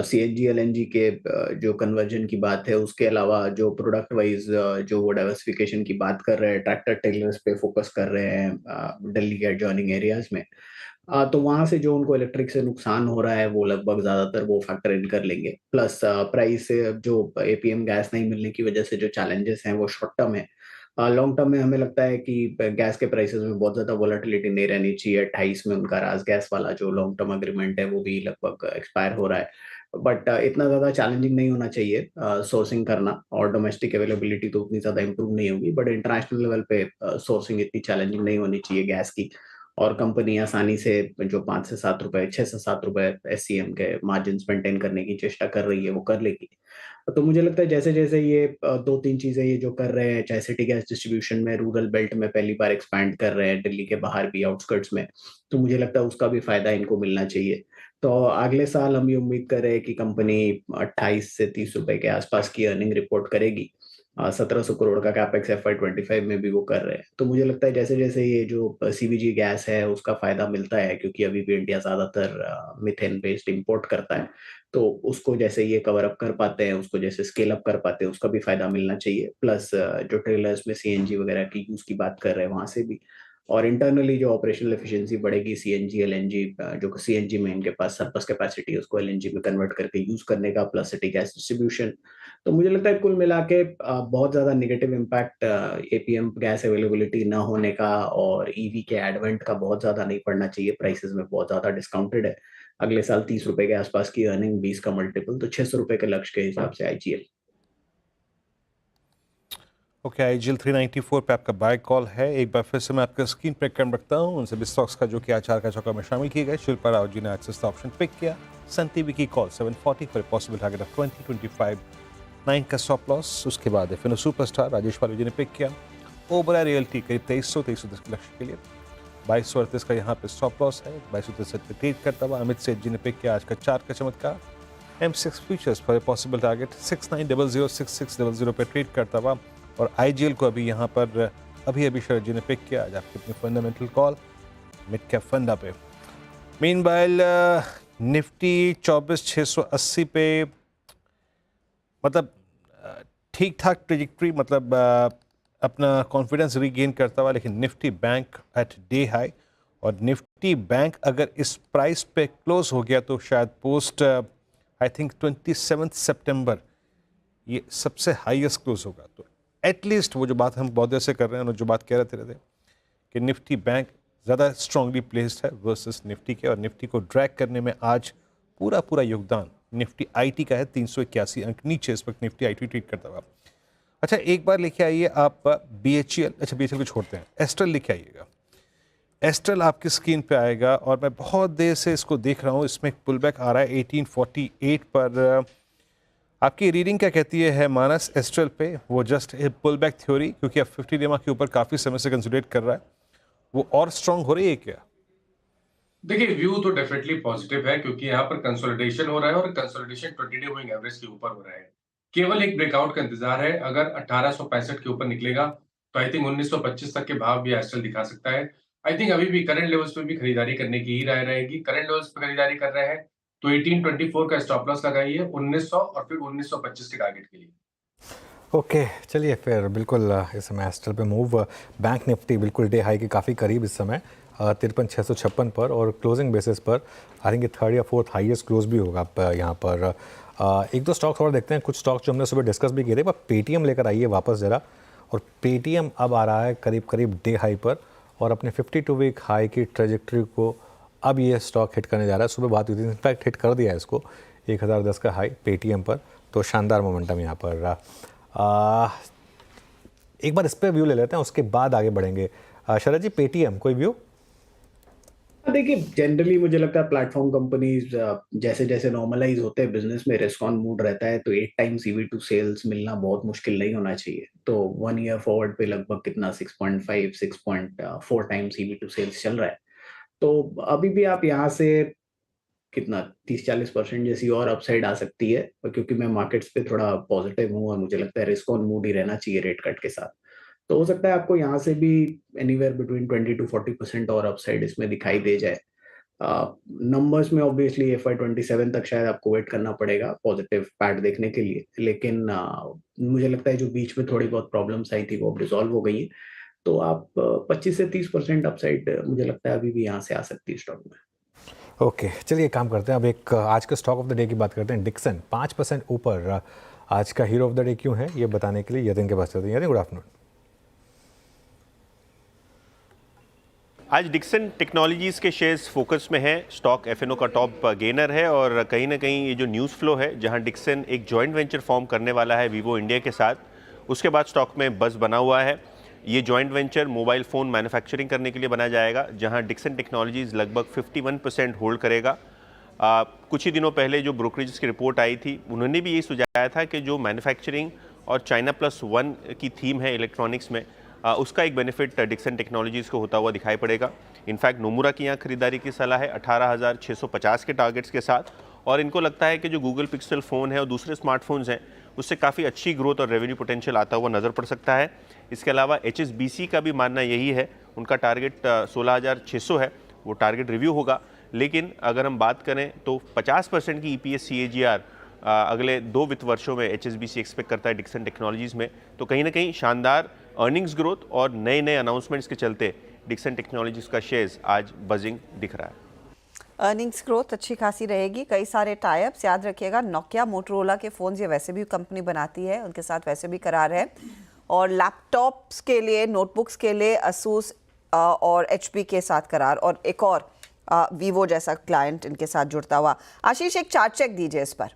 CNG LNG के जो कन्वर्जन की बात है, उसके अलावा जो प्रोडक्ट वाइज जो वो डाइवर्सिफिकेशन की बात कर रहे हैं, ट्रैक्टर टेलर्स पे फोकस कर रहे हैं दिल्ली के एडजॉइनिंग एरियाज में, तो वहां से जो उनको इलेक्ट्रिक से नुकसान हो रहा है वो लगभग ज्यादातर वो फैक्टर इन कर लेंगे। प्लस प्राइस से जो APM गैस नहीं मिलने की वजह से जो चैलेंजेस हैं वो शॉर्ट टर्म है, लॉन्ग टर्म में हमें लगता है कि गैस के प्राइसेस में बहुत ज़्यादा वॉलेटिलिटी नहीं रहनी चाहिए। 28 में उनका राज गैस वाला जो लॉन्ग टर्म एग्रीमेंट है वो भी लगभग एक्सपायर हो रहा है, बट इतना ज़्यादा चैलेंजिंग नहीं होना चाहिए सोर्सिंग करना, और डोमेस्टिक अवेलेबिलिटी तो उतनी ज़्यादा इंप्रूव नहीं होगी, बट इंटरनेशनल लेवल पे सोर्सिंग इतनी चैलेंजिंग नहीं होनी चाहिए गैस की, और कंपनी आसानी से जो 5 से 7 रुपए 6 से 7 रुपए SCM के मार्जिन मेंटेन करने की चेष्टा कर रही है, वो कर लेगी। तो मुझे लगता है जैसे जैसे ये 2-3 चीजें ये जो कर रहे हैं, चाहे सिटी गैस डिस्ट्रीब्यूशन में रूरल बेल्ट में पहली बार एक्सपैंड कर रहे हैं, दिल्ली के बाहर भी आउटस्कर्ट्स में, तो मुझे लगता है उसका भी फायदा इनको मिलना चाहिए। तो अगले साल हम ये उम्मीद कर रहे हैं कि कंपनी 28 से 30 रुपए के आसपास की अर्निंग रिपोर्ट करेगी। 1700 करोड़ का कैपेक्स FY25 में भी वो कर रहे हैं। तो मुझे लगता है जैसे जैसे ये जो CBG गैस है उसका फायदा मिलता है, क्योंकि अभी भी इंडिया ज्यादातर मीथेन बेस्ड इंपोर्ट करता है, तो उसको जैसे ये कवर अप कर पाते हैं, उसको जैसे स्केल अप कर पाते हैं, उसका भी फायदा मिलना चाहिए। प्लस जो ट्रेलर्स में CNG वगैरह की यूज की बात कर रहे हैं वहां से भी, और इंटरनली जो ऑपरेशनल एफिशिएंसी बढ़ेगी, CNG LNG जो CNG में इनके पास सरप्लस कैपेसिटी है उसको LNG में कन्वर्ट करके यूज करने का, प्लस सिटी गैस डिस्ट्रीब्यूशन, तो मुझे लगता है कुल मिला के बहुत ज्यादा negative impact APM gas availability ना होने का और EV के एडवेंट का बहुत ज्यादा नहीं पड़ना चाहिए। प्राइसेस में बहुत ज्यादा डिस्काउंटेड है, अगले साल 30 रुपए के आसपास की अर्निंग, 20 का मल्टीपल, तो 600 रुपए के लक्ष्य के हिसाब से IGL। ओके, IGL 394 पे आपका बाय कॉल है। एक बार फिर से मैं आपके स्क्रीन पे कम रखता हूँ उन सभी स्टॉक्स का जो कि आचार का चौका में शामिल किए गए। शिल्पा राव जी ने एक्सेस ऑप्शन पिक किया। सन टीवी की call 740 for possible target of 2025, 9 का स्टॉप लॉस। उसके बाद फिनो सुपरस्टार राजेश पाल जी ने पिक किया। ओबरा रियल्टी करीब 2300 के लक्ष्य के लिए 2238 का यहाँ पे स्टॉप लॉस है। 2263 पे ट्रेड करता हुआ अमित सेठ जी ने पिक किया आज का 4 का चमत्कार। M6 futures for possible target 6900 6600 पे ट्रेड करता हुआ, और IGL को अभी यहाँ पर अभी शरद जी ने पिक किया आज आपकी अपनी फंडामेंटल कॉल मिड कैप फंडा पे। मीनवाइल निफ्टी 24680 पे मतलब ठीक ठाक ट्रेजेक्ट्री, मतलब अपना कॉन्फिडेंस रीगेन करता हुआ, लेकिन Nifty bank at day high, और निफ्टी बैंक अगर इस प्राइस पे क्लोज हो गया तो शायद पोस्ट आई थिंक 27 सितंबर ये सबसे हाईएस्ट क्लोज होगा। तो एटलीस्ट वो जो बात हम बहुत देर से कर रहे हैं और जो बात कह रहे थे कि निफ्टी बैंक ज़्यादा स्ट्रांगली प्लेस्ड है वर्सेस निफ्टी के, और निफ्टी को ड्रैग करने में आज पूरा योगदान निफ्टी IT का है। 381 अंक नीचे इस वक्त निफ्टी IT ट्रेड करता हुआ। अच्छा, एक बार लेके आइए आप BHEL, अच्छा BHEL को छोड़ते हैं, एस्ट्रल लेके आइएगा। एस्ट्रल आपकी स्क्रीन पे आएगा और मैं बहुत देर से इसको देख रहा हूँ। इसमें एक पुल बैक आ रहा है 1848 पर। आपकी रीडिंग क्या कहती है मानस एस्ट्रल पे? वो just a pull back theory, क्योंकि अब 50 डेमा के ऊपर काफ़ी समय से कंसिडरेट कर रहा है, वो और स्ट्रांग हो रही है क्या? देखिए, व्यू तो डेफिनेटली पॉजिटिव है, क्योंकि यहाँ पर कंसोलिडेशन हो रहा है और कंसोलिडेशन 20 डे मूविंग एवरेज के ऊपर हो रहा है। केवल एक ब्रेकआउट का इंतजार है। अगर 1865 के ऊपर निकलेगा तो आई थिंक 1925 तक के भाव भी एस्ट्रल दिखा सकता है। आई थिंक अभी भी करंट लेवल्स पे भी खरीदारी करने की ही राय रहेगी। करंट लेवल्स पे खरीदारी कर रहे हैं तो 1824 का स्टॉप लॉस लगाइए, 1900 और फिर 1925 के टारगेट के लिए। ओके, चलिए फिर बिल्कुल इस समय एस्ट्रल पे मूव। बैंक निफ्टी बिल्कुल डे हाई के काफ़ी करीब इस समय 53,656 पर, और क्लोजिंग बेसिस पर आई थिंक 3rd या 4th हाईएस्ट क्लोज भी होगा आप यहाँ पर। एक दो स्टॉक्स और देखते हैं, कुछ स्टॉक्स जो हमने सुबह डिस्कस भी किए थे, पर पेटीएम लेकर आइए वापस ज़रा। और पेटीएम अब आ रहा है करीब डे हाई पर, और अपने 52 वीक हाई की ट्रेजेक्ट्री को अब ये स्टॉक हिट करने जा रहा है। सुबह बात हुई थी, इनफैक्ट हिट कर दिया है इसको, 1010 का हाई पेटीएम पर, तो शानदार मोमेंटम यहाँ पर। एक बार इस पर व्यू ले लेते हैं, उसके बाद आगे बढ़ेंगे। शरद जी, पेटीएम कोई व्यू? देखिए, जनरली मुझे लगता है प्लेटफॉर्म कंपनीज जैसे जैसे नॉर्मलाइज होते हैं बिजनेस में, रिस्क ऑन मूड रहता है, तो 8 टाइम्स EV टू सेल्स मिलना बहुत मुश्किल नहीं होना चाहिए। तो 1 ईयर फॉरवर्ड पे लगभग कितना 6.5 6.4 टाइम्स EV टू सेल्स चल रहा है। तो अभी भी आप यहाँ से कितना 30-40% जैसी और अपसाइड आ सकती है, क्योंकि मैं मार्केट्स पे थोड़ा पॉजिटिव हूँ और मुझे लगता है रिस्क ऑन मूड ही रहना चाहिए रेट कट के साथ। तो हो सकता है आपको यहाँ से भी एनीवेयर बिटवीन 20 to 40% और अपसाइड इसमें दिखाई दे जाए। नंबर्स में ऑब्वियसली FY27 तक शायद आपको वेट करना पड़ेगा पॉजिटिव पैट देखने के लिए, लेकिन मुझे लगता है जो बीच में थोड़ी बहुत प्रॉब्लम्स आई थी वो अब रिजॉल्व हो गई है। तो आप 25 से 30% अपसाइड मुझे लगता है अभी भी यहाँ से आ सकती है स्टॉक में। ओके, चलिए काम करते हैं। अब एक आज का स्टॉक ऑफ द डे की बात करते हैं। डिक्सन 5% ऊपर आज का हीरो ऑफ द डे क्यों है, ये बताने के लिए यतिन के पास चलते हैं। Yatin, good afternoon. आज डिक्सन टेक्नोलॉजीज़ के शेयर्स फोकस में है। स्टॉक एफएनओ का टॉप गेनर है और कहीं ना कहीं ये जो न्यूज़ फ्लो है, जहां डिक्सन एक जॉइंट वेंचर फॉर्म करने वाला है वीवो इंडिया के साथ, उसके बाद स्टॉक में बज़ बना हुआ है। ये joint venture mobile phone manufacturing करने के लिए बनाया जाएगा, जहां डिक्सन टेक्नोलॉजीज़ लगभग 51% होल्ड करेगा। कुछ ही दिनों पहले जो ब्रोकरेज की रिपोर्ट आई थी, उन्होंने भी यही सुझाया था कि जो मैन्युफैक्चरिंग और China+1 की थीम है इलेक्ट्रॉनिक्स में, उसका एक बेनिफिट डिक्सन टेक्नोलॉजीज़ को होता हुआ दिखाई पड़ेगा। इनफैक्ट नोमुरा की यहाँ खरीदारी की सलाह है 18,650 के टारगेट्स के साथ, और इनको लगता है कि जो गूगल पिक्सल फ़ोन है और दूसरे स्मार्टफोन्स हैं, उससे काफ़ी अच्छी ग्रोथ और रेवेन्यू पोटेंशियल आता हुआ नज़र पड़ सकता है। इसके अलावा HSBC का भी मानना यही है, उनका टारगेट 16,600 है, वो टारगेट रिव्यू होगा। लेकिन अगर हम बात करें तो 50% की EPS CAGR अगले 2 वित्त वर्षों में HSBC एक्सपेक्ट करता है डिक्सन टेक्नोलॉजीज़ में। तो कहीं ना कहीं शानदार अर्निंग्स ग्रोथ और नए नए अनाउंसमेंट्स के चलते डिक्सन टेक्नोलॉजीज़ का शेयर्स आज बजिंग दिख रहा है। अर्निंग्स ग्रोथ अच्छी खासी रहेगी, कई सारे टाइप्स याद रखिएगा। नोकिया मोटरोला के फ़ोन्स ये वैसे भी कंपनी बनाती है, उनके साथ वैसे भी करार है। और लैपटॉप्स के लिए, नोटबुक्स के लिए असूस और HP के साथ करार, और एक और वीवो जैसा क्लाइंट इनके साथ जुड़ता हुआ। आशीष, एक चार्ट चेक दीजिए इस पर।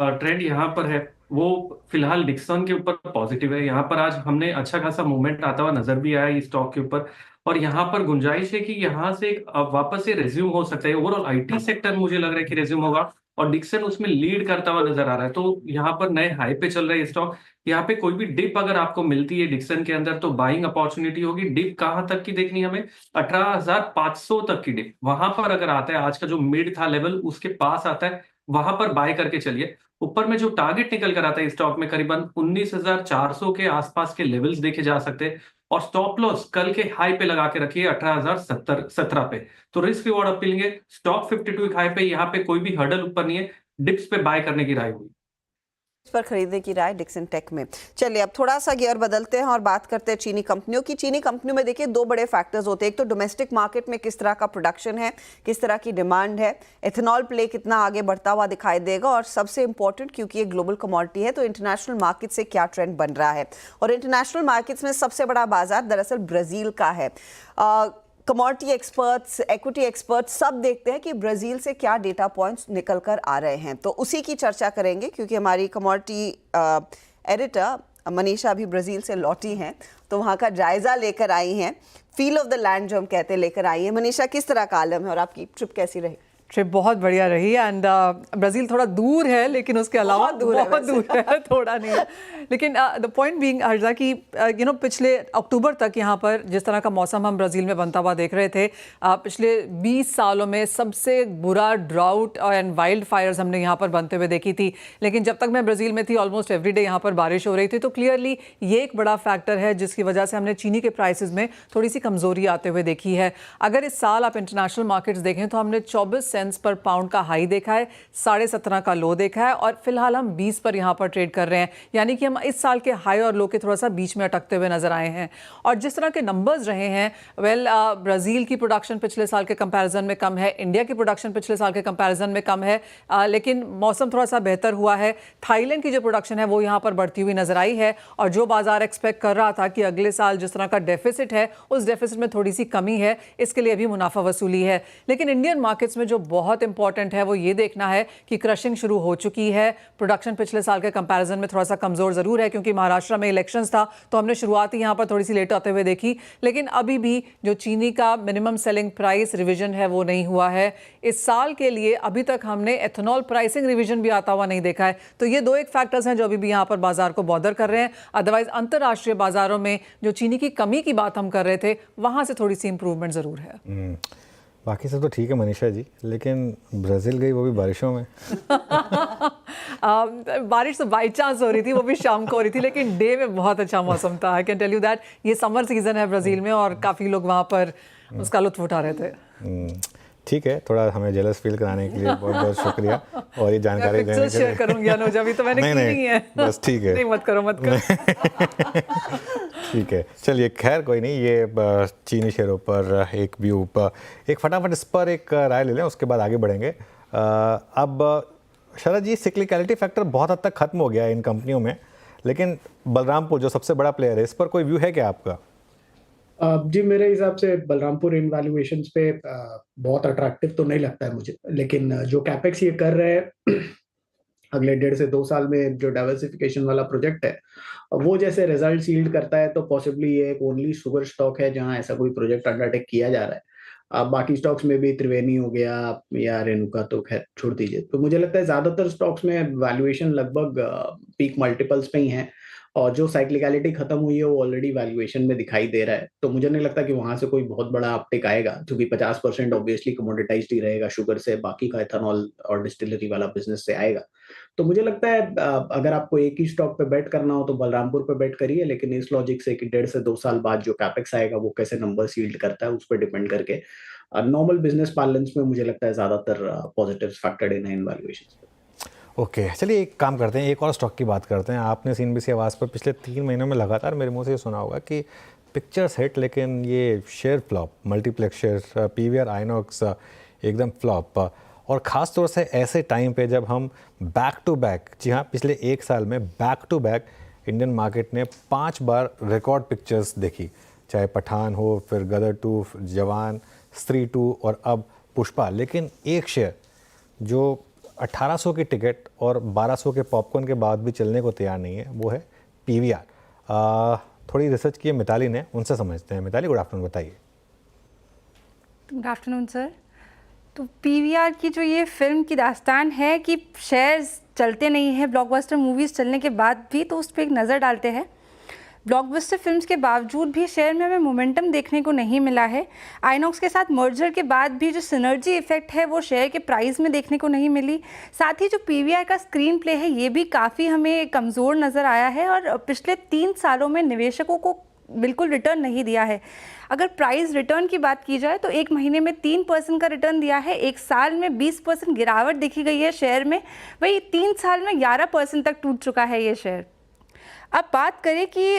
ट्रेंड यहाँ पर है वो फिलहाल डिक्सन के ऊपर पॉजिटिव है। यहाँ पर आज हमने अच्छा खासा मूवमेंट आता हुआ नजर भी आया इस स्टॉक के ऊपर, और यहाँ पर गुंजाइश है कि यहाँ से वापस से रेज्यूम हो सकता है। ओवरऑल IT सेक्टर मुझे लग रहा है कि रेज्यूम होगा, और डिक्सन उसमें लीड करता हुआ नजर आ रहा है। तो यहाँ पर नए हाई पे चल रहे हैं स्टॉक। यहाँ पे कोई भी डिप अगर आपको मिलती है डिक्सन के अंदर तो बाइंग अपॉर्चुनिटी होगी। डिप कहाँ तक की देखनी है हमें? 18,500 तक की डिप, वहां पर अगर आता है, आज का जो मिड था लेवल उसके पास आता है, वहां पर बाय करके चलिए। ऊपर में जो टारगेट निकल कर आता है स्टॉक में करीबन 19,400 के आसपास के लेवल्स देखे जा सकते हैं, और स्टॉप लॉस कल के हाई पे लगा के रखिए 18,017 पे। तो रिस्क रिवॉर्ड अपीलिंग है। स्टॉक 52 हाई पे, यहाँ पे कोई भी हर्डल ऊपर नहीं है, डिप्स पे बाय करने की राय हुई इस पर खरीदने की राय डिक्सन टेक में। चलिए अब थोड़ा सा गियर बदलते हैं और बात करते हैं चीनी कंपनियों की। चीनी कंपनियों में देखिए 2 बड़े फैक्टर्स होते हैं। एक तो डोमेस्टिक मार्केट में किस तरह का प्रोडक्शन है, किस तरह की डिमांड है, एथेनॉल प्ले कितना आगे बढ़ता हुआ दिखाई देगा, और सबसे इंपॉर्टेंट क्योंकि ये ग्लोबल कमोडिटी है तो इंटरनेशनल मार्केट से क्या ट्रेंड बन रहा है। और इंटरनेशनल मार्केट्स में सबसे बड़ा बाजार दरअसल ब्राजील का है। कमोडिटी एक्सपर्ट्स, इक्विटी एक्सपर्ट्स सब देखते हैं कि ब्राज़ील से क्या डेटा पॉइंट्स निकल कर आ रहे हैं, तो उसी की चर्चा करेंगे क्योंकि हमारी कमोडिटी एडिटर मनीषा अभी ब्राज़ील से लौटी हैं, तो वहाँ का जायज़ा लेकर आई हैं, फील ऑफ द लैंड जो हम कहते हैं लेकर आई हैं। मनीषा, किस तरह का आलम है और आपकी ट्रिप कैसी रही? ट्रिप बहुत बढ़िया रही, एंड ब्राज़ील थोड़ा दूर है, लेकिन उसके अलावा बहुत दूर है, थोड़ा नहीं है। लेकिन द पॉइंट बीइंग हर्षा कि पिछले अक्टूबर तक यहाँ पर जिस तरह का मौसम हम ब्राज़ील में बनता हुआ देख रहे थे, पिछले 20 सालों में सबसे बुरा ड्राउट एंड वाइल्ड फायर्स हमने यहाँ पर बनते हुए देखी थी। लेकिन जब तक मैं ब्राज़ील में थी ऑलमोस्ट एवरीडे यहाँ पर बारिश हो रही थी, तो क्लियरली ये एक बड़ा फैक्टर है जिसकी वजह से हमने चीनी के प्राइसेस में थोड़ी सी कमज़ोरी आते हुए देखी है। अगर इस साल आप इंटरनेशनल मार्केट्स देखें तो हमने 24 सेंट्स पर पाउंड का हाई देखा है, 17.5 का लो देखा है, और फिलहाल हम 20 पर यहाँ पर ट्रेड कर रहे हैं। यानी कि हम इस साल के हाई और लो के थोड़ा सा बीच में अटकते हुए नजर आए हैं। और जिस तरह के नंबर्स रहे हैं, ब्राज़ील की प्रोडक्शन पिछले साल के कंपैरिजन में कम है, इंडिया की प्रोडक्शन पिछले साल के कंपैरिजन में कम है, लेकिन मौसम थोड़ा सा बेहतर हुआ है। थाईलैंड की जो प्रोडक्शन है वो यहाँ पर बढ़ती हुई नजर आई है, और जो बाजार एक्सपेक्ट कर रहा था कि अगले साल जिस तरह का डेफिसिट है उस डेफिसिट में थोड़ी सी कमी है, इसके लिए अभी मुनाफा वसूली है। लेकिन इंडियन मार्केट्स में जो बहुत इंपॉर्टेंट है वो ये देखना है कि क्रशिंग शुरू हो चुकी है। प्रोडक्शन पिछले साल के कंपैरिजन में थोड़ा सा कमजोर जरूर है क्योंकि महाराष्ट्र में इलेक्शंस था, तो हमने शुरुआत ही यहाँ पर थोड़ी सी लेट आते हुए देखी। लेकिन अभी भी जो चीनी का मिनिमम सेलिंग प्राइस रिवीजन है वो नहीं हुआ है। इस साल के लिए अभी तक हमने एथेनॉल प्राइसिंग रिवीजन भी आता हुआ नहीं देखा है। तो ये 2 एक फैक्टर्स हैं जो अभी भी यहाँ पर बाजार को बॉदर कर रहे हैं। अदरवाइज अंतर्राष्ट्रीय बाजारों में जो चीनी की कमी की बात हम कर रहे थे, वहां से थोड़ी सी इंप्रूवमेंट जरूर है। बाकी सब तो ठीक है मनीषा जी, लेकिन ब्राज़ील गई वो भी बारिशों में। बारिश तो बाई चांस हो रही थी, वो भी शाम को हो रही थी, लेकिन डे में बहुत अच्छा मौसम था। I can tell you that ये समर सीजन है ब्राज़ील में और काफ़ी लोग वहाँ पर उसका लुत्फ उठा रहे थे। ठीक है, थोड़ा हमें जेलस फील कराने के लिए बहुत बहुत शुक्रिया और ये जानकारी देने के लिए। शेयर करूंगी अनुजा, अभी तो मैंने की नहीं है। बस ठीक है, नहीं मत करो ठीक है, चलिए खैर कोई नहीं। ये चीनी शेयरों पर एक व्यू, एक फटाफट इस पर एक राय ले लें, उसके बाद आगे बढ़ेंगे। अब शरद जी, सिक्लिकलिटी फैक्टर बहुत हद तक खत्म हो गया है इन कंपनियों में, लेकिन बलरामपुर जो सबसे बड़ा प्लेयर है, इस पर कोई व्यू है क्या आपका? जी मेरे हिसाब से बलरामपुर इन वैल्यूएशंस पे बहुत अट्रैक्टिव तो नहीं लगता है मुझे, लेकिन जो कैपेक्स ये कर रहे हैं अगले 1.5 से 2 साल में, जो डाइवर्सिफिकेशन वाला प्रोजेक्ट है, वो जैसे रिजल्ट यील्ड करता है तो पॉसिबली ये एक ओनली शुगर स्टॉक है जहां ऐसा कोई प्रोजेक्ट अंडरटेक किया जा रहा है। अब बाकी स्टॉक्स में भी त्रिवेणी हो गया या रेणुका तो खैर छोड़ दीजिए। तो मुझे लगता है ज्यादातर स्टॉक्स में वैल्यूएशन लगभग पीक मल्टीपल्स पे ही है, और जो साइक्लिकलिटी खत्म हुई है वो ऑलरेडी वैल्यूएशन में दिखाई दे रहा है। तो मुझे नहीं लगता कि वहां से कोई बहुत बड़ा अपटेक आएगा, क्योंकि 50% ऑब्वियसली कमोडिटाइज्ड ही रहेगा शुगर से, बाकी का एथेनॉल और डिस्टिलरी वाला बिजनेस से आएगा। तो मुझे लगता है अगर आपको एक ही स्टॉक पे बेट करना हो तो बलरामपुर पे बेट करिए, लेकिन इस लॉजिक से कि 1.5 से 2 साल बाद जो कैपेक्स आएगा वो कैसे नंबर्स यील्ड करता है उस पर डिपेंड करके नॉर्मल बिजनेस बैलेंस में मुझे लगता है ज्यादातर पॉजिटिव्स फैक्टर्ड इन वैल्यूएशंस। ओके चलिए एक काम करते हैं, एक और स्टॉक की बात करते हैं। आपने सीएनबीसी आवाज़ पर पिछले 3 महीनों में लगातार मेरे मुंह से ये सुना होगा कि पिक्चर्स हिट लेकिन ये share flop, multiplex share PVR INOX एकदम फ्लॉप, और ख़ास तौर से ऐसे टाइम पे जब हम बैक टू बैक, जी हाँ पिछले 1 साल में back to back Indian market ने 5 बार रिकॉर्ड पिक्चर्स देखी, चाहे पठान हो, फिर गदर 2, जवान, स्त्री 2 और अब पुष्पा। लेकिन एक शेयर जो 1800 की टिकट और 1200 के पॉपकॉर्न के बाद भी चलने को तैयार नहीं है, वो है पीवीआर। थोड़ी रिसर्च की है मिताली ने, उनसे समझते हैं। मिताली गुड आफ्टरनून, बताइए। Good afternoon sir. तो पीवीआर की जो ये फिल्म की दास्तान है कि शेयर्स चलते नहीं हैं ब्लॉकबस्टर मूवीज़ चलने के बाद भी, तो उस पर एक नज़र डालते हैं। ब्लॉकबस्टर फिल्म्स के बावजूद भी शेयर में हमें मोमेंटम देखने को नहीं मिला है। आइनॉक्स के साथ मर्जर के बाद भी जो सिनर्जी इफेक्ट है वो शेयर के प्राइस में देखने को नहीं मिली। साथ ही जो पीवीआर का स्क्रीन प्ले है ये भी काफ़ी हमें कमज़ोर नज़र आया है, और पिछले 3 सालों में निवेशकों को बिल्कुल रिटर्न नहीं दिया है। अगर प्राइस रिटर्न की बात की जाए तो 1 महीने में 3% का रिटर्न दिया है, 1 साल में 20% गिरावट देखी गई है शेयर में, वही 3 साल में 11% तक टूट चुका है ये शेयर। अब बात करें कि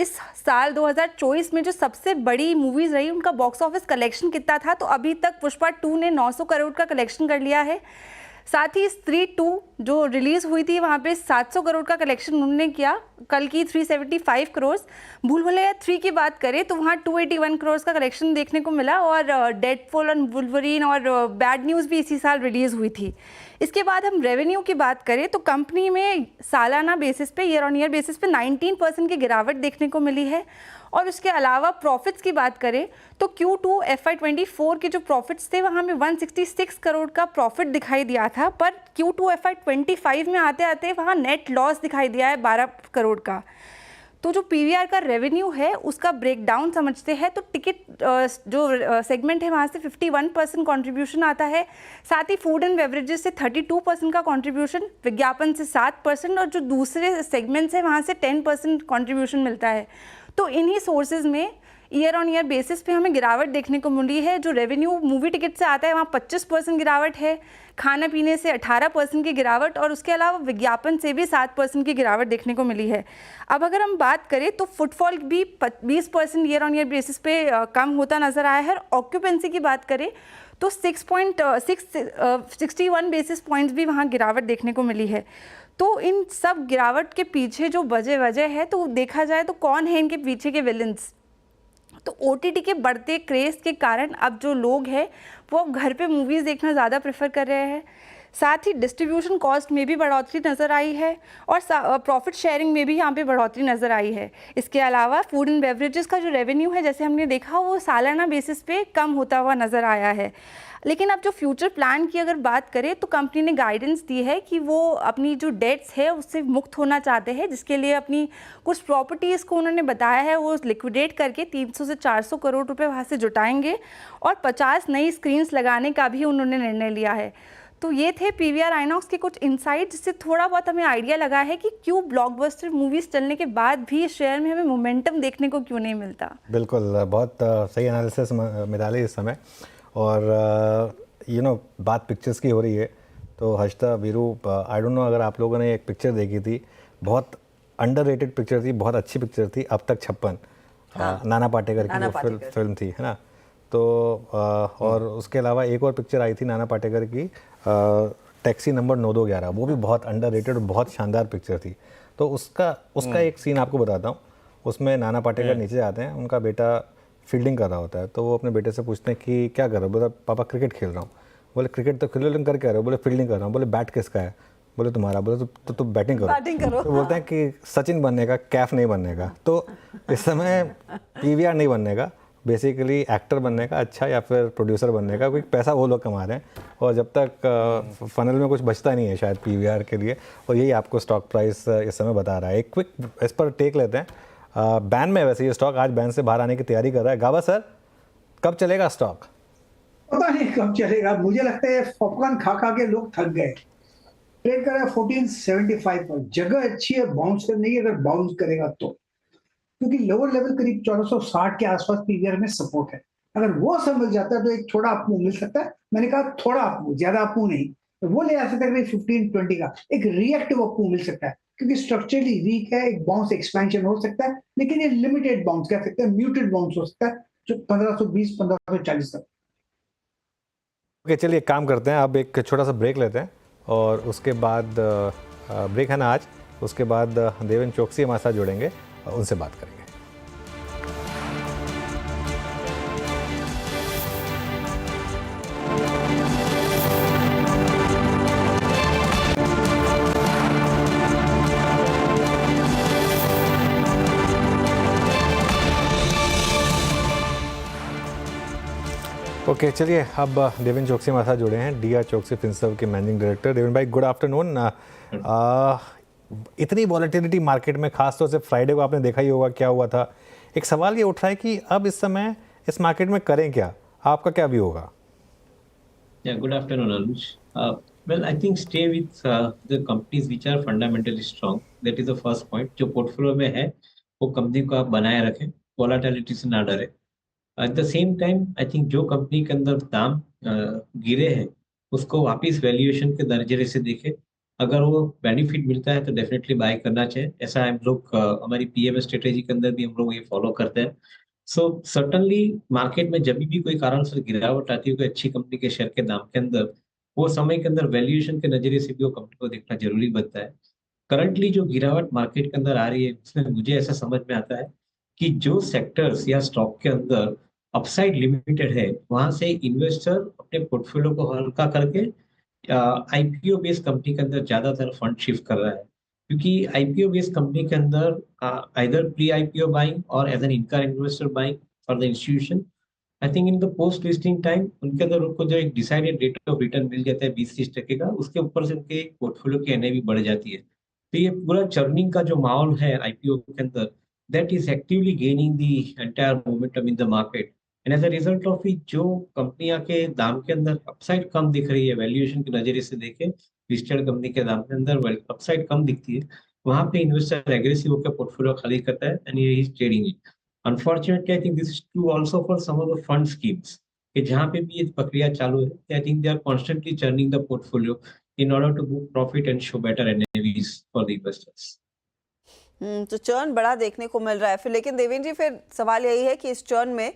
इस साल 2024 में जो सबसे बड़ी मूवीज़ रही उनका बॉक्स ऑफिस कलेक्शन कितना था, तो अभी तक पुष्पा 2 ने 900 करोड़ का कलेक्शन कर लिया है। साथ ही स्त्री 2 जो रिलीज़ हुई थी वहाँ पे 700 करोड़ का कलेक्शन उन्होंने किया, कल की 375 करोड़। भूल भुलैया 3 की बात करें तो वहाँ 281 करोड़ का कलेक्शन देखने को मिला, और डेडपूल और वुल्वरीन और बैड न्यूज़ भी इसी साल रिलीज़ हुई थी। इसके बाद हम रेवेन्यू की बात करें तो कंपनी में सालाना बेसिस पे, ईयर ऑन ईयर बेसिस पे 19% की गिरावट देखने को मिली है। और उसके अलावा प्रॉफिट्स की बात करें तो Q2 FY24 के जो प्रॉफिट्स थे वहाँ में 166 करोड़ का प्रॉफिट दिखाई दिया था, पर Q2 FY25 में आते आते वहाँ नेट लॉस दिखाई दिया है 12 करोड़ का। तो जो पीवीआर का रेवेन्यू है उसका ब्रेकडाउन समझते हैं तो टिकट जो सेगमेंट है वहाँ से 51% कंट्रीब्यूशन आता है, साथ ही फूड एंड बेवरेजेस से 32% का कंट्रीब्यूशन, विज्ञापन से 7% और जो दूसरे सेगमेंट्स हैं वहाँ से 10% कंट्रीब्यूशन मिलता है। तो इन्हीं सोर्सेज में ईयर ऑन ईयर बेसिस पे हमें गिरावट देखने को मिली है। जो रेवेन्यू मूवी टिकट से आता है वहाँ 25% गिरावट है, खाना पीने से 18% की गिरावट, और उसके अलावा विज्ञापन से भी 7% की गिरावट देखने को मिली है। अब अगर हम बात करें तो फुटफॉल भी 20% ईयर ऑन ईयर बेसिस पे कम होता नज़र आया है, और ऑक्यूपेंसी की बात करें तो 61 बेसिस पॉइंट्स भी वहाँ गिरावट देखने को मिली है। तो इन सब गिरावट के पीछे जो वजह है तो देखा जाए तो कौन है इनके पीछे के विलन्स, तो OTT के बढ़ते क्रेज़ के कारण अब जो लोग हैं वो अब घर पे मूवीज़ देखना ज़्यादा प्रेफर कर रहे हैं। साथ ही डिस्ट्रीब्यूशन कॉस्ट में भी बढ़ोतरी नज़र आई है, और प्रॉफिट शेयरिंग में भी यहाँ पे बढ़ोतरी नज़र आई है। इसके अलावा फूड एंड बेवरेजेस का जो रेवेन्यू है जैसे हमने देखा वो सालाना बेसिस पे कम होता हुआ नज़र आया है। लेकिन अब जो फ्यूचर प्लान की अगर बात करें तो कंपनी ने गाइडेंस दी है कि वो अपनी जो डेट्स है उससे मुक्त होना चाहते हैं, जिसके लिए अपनी कुछ प्रॉपर्टीज़ को उन्होंने बताया है वो लिक्विडेट करके 300 से 400 करोड़ रुपए वहाँ से जुटाएंगे, और 50 नई स्क्रीन्स लगाने का भी उन्होंने निर्णय लिया है। तो ये थे पीवीआर आइनॉक्स के कुछ इनसाइट, जिससे थोड़ा बहुत हमें आइडिया लगा है कि क्यों ब्लॉकबस्टर मूवीज़ चलने के बाद भी शेयर में हमें मोमेंटम देखने को क्यों नहीं मिलता। बिल्कुल, बहुत सही एनालिसिस मिताली इस समय। और बात पिक्चर्स की हो रही है तो Harshita, Veeru, I don't know अगर आप लोगों ने एक पिक्चर देखी थी, बहुत अंडररेटेड पिक्चर थी, बहुत अच्छी पिक्चर थी, अब तक 56, नाना पाटेकर की जो फिल्म थी, है ना। तो और उसके अलावा एक और पिक्चर आई थी नाना पाटेकर की, टैक्सी नंबर 9211, वो भी बहुत अंडररेटेड और बहुत शानदार पिक्चर थी। तो उसका एक सीन आपको बताता हूँ। उसमें नाना पाटेकर नीचे आते हैं, उनका बेटा फील्डिंग कर रहा होता है, तो वो अपने बेटे से पूछते हैं कि क्या कर रहे हो? बोला पापा क्रिकेट खेल रहा हूँ। बोले क्रिकेट तो खेल रहे, कर क्या रहे हो? बोले फील्डिंग कर रहा हूँ। बोले बैट किसका है? बोले तुम्हारा। बोले तो बैटिंग करो। तो बोलते हैं कि सचिन बनने का, कैफ नहीं बनने का। तो इस समय पीवीआर नहीं बनने का, बेसिकली एक्टर बनने का, अच्छा, या फिर प्रोड्यूसर बनने का, क्योंकि पैसा वो लोग कमा रहे हैं और जब तक फनल में कुछ बचता नहीं है शायद पीवीआर के लिए, और यही आपको स्टॉक प्राइस इस समय बता रहा है। एक क्विक इस पर टेक लेते हैं। बैन में वैसे ये स्टॉक आज बैन से बाहर आने की तैयारी कर रहा है। गावा सर, कब चलेगा स्टॉक? पता नहीं कब चलेगा, मुझे लगता है पॉपकॉर्न खा खा के लोग थक गए। ट्रेड कर रहा है 1475 पर, जगह अच्छी है बाउंस करने की, अगर बाउंस करेगा तो, क्योंकि लोअर लेवल करीब 1460 के आसपास पीवीआर में सपोर्ट है। अगर वो समझ जाता है तो एक थोड़ा अपमूव मिल सकता है। मैंने कहा थोड़ा अपमूव, ज्यादा अपमूव नहीं, तो वो ले आ सकता है 1520 का एक रिएक्टिव अपमूव मिल सकता है, क्योंकि स्ट्रक्चरली वीक है। एक बाउंस एक्सपेंशन हो सकता है, लेकिन ये लिमिटेड बाउंस कह सकते हैं, म्यूटेड बाउंस हो सकता है जो 1520 1540 तक। ओके, चलिए काम करते हैं, अब एक छोटा सा ब्रेक लेते हैं और उसके बाद ब्रेक है ना आज, उसके बाद देवेन चौकसी हमारे साथ जुड़ेंगे, उनसे बात करेंगे। ओके, चलिए अब देवेन चौकसी हमारे साथ जुड़े हैं, डीआर चौकसी फिनसर्व के मैनेजिंग डायरेक्टर। देवेन भाई, गुड आफ्टरनून। इतनी वॉलेटिलिटी मार्केट में, खासतौर से फ्राइडे को आपने देखा ही होगा क्या हुआ था। एक सवाल ये उठ रहा है कि अब इस समय इस मार्केट में करें क्या? आपका क्या व्यू होगा? Good afternoon, Anuj. Well, I think stay with the companies which are fundamentally strong. That is the first point. जो पोर्टफोलियो में है वो कंपनी को आप बनाए रखें, वॉलेटिलिटी से ना डरे। Eight the same time I think जो कंपनी के अंदर दाम गिरे हैं उसको वापस वैल्यूएशन के दर्जे से देखें। अगर वो बेनिफिट मिलता है तो डेफिनेटली बाय करना चाहिए। ऐसा हम लोग हमारी पीएमएस स्ट्रेटेजी के अंदर भी हम लोग ये फॉलो करते हैं। सो सर्टनली मार्केट में जब भी कोई कारण से गिरावट आती है कोई अच्छी कंपनी के शेयर के दाम के अंदर, वो समय के अंदर वैल्यूएशन के नजरिए से भी वो कंपनी को देखना जरूरी बनता है। करंटली जो गिरावट मार्केट के अंदर आ रही है उसमें मुझे ऐसा समझ में आता है कि जो सेक्टर्स या स्टॉक के अंदर अपसाइड लिमिटेड है वहां से इन्वेस्टर अपने पोर्टफोलियो को हल्का करके आईपीओ बेस्ड कंपनी के अंदर ज्यादातर फंड शिफ्ट कर रहा है, क्योंकि आईपीओ बेस्ड कंपनी के अंदर आइदर प्री आईपीओ बाइंग और एज एन इनकार investor buying for the institution, I think in the post listing time उनके अंदर उनको जो एक डिसाइडेड रेट ऑफ रिटर्न मिल जाता है 20-30% का, उसके ऊपर से उनके पोर्टफोलियो की एनएवी बढ़ जाती है। तो ये पूरा चर्निंग का जो माहौल है आईपीओ के अंदर, that is actively gaining the entire momentum in the market. And as a result of it जो कंपनियां के दाम के अंदर अपसाइड कम दिख रही है वैल्यूएशन के नजरिए से देखे, लिस्टेड कंपनी के दाम के अंदर अपसाइड कम दिखती है, वहां पे इन्वेस्टर एग्रेसिव होकर पोर्टफोलियो खाली करता है एंड ये is trading it. Unfortunately I think this is true also for some of the fund schemes कि जहां पे भी ये प्रक्रिया चालू है। I think they are constantly churning the portfolio in order to book profit and show better NAVs for the investors. तो चर्न बड़ा देखने को मिल रहा है फिर, लेकिन देवेन जी फिर सवाल यही है कि इस चर्न में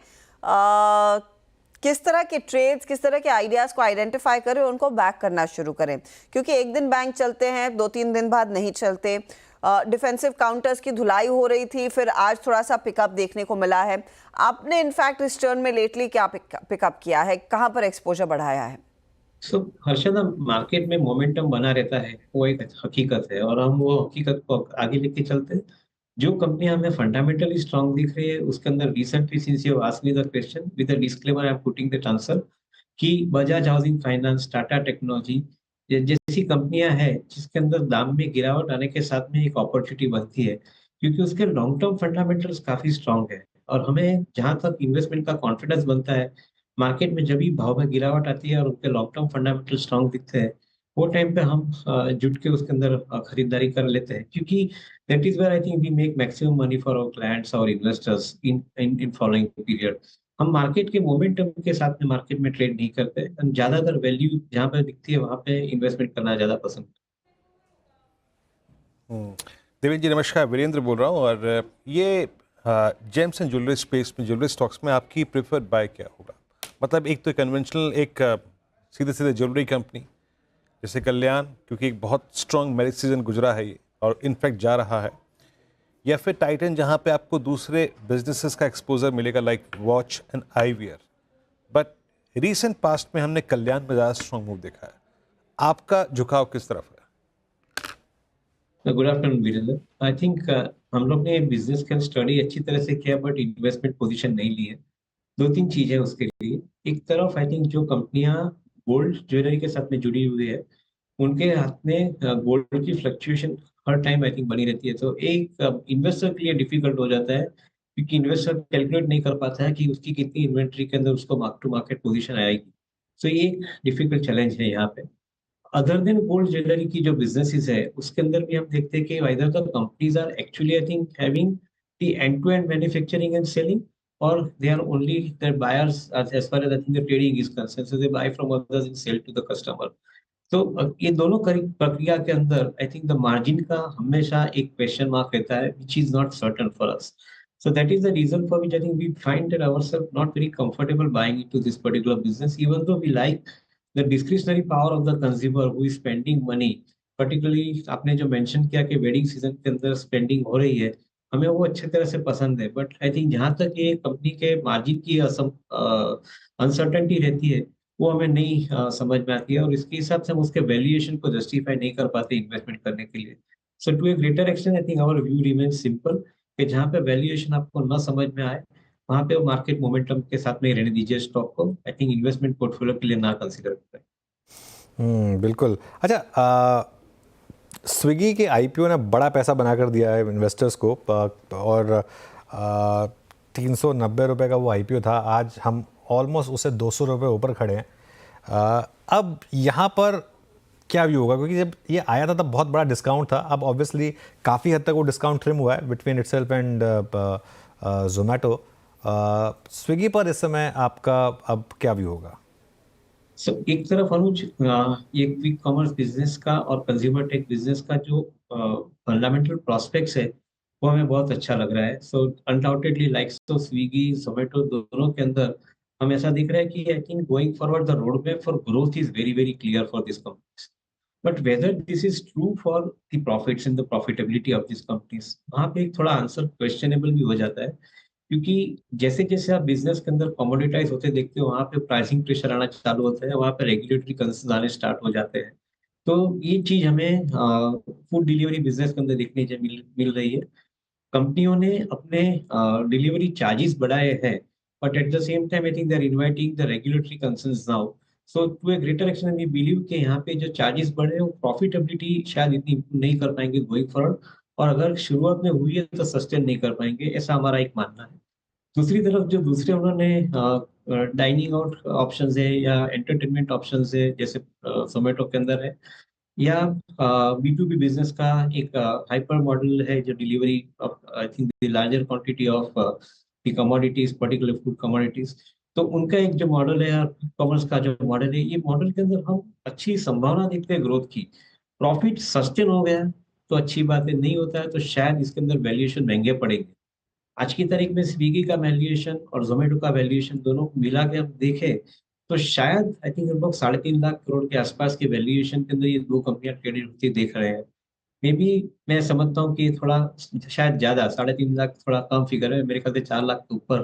किस तरह के ट्रेड्स, किस तरह के आइडियाज को आइडेंटिफाई करें, उनको बैक करना शुरू करें, क्योंकि एक दिन बैंक चलते हैं, 2-3 दिन बाद नहीं चलते। डिफेंसिव काउंटर्स की धुलाई हो रही थी, फिर आज थोड़ा सा पिकअप देखने को मिला है। आपने इनफैक्ट इस टर्न में लेटली क्या पिकअप किया है, कहाँ पर एक्सपोजर बढ़ाया है? हर्षदा, मार्केट में मोमेंटम बना रहता है वो एक हकीकत है और हम वो हकीकत को आगे लेके चलते हैं। जो कंपनी हमें फंडामेंटली स्ट्रांग दिख रही है उसके अंदर recently since you asked me the question with the disclaimer I am putting that answer कि Bajaj housing finance, Tata technology जैसी कंपनियां हैं जिसके अंदर दाम में गिरावट आने के साथ में एक अपॉर्चुनिटी बनती है, क्योंकि उसके लॉन्ग टर्म फंडामेंटल्स काफी स्ट्रांग है। और हमें जहां तक इन्वेस्टमेंट का कॉन्फिडेंस बनता है, मार्केट में जब भी भाव में गिरावट आती है और उनके लॉन्ग टर्म फंडामेंटल स्ट्रांग दिखते हैं, वो टाइम पे हम जुट के उसके अंदर खरीदारी कर लेते हैं, क्योंकि that is where I think we make maximum money for our clients और इन्वेस्टर्स इन फॉलोइंग पीरियड। हम मार्केट के मोमेंटम के साथ में मार्केट में ट्रेड नहीं करते, हम ज्यादातर वैल्यू जहाँ पे दिखती है वहां पे इन्वेस्टमेंट करना ज्यादा पसंद। देवेन जी नमस्कार, वीरेंद्र बोल रहा हूँ। और ये जेम्स एंड ज्वेलरी स्पेस में, ज्वेलरी स्टॉक्स में आपकी प्रेफर्ड बाय क्या होगा? मतलब एक तो कन्वेंशनल, एक सीधे सीधे ज्वेलरी कंपनी जैसे कल्याण, क्योंकि एक बहुत स्ट्रॉन्ग मैरिज सीजन गुजरा है ये और इनफैक्ट जा रहा है, या फिर टाइटन जहां पे आपको दूसरे बिजनेसेस का एक्सपोजर मिलेगा like watch and eyewear? But recent past में हमने कल्याण में ज़्यादा स्ट्रॉन्ग मूव देखा है, आपका झुकाव किस तरफ है? Good afternoon Virendra. I think हम लोग ने बिजनेस का स्टडी अच्छी तरह से किया बट इन्वेस्टमेंट पोजीशन नहीं ली है। दो तीन चीजें उसके लिए। एक तरफ आई थिंक जो कंपनियां गोल्ड ज्वेलरी के साथ में जुड़ी हुई है उनके हाथ में गोल्ड की fluctuation her time I think बनी रहती है, तो एक इन्वेस्टर के लिए डिफिकल्ट हो जाता है क्योंकि इन्वेस्टर कैलकुलेट नहीं कर पाता है कि उसकी कितनी इन्वेंट्री के अंदर उसको मार्क टू मार्केट पोजीशन आएगी। सो ये एक डिफिकल्ट चैलेंज है यहाँ पे। अदर देन गोल्ड ज्वेलरी की जो बिजनेसेस है उसके अंदर भी हम देखते हैं कि either the companies are actually I think having the end to end manufacturing and selling or they are only their buyers as far as I think the trading is concerned, so they buy from others and sell to the customer. तो ये दोनों प्रक्रिया के अंदर आई थिंक द मार्जिन का हमेशा एक क्वेश्चन मार्क रहता है which is not certain for us. So that is the reason for which I think we find that ourselves not very comfortable buying into this particular business, even though we like the discretionary power of the consumer who is spending money. Particularly आपने जो मेंशन किया कि वेडिंग सीजन के अंदर स्पेंडिंग हो रही है, हमें वो अच्छी तरह से पसंद है। बट आई थिंक जहाँ तक ये कंपनी के मार्जिन की अनसर्टेनिटी रहती है वो हमें नहीं समझ में आती है और इसके हिसाब से हम उसके वैल्यूएशन को जस्टिफाई नहीं कर पाते इन्वेस्टमेंट करने के लिए। So to a greater extent I think our view remain simple कि जहाँ पे वैल्यूएशन आपको न समझ में आए वहाँ पे मार्केट मोमेंटम के साथ में रहने दीजिए स्टॉक को। आई थिंक इन्वेस्टमेंट पोर्टफोलियो के लिए ना कंसिडर करें। बिल्कुल। अच्छा, स्विगी के आईपीओ ने बड़ा पैसा बनाकर दिया है इन्वेस्टर्स को और 390 रुपये का वो आईपीओ था, आज हम ऑलमोस्ट उससे 200 रुपये ऊपर खड़े हैं। अब यहाँ पर क्या व्यू होगा, क्योंकि जब ये आया था तब बहुत बड़ा डिस्काउंट था, अब ऑब्वियसली काफ़ी हद तक वो डिस्काउंट ट्रिम हुआ है between itself and Zomato. Swiggy पर इस समय आपका अब क्या व्यू होगा? सो एक तरफ अनुज ये क्विक कॉमर्स बिजनेस का और कंज्यूमर टेक बिजनेस का जो फंडामेंटल प्रोस्पेक्ट्स है वो हमें बहुत अच्छा लग रहा है। सो अनडाउटेडली लाइक्स तो स्विगी जोमेटो दोनों के अंदर हम ऐसा दिख रहा है कि I think going forward the road map for growth is very very clear for this companies. But whether this is true for the profits and the profitability of this companies, वहाँ पे एक थोड़ा आंसर क्वेश्चनेबल भी हो जाता है क्योंकि जैसे जैसे आप बिजनेस के अंदर कमोडिटाइज होते देखते हो वहाँ पे प्राइसिंग प्रेशर आना चालू होता है, वहाँ पे रेगुलेटरी कंसर्न आने स्टार्ट हो जाते हैं। तो ये चीज हमें फूड डिलीवरी बिजनेस के अंदर देखने को मिल रही है। कंपनियों ने अपने डिलीवरी चार्जेस बढ़ाए हैं but at the same time I think they are inviting the regulatory concerns now. So to a greater extent we believe कि यहाँ पे जो चार्जेस बढ़े वो प्रॉफिटेबिलिटी शायद इतनी इम्प्रूव नहीं कर पाएंगे गोइंग फॉरवर्ड, और अगर शुरुआत में हुई है तो सस्टेन नहीं कर पाएंगे, ऐसा हमारा एक मानना है। दूसरी तरफ जो दूसरे उन्होंने डाइनिंग आउट ऑप्शंस है या एंटरटेनमेंट ऑप्शंस है जैसे जोमेटो के अंदर है, या B2B बिजनेस का एक हाइपर मॉडल है जो delivery I think the larger quantity of the commodities particular food commodities, तो उनका एक जो मॉडल है कॉमर्स का जो मॉडल है, ये मॉडल के अंदर हम अच्छी संभावना देखते हैं ग्रोथ की। प्रॉफिट सस्टेन हो गया तो अच्छी बात है, नहीं होता है तो शायद इसके अंदर वैल्यूएशन महंगे पड़ेंगे। आज की तारीख में स्विगी का वैल्यूएशन और जोमेटो का वैल्यूएशन दोनों को मिला के हम देखें तो शायद आई थिंक लगभग 3.5 लाख करोड़ के आसपास के वैल्यूएशन के अंदर ये दो कंपनियां ट्रेडेड होती देख रहे हैं। मे बी मैं समझता हूँ कि थोड़ा शायद ज्यादा 3.5 लाख थोड़ा कम फिगर है, मेरे ख्याल से 4 लाख के ऊपर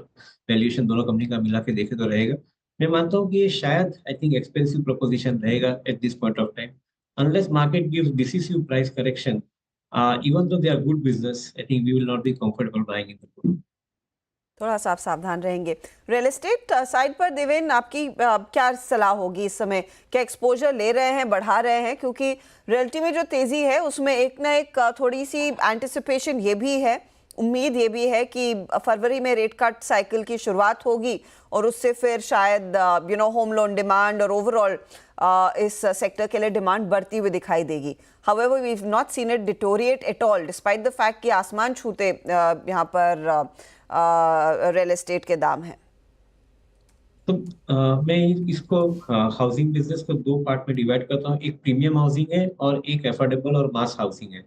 वैल्यूएशन दोनों कंपनी का मिला के देखे तो रहेगा। मैं मानता हूँ कि ये शायद आई थिंक एक्सपेंसिव प्रोपोजिशन रहेगा at this point of time, unless market gives decisive price correction. Even though they are good business, I think we will not be comfortable buying in the group. थोड़ा सा आप सावधान रहेंगे। रियल एस्टेट साइड पर देवेन आपकी क्या सलाह होगी इस समय? क्या एक्सपोजर ले रहे हैं, बढ़ा रहे हैं? क्योंकि रियल्टी में जो तेजी है उसमें एक ना एक थोड़ी सी एंटिसिपेशन ये भी है, उम्मीद ये भी है कि फरवरी में रेट कट साइकिल की शुरुआत होगी और उससे फिर शायद होम लोन डिमांड और ओवरऑल इस सेक्टर के लिए डिमांड बढ़ती हुई दिखाई देगी। However, we've not seen it deteriorate at all, despite the fact कि आसमान छूते यहाँ पर रियल एस्टेट के दाम हैं। तो मैं इसको हाउसिंग बिजनेस को दो पार्ट में डिवाइड करता हूँ, एक प्रीमियम हाउसिंग है और एक एफोर्डेबल और मास हाउसिंग है।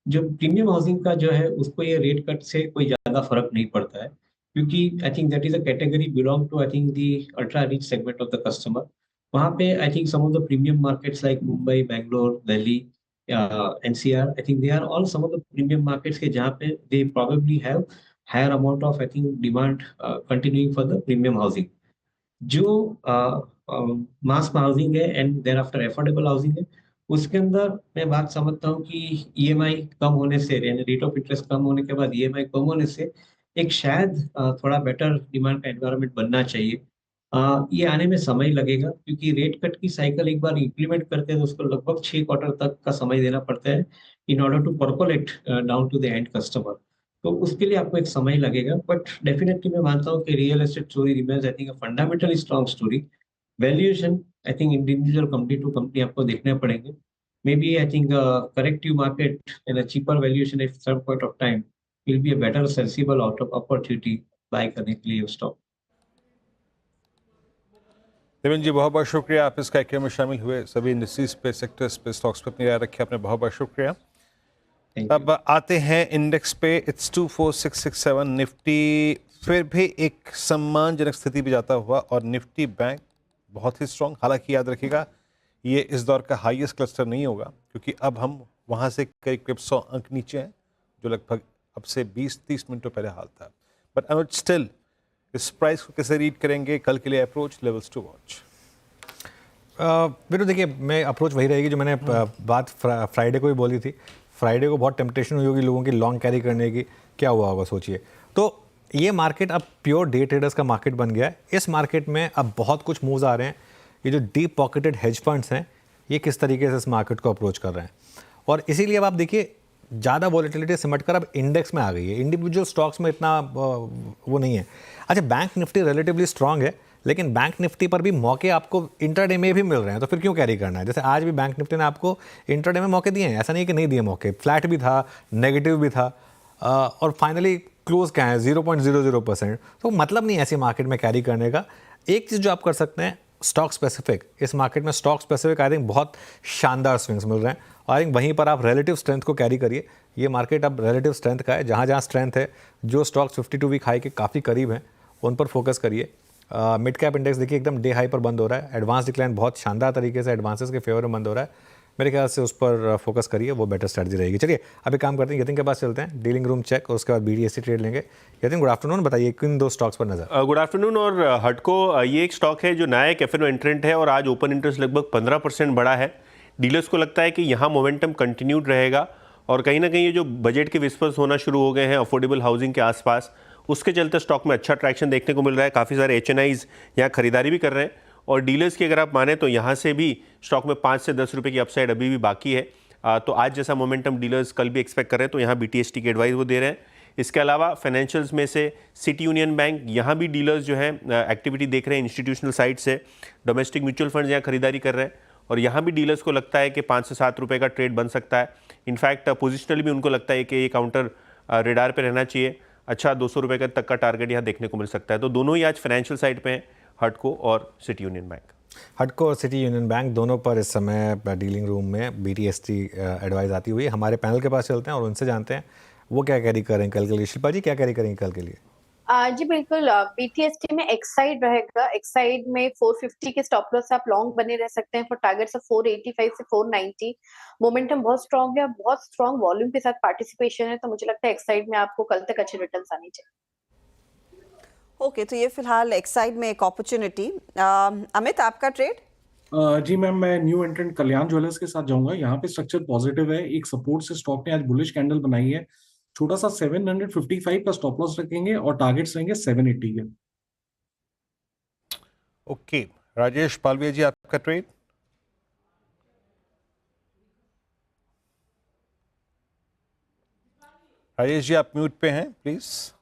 जो प्रीमियम हाउसिंग का जो है उसको ये रेट कट से कोई ज़्यादा फर्क नहीं पड़ता है क्योंकि I think that is a category belong to I think the ultra rich segment of the customer. वहाँ पे I think some of the premium markets like Mumbai, Bangalore, Delhi NCR. I think they are all some of the premium markets के जहाँ पे they probably have higher amount of I think demand continuing for the premium housing. जो मास हाउसिंग है and there after affordable housing है, उसके अंदर मैं बात समझता हूँ कि EMI कम होने से, यानी रेट ऑफ इंटरेस्ट कम होने के बाद EMI कम होने से एक शायद थोड़ा बेटर डिमांड का एनवायरनमेंट बनना चाहिए। ये आने में समय लगेगा क्योंकि रेट कट की साइकिल एक बार इंप्लीमेंट करते हैं तो उसको लगभग 6 क्वार्टर तक का समय देना पड़ता है in order to percolate down to the end customer. तो उसके लिए आपको एक समय लगेगा, बट डेफिनेटली मैं मानता हूँ कि real estate story remains I think a fundamentally strong story. Valuation I think individual company to company आपको देखने पड़ेंगे। Maybe I think corrective market and a cheaper valuation at some point of time will be a better sensible out of opportunity buy करने के लिए स्टॉक। देवेंद्र जी बहुत बहुत शुक्रिया, आप इस कार्यक्रम में शामिल हुए, सभी इंडस्ट्रीज पे, सेक्टर्स पे, स्टॉक्स पे अपनी राय रखी आपने, बहुत बहुत शुक्रिया। अब आते हैं इंडेक्स पे, इट्स 24667, निफ्टी फिर भी एक सम्मानजनक स्थिति पे जाता हुआ और निफ्टी बैंक बहुत ही स्ट्रॉन्ग। हालांकि याद रखिएगा ये इस दौर का हाईएस्ट क्लस्टर नहीं होगा क्योंकि अब हम वहाँ से करीब 100 अंक नीचे हैं जो लगभग अब से 20-30 मिनटों पहले हाल था। बट अनुज स्टिल इस प्राइस को कैसे रीड करेंगे, कल के लिए अप्रोच, लेवल्स टू वॉच? मेरे देखिए मैं अप्रोच वही रहेगी जो मैंने बात फ्राइडे को ही बोली थी। फ्राइडे को बहुत टेम्पटेशन हुई होगी लोगों की लॉन्ग कैरी करने की, क्या हुआ होगा सोचिए। तो ये मार्केट अब प्योर डे ट्रेडर्स का मार्केट बन गया है। इस मार्केट में अब बहुत कुछ मूव्स आ रहे हैं। ये जो डीप पॉकेटेड हेज फंड्स हैं ये किस तरीके से इस मार्केट को अप्रोच कर रहे हैं, और इसीलिए अब आप देखिए ज़्यादा वॉलेटिलिटी सिमट कर अब इंडेक्स में आ गई है। इंडिविजुअल स्टॉक्स में इतना वो नहीं है। अच्छा, बैंक निफ्टी रिलेटिवली स्ट्रांग है, लेकिन बैंक निफ्टी पर भी मौके आपको इंटरडे में भी मिल रहे हैं, तो फिर क्यों कैरी करना है। जैसे आज भी बैंक निफ्टी ने आपको इंटरडे में मौके दिए हैं, ऐसा नहीं कि नहीं दिए मौके। फ्लैट भी था, नेगेटिव भी था, और फाइनली क्लोज क्या है 0.00%। तो मतलब नहीं ऐसी मार्केट में कैरी करने का। एक चीज़ जो आप कर सकते हैं स्टॉक स्पेसिफिक, इस मार्केट में स्टॉक स्पेसिफिक आई थिंक बहुत शानदार स्विंग्स मिल रहे हैं, और आई थिंक वहीं पर आप रिलेटिव स्ट्रेंथ को कैरी करिए। ये मार्केट अब रिलेटिव स्ट्रेंथ का है, जहाँ जहाँ स्ट्रेंथ है, जो स्टॉक्स 52 वीक हाई के काफ़ी करीब हैं उन पर फोकस करिए। मिड कैप इंडेक्स देखिए एकदम डे हाई पर बंद हो रहा है। एडवांस डिक्लाइन बहुत शानदार तरीके से एडवांसेस के फेवर में बंद हो रहा है। मेरे ख्याल से उस पर फोकस करिए, वो बेटर स्ट्रेटजी रहेगी। चलिए अभी काम करते हैं, यतिन के पास चलते हैं, डीलिंग रूम चेक और उसके बाद BDSC ट्रेड लेंगे। यतिन गुड आफ्टरनून, बताइए किन दो स्टॉक्स पर नजर? Good afternoon. और हटको ये एक स्टॉक है जो नया एक एफएनओ एंट्रेंट है और आज ओपन इंटरेस्ट लगभग 15% बढ़ा है। डीलर्स को लगता है कि यहाँ मोमेंटम कंटिन्यूड रहेगा और कहीं ना कहीं ये जो बजट के विस्पर्स होना शुरू हो गए हैं अफोर्डेबल हाउसिंग के आसपास, उसके चलते स्टॉक में अच्छा ट्रैक्शन देखने को मिल रहा है। काफ़ी सारे HNIs यहाँ खरीदारी भी कर रहे हैं, और डीलर्स की अगर आप माने तो यहाँ से भी स्टॉक में 5 से 10 रुपये की अपसाइड अभी भी बाकी है। तो आज जैसा मोमेंटम डीलर्स कल भी एक्सपेक्ट कर रहे हैं, तो यहाँ BTST की एडवाइस वो दे रहे हैं। इसके अलावा फाइनेंशियल्स में से सिटी यूनियन बैंक, यहाँ भी डीलर्स जो है एक्टिविटी देख रहे हैं इंस्टीट्यूशनल साइड से। डोमेस्टिक म्यूचुअल फंड्स यहाँ खरीदारी कर रहे हैं, और यहाँ भी डीलर्स को लगता है कि 5 से 7 रुपये का ट्रेड बन सकता है। इनफैक्ट पोजिशनली भी उनको लगता है कि ये काउंटर रेडार पे रहना चाहिए। अच्छा 200 रुपये का तक का टारगेट यहाँ देखने को मिल सकता है। तो दोनों ही आज फाइनेंशियल साइड पे हैं, हटको और सिटी यूनियन बैंक। हटको और सिटी यूनियन बैंक दोनों पर इस समय डीलिंग रूम में BTST एडवाइस आती हुई। हमारे पैनल के पास चलते हैं और उनसे जानते हैं वो क्या कैरी करेंगे कल के लिए। शिल्पा जी क्या कैरी करेंगे कल के लिए? जी बिल्कुल, BTST में एक्साइड रहेगा। एक्साइड में 450 के स्टॉप लॉस से आप लॉन्ग बने रह सकते हैं फॉर टारगेट्स ऑफ 485 से 490। मोमेंटम बहुत स्ट्रांग है, बहुत स्ट्रांग वॉल्यूम के साथ पार्टिसिपेशन है, तो मुझे लगता है एक्साइड में आपको कल तक अच्छे रिटर्न्स आने चाहिए। ओके, तो ये फिलहाल एक्साइड में एक अपॉर्चुनिटी। अमित आपका ट्रेड? जी मैम, मैं न्यू एंट्रेंट कल्याण ज्वेलर्स के साथ जाऊंगा। यहाँ पे स्ट्रक्चर पॉजिटिव है, एक सपोर्ट से स्टॉक ने आज बुलिश कैंडल बनाई है। छोटा सा 755 का स्टॉप लॉस रखेंगे और टारगेट्स रहेंगे 780 के। ओके, राजेश पालविया जी आपका ट्रेड? राजेश जी आप म्यूट पे हैं प्लीज।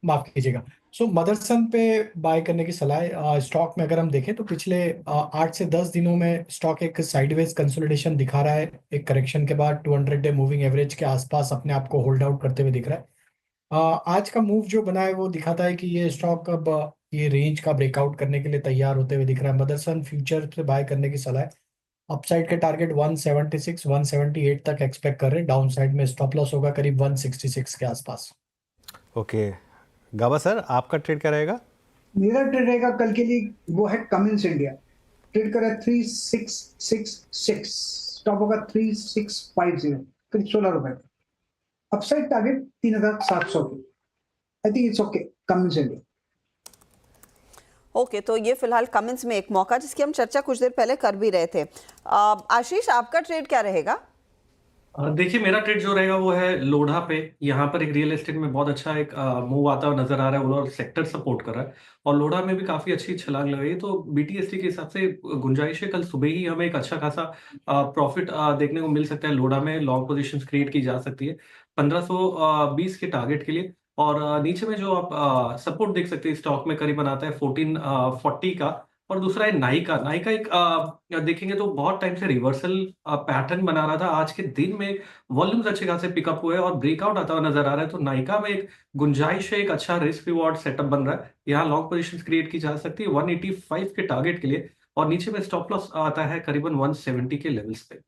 माफ कीजिएगा। सो मदरसन पे बाय करने की सलाह है। स्टॉक में अगर हम देखें तो पिछले 8 से 10 दिनों में स्टॉक एक साइडवेज कंसोलिडेशन दिखा रहा है। एक करेक्शन के बाद 200 डे मूविंग एवरेज के आसपास अपने आप को होल्ड आउट करते हुए दिख रहा है। आज का मूव जो बना है वो दिखाता है कि ये स्टॉक अब ये रेंज का ब्रेकआउट करने के लिए तैयार होते हुए दिख रहा है। मदरसन फ्यूचर पे बाय करने की सलाह है। अपसाइड के टारगेट 176 178 तक एक्सपेक्ट कर रहे हैं। डाउन साइड में स्टॉप लॉस होगा करीब 166 के आसपास। ओके, गाबा सर आपका ट्रेड क्या रहेगा? मेरा ट्रेड रहेगा कल के लिए वो है कमिंस इंडिया। ट्रेड करा 3666, स्टॉप होगा 3650, फिर 16 रुपए। अपसाइड टारगेट 3700 की। आई think it's okay, Cummins India. Okay, तो ये फिलहाल कमेंट्स में एक मौका जिसकी हम चर्चा कुछ देर पहले कर भी रहे थे। आशीष, आपका ट्रेड क्या रहेगा? देखिए, मेरा ट्रेड जो रहेगा वो है लोढ़ा पे। यहाँ पर एक रियल एस्टेट में बहुत अच्छा एक मूव आता हुआ नजर आ रहा है, ओवरऑल सेक्टर सपोर्ट कर रहा है और लोढ़ा में भी काफी अच्छी छलांग लग रही है। तो बीटीएसटी के हिसाब से गुंजाइश है, कल सुबह ही हमें एक अच्छा खासा प्रॉफिट देखने को मिल सकता है। लोढ़ा में लॉन्ग पोजीशंस क्रिएट की जा सकती है 1520 के टारगेट के लिए। और नीचे में जो आप सपोर्ट देख सकते हैं स्टॉक में करीबन आता है 1440 का। और दूसरा है नाइका। नाइका एक देखेंगे तो बहुत टाइम से रिवर्सल पैटर्न बना रहा था। आज के दिन में वॉल्यूम्स अच्छे खासे पिकअप हुए और ब्रेकआउट आता हुआ नजर आ रहा है। तो नाइका में एक गुंजाइश है, एक अच्छा रिस्क रिवॉर्ड सेटअप बन रहा है। यहाँ लॉन्ग पोजीशंस क्रिएट की जा सकती है 185 के टारगेट के लिए और नीचे में स्टॉप लॉस आता है करीबन 170 के लेवल्स पे।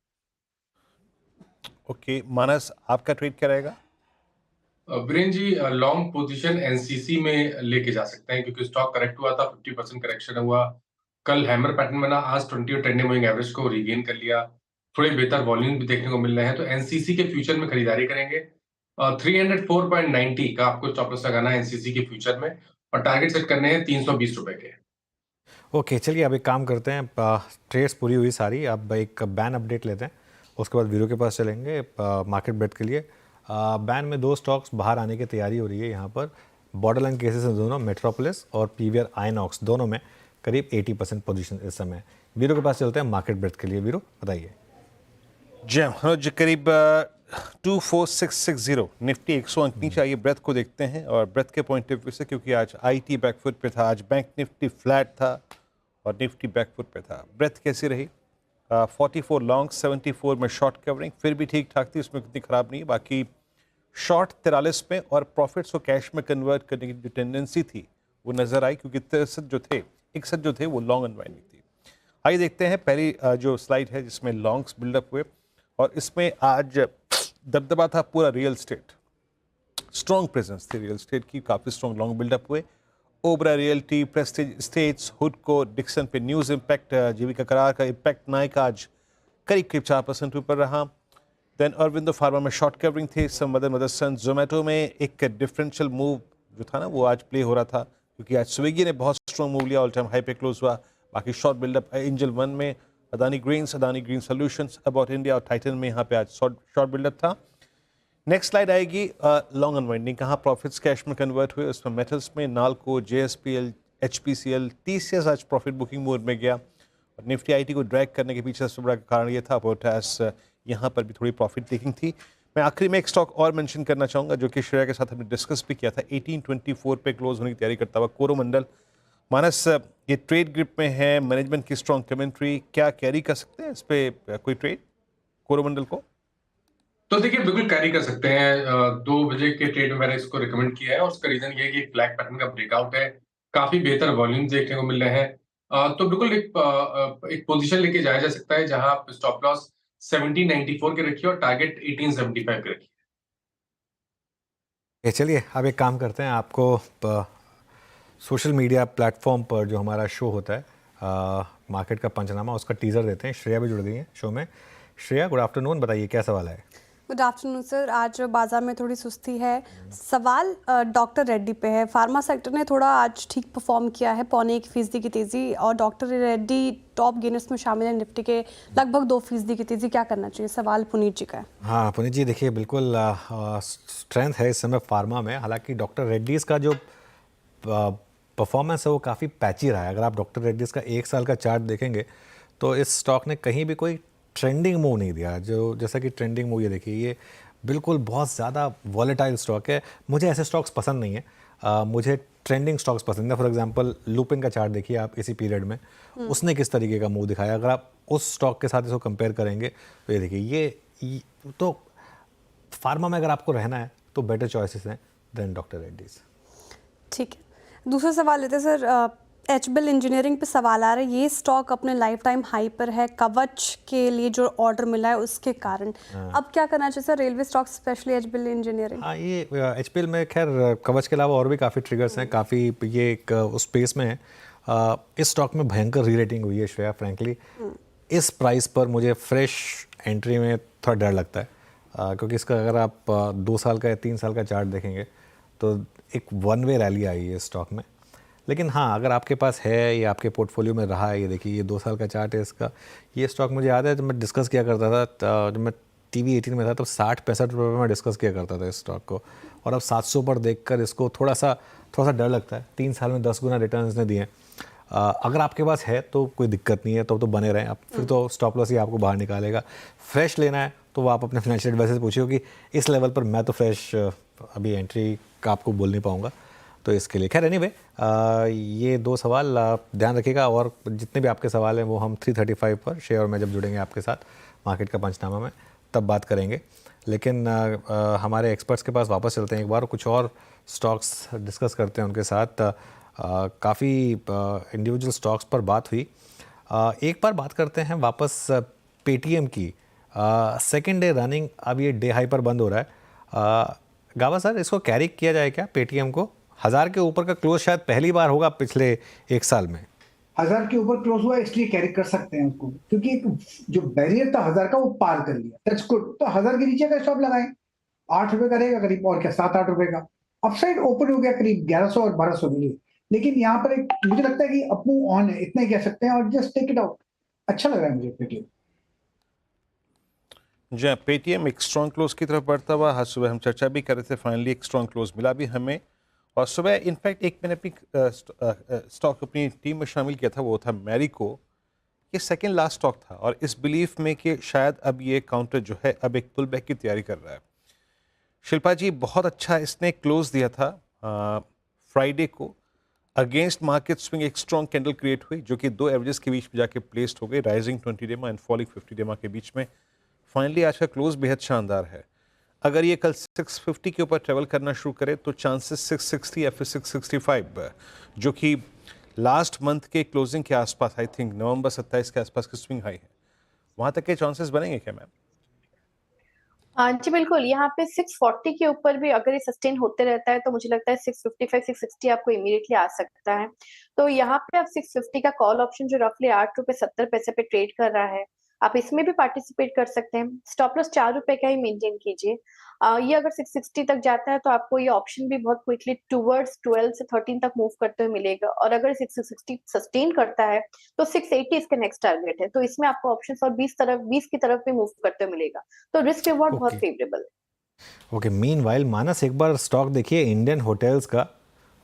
ओके, मानस आपका ट्रेड क्या रहेगा? वीरेन जी, लॉन्ग पोजीशन एनसीसी में लेके जा सकते हैं क्योंकि स्टॉक करेक्ट हुआ था, 50% करेक्शन हुआ। कल हैमर पैटर्न बना, आज 20 और 10 मूविंग एवरेज को रीगेन कर लिया। थोड़े बेहतर वॉल्यूम भी देखने को मिल रहे हैं, तो एनसीसी के फ्यूचर में खरीदारी करेंगे। 304.90 का आपको स्टॉप लॉस लगाना है एनसीसी के फ्यूचर में और टारगेट सेट करने हैं 320 रुपए के। ओके, चलिए अब एक काम करते हैं, ट्रेड्स पूरी हुई सारी, अब एक बैन अपडेट लेते हैं, उसके बाद वीरो के पास चलेंगे मार्केट बेट के लिए। बैन में 2 स्टॉक्स बाहर आने की तैयारी हो रही है यहाँ पर। बॉर्डर लाइन केसेस हैं दोनों, मेट्रोपोलिस और पीवीआर आइनॉक्स, दोनों में करीब 80% पोजीशन इस समय। वीरो के पास चलते हैं मार्केट बेट के लिए। वीरो बताइए। जी मनोज, करीब 24660, निफ्टी 100 अंक नीचे आई। ब्रेथ को देखते हैं और ब्रेथ के पॉइंट ऑफ व्यू से, क्योंकि आज आईटी बैकफुट पे था, आज बैंक निफ्टी फ्लैट था और निफ्टी बैकफुट पे था। ब्रेथ कैसी रही? 44 लॉन्ग, 74 में शॉर्ट कवरिंग, फिर भी ठीक ठाक थी, उसमें कितनी खराब नहीं। बाकी शॉर्ट 43 में और प्रॉफिट्स को कैश में कन्वर्ट करने की जो टेंडेंसी थी वो नजर आई, क्योंकि 61 जो थे वो लॉन्ग अनवाइंडिंग थी। आइए देखते हैं पहली जो स्लाइड है जिसमें लॉन्ग्स बिल्डअप हुए और इसमें आज दबदबा था पूरा रियल स्टेट। स्ट्रॉन्ग प्रेजेंस थी रियल स्टेट की, काफ़ी स्ट्रॉन्ग लॉन्ग बिल्डअप हुए। ओबरा रियल्टी, प्रेस्टीज स्टेट्स, हुडको, डिक्सन पे न्यूज़ इम्पैक्ट, जीविका करार का इम्पैक्ट, नाइका आज करीब 4% ऊपर रहा। देन अरविंदो फार्मा में शॉर्ट कवरिंग थी, मदरसन। जोमेटो में एक डिफरेंशियल मूव जो था ना वो आज प्ले हो रहा था, क्योंकि आज स्विगी ने बहुत स्ट्रॉन्ग मूव लिया, ऑल टाइम हाई पे क्लोज हुआ। बाकी शॉर्ट बिल्डअप एंजल 1 में, Adani green solutions, about India और टाइटन में यहाँ पे आज शॉर्ट बिल्डअप था। नेक्स्ट स्लाइड आएगी लॉन्ग अनवाइंडिंग, कहाँ प्रॉफिट्स कैश में कन्वर्ट हुए। उसमें मेटल्स में नाल्को, जेएसपीएल, एचपीसीएल, टीसीएस आज प्रॉफिट बुकिंग मोड में गया और निफ्टी आईटी को ड्रैग करने के पीछे सबसे बड़ा कारण ये था। पोटास यहाँ पर भी थोड़ी प्रॉफिट टेकिंग थी। मैं आखिरी में एक स्टॉक और मेंशन करना चाहूँगा जो कि श्रेया के साथ हमने डिस्कस भी किया था, 1824 पे क्लोज होने की तैयारी करता हुआ कोरोमंडल। मानस, ये ट्रेड ग्रिप में है, मैनेजमेंट की स्ट्रॉन्ग कमेंट्री, क्या कैरी कर सकते हैं इस पे कोई ट्रेड कोरोमंडल को? तो देखिए, बिल्कुल कैरी कर सकते हैं। 2 बजे के ट्रेड में मैंने इसको रिकमेंड किया है और उसका रीजन ये है कि फ्लैग पैटर्न का ब्रेकआउट है, काफी बेहतर वॉल्यूम देखने को मिल रहे हैं। तो बिल्कुल एक पोजीशन लेके जाया जा सकता है जहां आप स्टॉप लॉस 1794 के रखिए और टारगेट 1875 के रखिए। चलिए अब एक काम करते हैं, आपको सोशल मीडिया प्लेटफॉर्म पर जो हमारा शो होता है मार्केट का पंचनामा, उसका टीज़र देते हैं। श्रेया भी जुड़ गई है शो में। श्रेया, गुड आफ्टरनून, बताइए क्या सवाल है? Good afternoon sir. आज बाजार में थोड़ी सुस्ती है। सवाल डॉक्टर रेड्डी पे है। फार्मा सेक्टर ने थोड़ा आज ठीक परफॉर्म किया है, 0.25% की तेज़ी, और डॉक्टर रेड्डी टॉप गेनर्स में शामिल है, निफ्टी के लगभग 2% की तेज़ी। क्या करना चाहिए? सवाल पुनीत जी का है। हाँ पुनीत जी, देखिए बिल्कुल स्ट्रेंथ है इस समय फार्मा में। हालांकि डॉक्टर रेड्डीज़ का जो परफॉर्मेंस है वो काफ़ी पैची रहा है। अगर आप डॉक्टर रेड्डीज़ का 1 साल का चार्ट देखेंगे तो इस स्टॉक ने कहीं भी कोई ट्रेंडिंग मूव नहीं दिया। जो जैसा कि ट्रेंडिंग मूव ये देखिए, ये बिल्कुल बहुत ज़्यादा वॉलेटाइल स्टॉक है। मुझे ऐसे स्टॉक्स पसंद नहीं है, मुझे ट्रेंडिंग स्टॉक्स पसंद है। फॉर एग्जांपल लुपिन का चार्ट देखिए आप, इसी पीरियड में उसने किस तरीके का मूव दिखाया। अगर आप उस स्टॉक के साथ इसको कंपेयर करेंगे तो ये देखिए, ये तो फार्मा में अगर आपको रहना है तो बेटर चॉइसेस हैं देन डॉक्टर रेड्डीज़। ठीक है, दूसरा सवाल लेते हैं सर। एचबिल इंजीनियरिंग पे सवाल आ रहा है, ये स्टॉक अपने लाइफ टाइम हाई पर है, कवच के लिए जो ऑर्डर मिला है उसके कारण। अब क्या करना चाहिए sir railway stock, specially HBL engineering? हाँ, ये एचपीएल में खैर कवच के अलावा और भी काफ़ी ट्रिगर्स हैं, काफ़ी ये एक उस स्पेस में है। इस स्टॉक में भयंकर री रेटिंग हुई है श्रेया, फ्रैंकली इस प्राइस पर मुझे फ्रेश एंट्री में थोड़ा डर लगता है, क्योंकि इसका अगर आप 2 साल का या 3 साल का चार्ट देखेंगे तो एक वन वे रैली आई है स्टॉक में। लेकिन हाँ, अगर आपके पास है या आपके पोर्टफोलियो में रहा है, ये देखिए ये 2 साल का चार्ट है इसका। ये स्टॉक मुझे याद है जब मैं डिस्कस किया करता था, जब मैं TV 18 में था तो 60-65 रुपये में डिस्कस किया करता था इस स्टॉक को, और अब 700 पर देखकर इसको थोड़ा सा डर लगता है। 3 साल में 10 गुना रिटर्न इसने दिए। अगर आपके पास है तो कोई दिक्कत नहीं है, तो बने रहें आप, फिर तो स्टॉप लॉस ही आपको बाहर निकालेगा। फ्रेश लेना है तो वो आप अपने फाइनेंशियल एडवाइजर से पूछिए कि इस लेवल पर मैं तो फ्रेश अभी एंट्री का आपको बोल नहीं पाऊँगा, तो इसके लिए खैर एनीवे ये 2 सवाल ध्यान रखिएगा, और जितने भी आपके सवाल हैं वो हम 335 पर शेयर में जब जुड़ेंगे आपके साथ मार्केट का पंचनामा में तब बात करेंगे। लेकिन हमारे एक्सपर्ट्स के पास वापस चलते हैं एक बार, कुछ और स्टॉक्स डिस्कस करते हैं उनके साथ। काफ़ी इंडिविजुअल स्टॉक्स पर बात हुई। एक बार बात करते हैं वापस पेटीएम की। सेकेंड डे रनिंग अब ये डे हाई पर बंद हो रहा है। गावा सर, इसको कैरी किया जाए क्या पेटीएम को? 1000 के ऊपर का क्लोज शायद पहली बार होगा पिछले 1 साल में। 1000 के ऊपर क्लोज हुआ, इसलिए कैरी कर सकते हैं उसको, क्योंकि जो बैरियर था 1000 का वो पार कर लिया। That's good. तो 1000 के नीचे का स्टॉप लगाएं, 8 रुपए का रहेगा करीब, और क्या 7-8 रुपए का। अपसाइड ओपन हो गया करीब 1100 और 1200 के लिए, लेकिन यहाँ पर एक मुझे लगता है कि अप मूव ऑन है, इतना ही कह सकते हैं, और जस्ट टेक इट आउट। अच्छा लग रहा है मुझे पेटीएम। जी, पेटीएम एक स्ट्रॉन्ग क्लोज की तरफ बढ़ता हुआ। आज सुबह हम चर्चा भी कर रहे थे, फाइनली एक स्ट्रॉन्ग क्लोज मिला भी हमें। और सुबह इनफैक्ट एक मैंने अपनी स्टॉक अपनी टीम में शामिल किया था, वो था मैरिको। ये सेकंड लास्ट स्टॉक था, और इस बिलीफ में कि शायद अब ये काउंटर जो है अब एक पुल बैक की तैयारी कर रहा है। शिल्पा जी, बहुत अच्छा इसने क्लोज दिया था फ्राइडे को। अगेंस्ट मार्केट स्विंग एक स्ट्रॉन्ग कैंडल क्रिएट हुई, जो कि 2 एवरेजेस के बीच में जाके प्लेस्ड हो गई, राइजिंग 20 डेमा एंड फॉलिंग 50 डेमा के बीच में। फाइनली आज का क्लोज बेहद शानदार है। अगर ये कल 650 के ऊपर ट्रेवल करना शुरू करे तो चांसेस 660 या फिर 665, जो कि लास्ट मंथ के क्लोजिंग के आसपास, आई थिंक नवंबर 27 के आसपास की स्विंग हाई है, वहां तक के चांसेस बनेंगे क्या मैम? हाँ जी बिल्कुल। यहाँ पे 640 के ऊपर भी अगर ये सस्टेन होते रहता है तो मुझे लगता है 655 660 आपको इमीडिएटली आ सकता है। तो यहाँ पे आप 650 का कॉल ऑप्शन जो रफली 8 रुपए 70 पैसे पे ट्रेड कर रहा है, आप इसमें भी पार्टिसिपेट कर सकते हैं। स्टॉप लॉस 4 रुपए का ही मेंटेन कीजिए। ये अगर 660 तक जाता है तो आपको ये ऑप्शन भी बहुत क्विकली टूवर्ड्स 12 से 13 तक मूव करते हुए मिलेगा, और अगर 660 सस्टेन करता है तो 680 इसका नेक्स्ट टारगेट है। तो इसमें आपको ऑप्शन और 20 की तरफ भी मूव करते हुए मिलेगा, तो रिस्क रिवॉर्ड बहुत फेवरेबल है। ओके, मीनवाइल मानस एक बार स्टॉक देखिए इंडियन होटल्स का,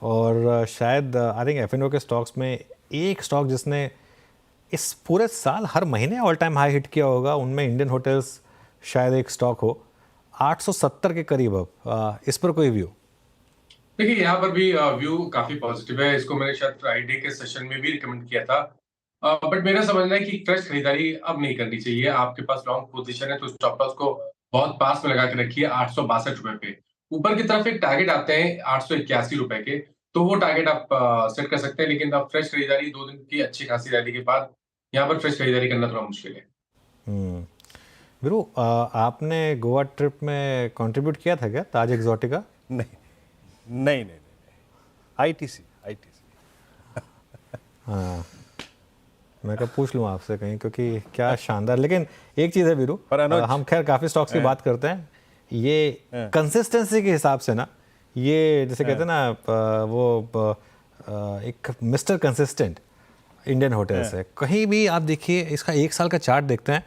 और शायद आई थिंक एफएनओ के स्टॉक्स में एक स्टॉक जिसने इस पूरे साल हर महीने ऑल टाइम हाई हिट किया होगा, उनमें इंडियन होटल्स शायद एक स्टॉक हो। 870 के करीब अब, इस पर कोई व्यू? देखिए, यहाँ पर भी व्यू काफी पॉजिटिव है। इसको मैंने शायद फ्राइडे के सेशन में भी रिकमेंड किया था, बट मेरा समझना है कि फ्रेश खरीदारी अब नहीं करनी चाहिए। आपके पास लॉन्ग पोजीशन है तो स्टॉप लॉस को बहुत पास में लगा के रखिए 862 रुपए पे। ऊपर की तरफ एक टारगेट आते हैं 881 रुपए के, तो वो टारगेट आप सेट कर सकते हैं। लेकिन अब फ्रेश खरीदारी 2 दिन की अच्छी खासी रैली के बाद यहाँ पर फ्रेश खरीदारी करना थोड़ा मुश्किल है। वीरू, आपने गोवा ट्रिप में कंट्रीब्यूट किया था क्या ताज एक्सोटिका? नहीं, आईटीसी। हाँ, मैं कब पूछ लूँ आपसे कहीं, क्योंकि क्या शानदार। लेकिन एक चीज़ है वीरू, हम खैर काफ़ी स्टॉक्स की बात करते हैं, ये कंसिस्टेंसी के हिसाब से ना, ये जैसे कहते हैं ना वो एक मिस्टर कंसिस्टेंट इंडियन होटल्स है। कहीं भी आप देखिए, इसका 1 साल का चार्ट देखते हैं,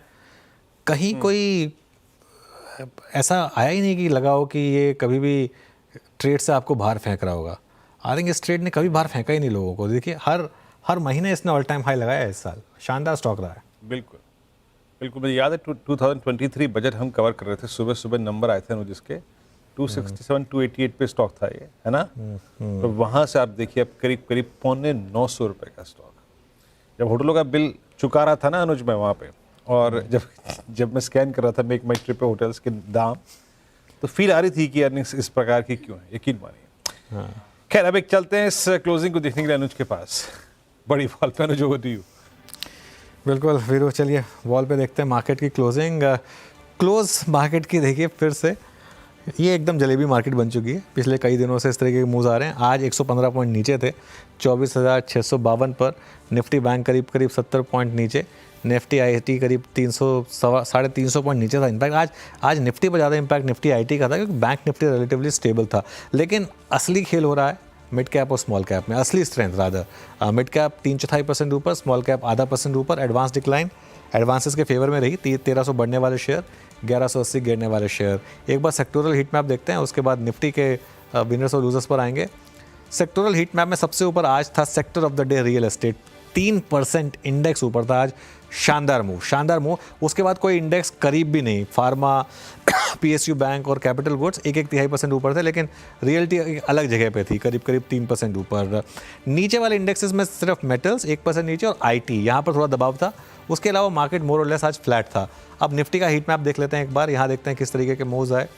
कहीं कोई ऐसा आया ही नहीं कि लगा हो कि ये कभी भी ट्रेड से आपको बाहर फेंक रहा होगा। आई थिंक इस ट्रेड ने कभी बाहर फेंका ही नहीं लोगों को। देखिए हर महीने इसने ऑल टाइम हाई लगाया है इस साल। शानदार स्टॉक रहा है। बिल्कुल मुझे याद है 2023 बजट हम कवर कर रहे थे, सुबह नंबर आए थे जिसके 267 288 पे स्टॉक था ये, है ना। तो वहाँ से आप देखिए अब करीब 950 रुपये का स्टॉक। जब होटलों का बिल चुका रहा था ना अनुज मैं वहाँ पे, और जब मैं स्कैन कर रहा था मेक माई ट्रिप पे होटल्स के दाम, तो फील आ रही थी कि अर्निंग्स इस प्रकार की क्यों है, यकीन मानिए। खैर अब एक चलते हैं इस क्लोजिंग को देखने के लिए अनुज के पास। बड़ी वॉल पे अनुज, ओवर टू यू। बिल्कुल वीरू, चलिए वॉल पे देखते हैं मार्केट की क्लोजिंग। क्लोज मार्केट की देखिए फिर से, ये एकदम जलेबी मार्केट बन चुकी है। पिछले कई दिनों से इस तरह के मूव्स आ रहे हैं। आज 115 पॉइंट नीचे थे, 24,652 पर। निफ्टी बैंक करीब 70 पॉइंट नीचे, निफ्टी आईटी करीब 300-350 पॉइंट नीचे था। इनफैक्ट आज निफ्टी पर ज़्यादा इम्पैक्ट निफ्टी आईटी का था क्योंकि बैंक निफ्टी रिलेटिवली स्टेबल था। लेकिन असली खेल हो रहा है मिड कैप और स्मॉल कैप में, असली स्ट्रेंथ रादर। मिड कैप 3/4% ऊपर, स्मॉल कैप 0.5% ऊपर। एडवांस डिक्लाइन एडवांसेस के फेवर में रही, 1300 बढ़ने वाले शेयर, 1180 गिरने वाले शेयर। एक बार सेक्टोरल हीट मैप देखते हैं, उसके बाद निफ्टी के विनर्स और लूजर्स पर आएंगे। सेक्टोरल हीट मैप में सबसे ऊपर आज था sector of the day real estate, 3% index ऊपर था आज। शानदार मूव। उसके बाद कोई इंडेक्स करीब भी नहीं। फार्मा, पीएसयू बैंक और कैपिटल गुड्स 1-1.5% ऊपर थे, लेकिन रियल्टी एक अलग जगह पे थी, करीब 3% ऊपर। नीचे वाले इंडेक्सेस में सिर्फ मेटल्स 1% नीचे और आईटी यहाँ पर थोड़ा दबाव था। उसके अलावा मार्केट मोर और लेस आज फ्लैट था। अब निफ्टी का हीट मैप देख लेते हैं एक बार, यहाँ देखते हैं किस तरीके के मूव्स आए।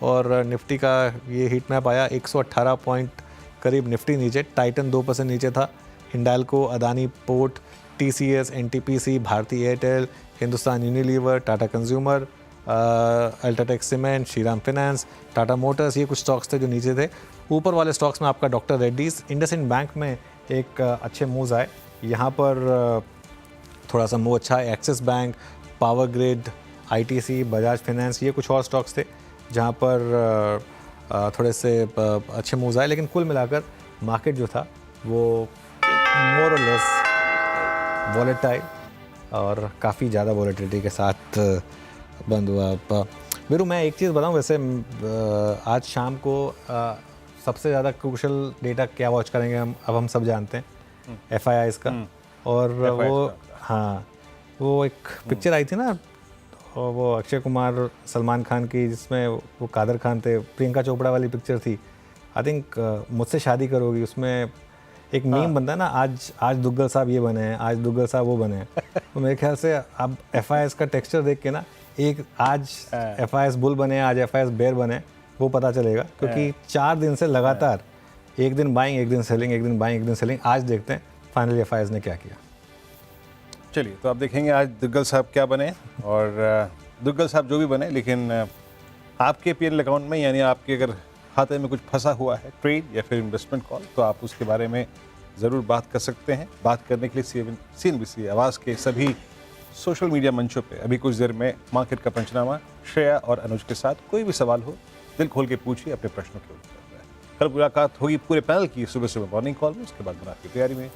और निफ्टी का ये हीट मैप आया 118 पॉइंट करीब निफ्टी नीचे, टाइटन 2% नीचे था, Hindalco, Adani port, TCS, NTPC, Bharti Airtel, Hindustan Unilever, Tata Consumer, UltraTech Cement, Shriram Finance, Tata Motors, ये कुछ स्टॉक्स थे जो नीचे थे। ऊपर वाले स्टॉक्स में आपका डॉक्टर रेड्डीज, इंडसइंड बैंक में एक अच्छे मूव्स आए। यहाँ पर थोड़ा सा मूव अच्छा है। Axis bank, power grid, ITC, Bajaj finance, ये कुछ और स्टॉक्स थे जहाँ पर थोड़े से अच्छे मूव्स आए। लेकिन कुल मिलाकर मार्केट जो था वो मोर और लेस वॉलेटाइल और काफ़ी ज़्यादा वॉलेटिलिटी के साथ बंद हुआ। वीरू, मैं एक चीज़ बताऊं, वैसे आज शाम को सबसे ज़्यादा क्रूशल डेटा क्या वॉच करेंगे हम सब जानते हैं, एफआईआईज़ का। और वो हाँ, वो एक पिक्चर आई थी ना, और वो अक्षय कुमार सलमान खान की, जिसमें वो कादर खान थे, प्रियंका चोपड़ा वाली पिक्चर थी, आई थिंक मुझसे शादी करोगी। उसमें एक मीम बनता है ना, आज दुग्गल साहब ये बने हैं, आज दुग्गल साहब वो बने हैं। तो मेरे ख्याल से अब एफआईआईज़ का टेक्सचर देख के ना, एक आज एफआईआईज़ बुल बने, आज एफआईआईज़ बेयर बने, वो पता चलेगा। क्योंकि 4 दिन से लगातार एक दिन बाइंग, एक दिन सेलिंग, एक दिन बाइंग, एक दिन सेलिंग। आज देखते हैं फाइनली एफआईआईज़ ने क्या किया। चलिए, तो आप देखेंगे आज दुग्गल साहब क्या बने, और दुग्गल साहब जो भी बने, लेकिन आपके पीएनएल अकाउंट में, यानी आपके अगर खाते में कुछ फंसा हुआ है, ट्रेड या फिर इन्वेस्टमेंट कॉल, तो आप उसके बारे में ज़रूर बात कर सकते हैं। बात करने के लिए CNBC आवाज़ के सभी सोशल मीडिया मंचों पे अभी कुछ देर में मार्केट का पंचनामा श्रेया और अनुज के साथ। कोई भी सवाल हो, दिल खोल के पूछिए, अपने प्रश्नों के उत्तर। कल मुलाकात होगी पूरे पैनल की सुबह मॉर्निंग कॉल में, उसके बाद आपकी तैयारी में